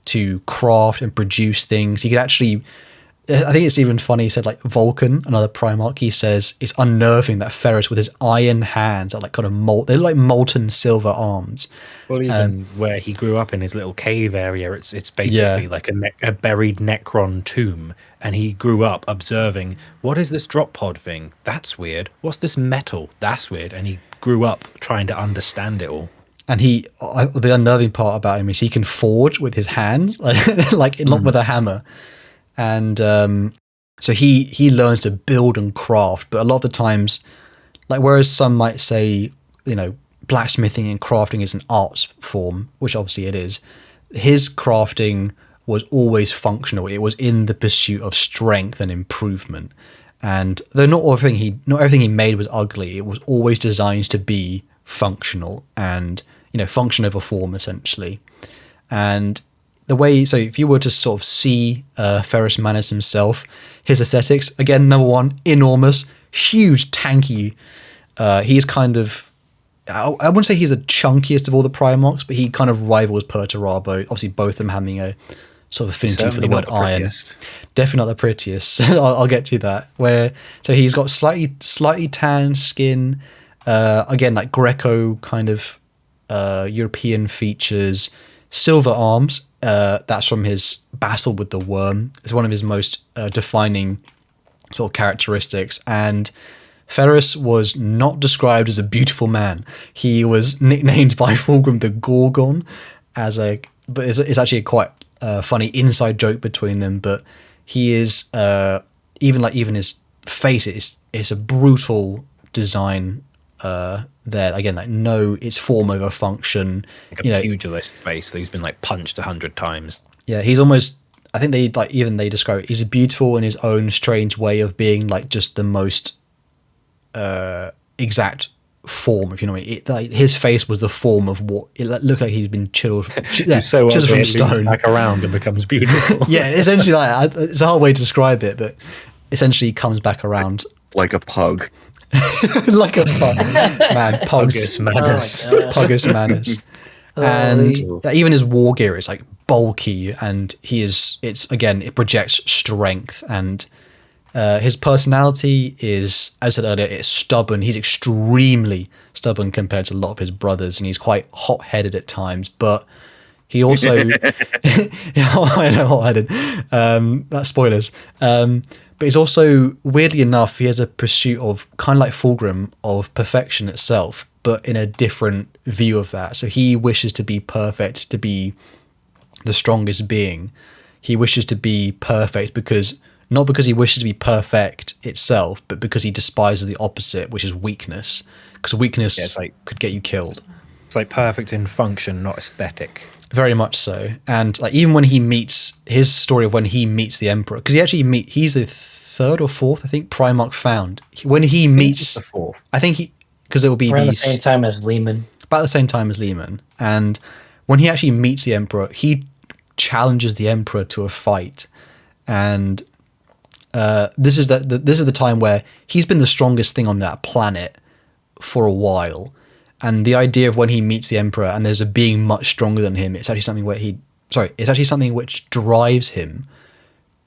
to craft and produce things. He could actually, I think it's even funny, he said like Vulcan, another Primarch, he says it's unnerving that Ferrus with his iron hands are like kind of they're like molten silver arms. Well, even where he grew up in his little cave area, it's basically like a buried Necron tomb, and he grew up observing, what is this drop pod thing? That's weird. What's this metal? That's weird. And he grew up trying to understand it all. And the unnerving part about him is he can forge with his hands, like not with a hammer. And so he learns to build and craft, but a lot of the times, like whereas some might say, blacksmithing and crafting is an art form, which obviously it is, his crafting was always functional. It was in the pursuit of strength and improvement. And though not everything he made was ugly, it was always designed to be functional and function over form essentially. And the way, so if you were to sort of see Ferrus Manus himself, his aesthetics, again, number one, enormous, huge, tanky. He's kind of, I wouldn't say he's the chunkiest of all the Primarchs, but he kind of rivals Perturabo. Obviously, both of them having a sort of affinity for the word iron. Definitely not the prettiest. I'll get to that. So he's got slightly tan skin, again, like Greco kind of European features, silver arms. That's from his battle with the worm. It's one of his most defining sort of characteristics. And Ferrus was not described as a beautiful man. He was nicknamed by Fulgrim the Gorgon but it's actually a quite funny inside joke between them. But he is even his face is a brutal design. There again, like its form over function. Like a pugilist face that he's been like punched 100 times. Yeah, he's almost. I think they describe it. He's beautiful in his own strange way of being like just the most exact form, if you know what I mean. Like his face was the form of what it looked like he'd been chiseled from stone. Back around and becomes beautiful. Yeah, essentially, like, it's a hard way to describe it, but essentially, comes back around like a pug. Like a pug, man. Pugus Manus. And even his war gear is like bulky, and it projects strength, and his personality is, as I said earlier, it's stubborn. He's extremely stubborn compared to a lot of his brothers, and he's quite hot-headed at times, but he also I know, hot-headed. That's spoilers. But he's also, weirdly enough, he has a pursuit of, kind of like Fulgrim, of perfection itself, but in a different view of that. So he wishes to be perfect, to be the strongest being. He wishes to be perfect not because he wishes to be perfect itself, but because he despises the opposite, which is weakness. Because weakness could get you killed. It's like perfect in function, not aesthetic. Very much so. And like even when he meets his story of when he meets the Emperor, because he's the third or fourth, I think, Primarch found. When he meets the fourth, I think because it will be around the same time as Lehman. About the same time as Lehman. And when he actually meets the Emperor, he challenges the Emperor to a fight. And this is the time where he's been the strongest thing on that planet for a while. And the idea of when he meets the Emperor and there's a being much stronger than him, it's actually something which drives him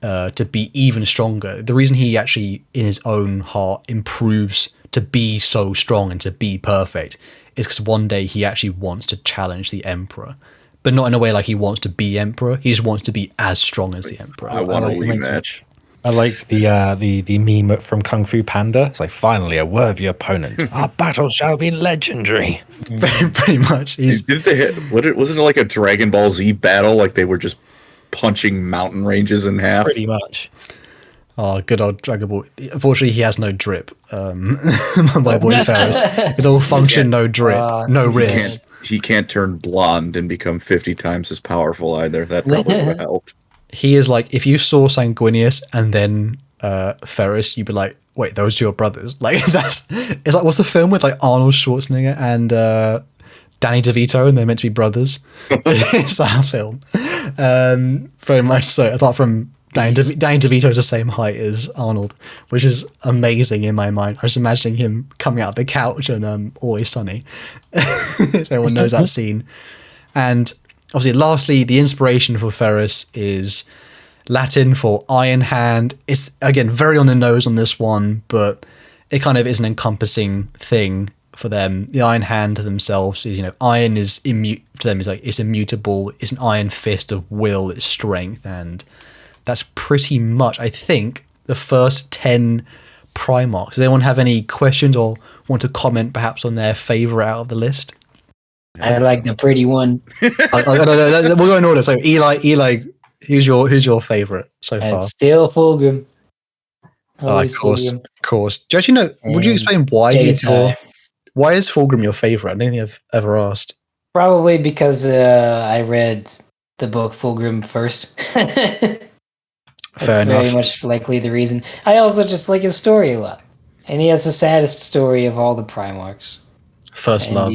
to be even stronger. The reason he actually, in his own heart, improves to be so strong and to be perfect is because one day he actually wants to challenge the Emperor. But not in a way like he wants to be Emperor. He just wants to be as strong as the Emperor. I want a rematch. I like the meme from Kung Fu Panda. It's like, finally a worthy opponent. Our battle shall be legendary. Pretty much. Wasn't it like a Dragon Ball Z battle? Like they were just punching mountain ranges in half? Pretty much. Oh, good old Dragon Ball. Unfortunately, he has no drip. My boy Ferrus. It's all function, no drip, no wrist. He can't turn blonde and become 50 times as powerful either. That probably would have helped. He is like, if you saw Sanguinius and then Ferrus, you'd be like, wait, those are your brothers. Like it's like, what's the film with like Arnold Schwarzenegger and Danny DeVito, and they're meant to be brothers? It's that film. Very much so. Apart from Danny DeVito's the same height as Arnold, which is amazing in my mind. I was imagining him coming out of the couch and Always Sunny. Everyone knows that scene. And obviously, lastly, the inspiration for Ferrus is Latin for iron hand. It's, again, very on the nose on this one, but it kind of is an encompassing thing for them. The iron hand to themselves is, iron is to them is like, it's immutable. It's an iron fist of will, it's strength, and that's pretty much, I think, the first 10 Primarchs. Does anyone have any questions or want to comment perhaps on their favorite out of the list? I like the pretty one. We'll go in order. So Eli, who's your favorite so far? And still Fulgrim. Of course. Do you actually know? Would you explain why is Fulgrim your favorite? I don't think I've ever asked. Probably because I read the book Fulgrim first. That's very much likely the reason. I also just like his story a lot, and he has the saddest story of all the Primarchs. First love.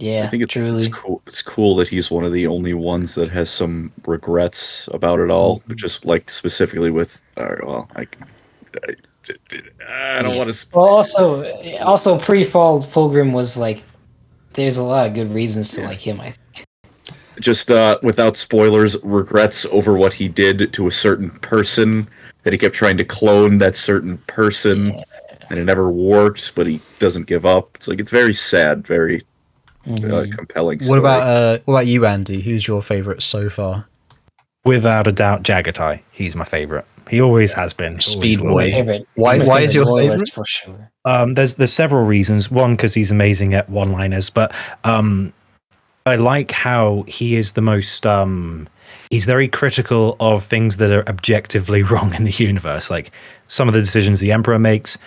Yeah, I think truly. it's cool. It's cool that he's one of the only ones that has some regrets about it all, but just like specifically with, well, I don't want to. Well, also pre-fall Fulgrim was like, there's a lot of good reasons to like him. I think. Just without spoilers, regrets over what he did to a certain person, that he kept trying to clone that certain person, and it never worked, but he doesn't give up. It's like, it's very sad, very compelling story. What about you, Andy? Who's your favourite so far? Without a doubt, Jagatai. He's my favourite. He always has been. Speedboy. Why is your favourite? For sure. There's several reasons. One, because he's amazing at one-liners, but I like how he is the most. He's very critical of things that are objectively wrong in the universe, like some of the decisions the Emperor makes.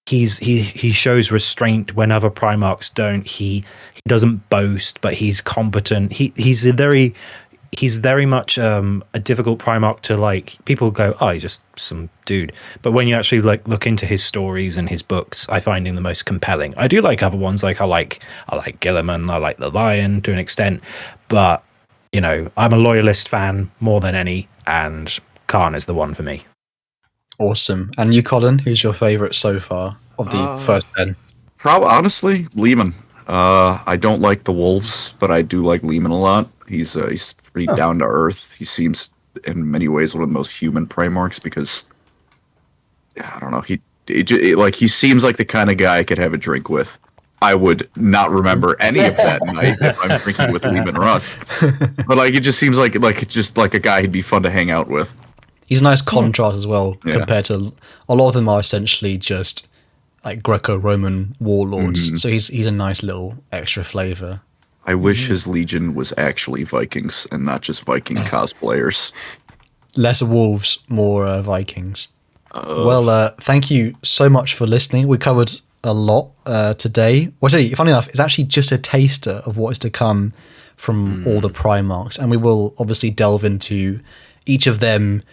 He shows restraint when other Primarchs don't. He doesn't boast, but he's competent. He's very much a difficult Primarch to like. People go, oh, he's just some dude. But when you actually like look into his stories and his books, I find him the most compelling. I do like other ones, like I like Gilliman, I like the Lion to an extent, but you know, I'm a loyalist fan more than any, and Khan is the one for me. Awesome. And you, Colin, who's your favourite so far of the first 10? Probably, honestly, Lehman. I don't like the wolves, but I do like Lehman a lot. He's pretty down to earth. He seems, in many ways, one of the most human Primarchs because, I don't know, he seems like the kind of guy I could have a drink with. I would not remember any of that night if I'm drinking with Lehman Russ. But like, it just seems like a guy who'd be fun to hang out with. He's a nice contrast as well, compared to a lot of them are essentially just like Greco-Roman warlords. So he's a nice little extra flavour. I wish his legion was actually Vikings and not just Viking cosplayers. Less wolves, more Vikings. Well, thank you so much for listening. We covered a lot today. Well, funny enough, it's actually just a taster of what is to come from all the Primarchs, and we will obviously delve into each of them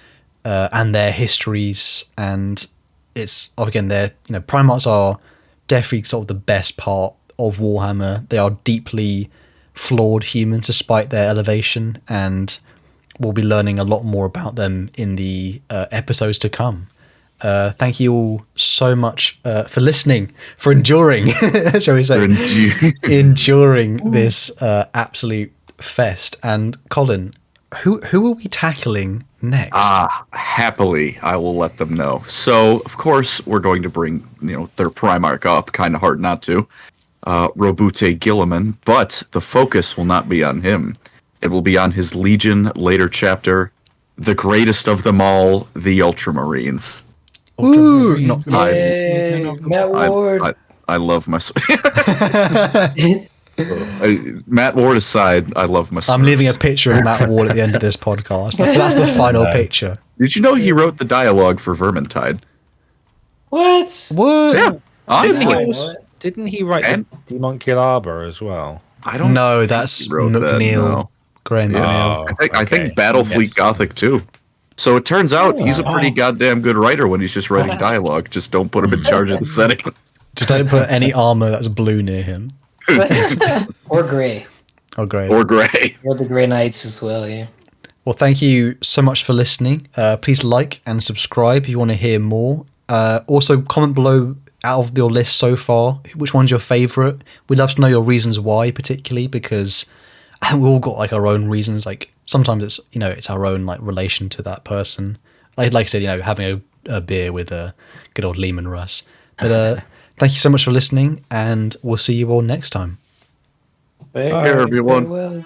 and their histories. And it's again, Primarchs are definitely sort of the best part of Warhammer. They are deeply flawed humans despite their elevation, and we'll be learning a lot more about them in the episodes to come. Thank you all so much for listening, for enduring, shall we say, enduring this absolute fest. And Colin, who are we tackling next? Happily, I will let them know. So, of course, we're going to bring their Primarch up. Kind of hard not to. Robute Gilliman, but the focus will not be on him. It will be on his Legion later chapter, the greatest of them all, the Ultramarines. Ooh, Matt Ward. I love my. Matt Ward aside, I love my. I'm leaving a picture of Matt Ward at the end of this podcast. That's the final picture. Did you know he wrote the dialogue for Vermintide? What? Yeah, honestly. Didn't he write the Demonculaba as well? I don't know. That's McNeil. Graham McNeil. I think Battlefleet Gothic too. So it turns out he's a pretty goddamn good writer when he's just writing dialogue. Just don't put him in charge of the setting. Just don't put any armor that's blue near him. Or gray. Or grey. Or grey. Or the Grey Knights as well, yeah. Well, thank you so much for listening. Please like and subscribe if you want to hear more. Also, comment below out of your list so far, which one's your favourite? We'd love to know your reasons why, particularly, because we all got like our own reasons. Like sometimes it's it's our own like relation to that person. Like I said, having a beer with a good old Lehman Russ. But thank you so much for listening, and we'll see you all next time. Take care, everyone. Well.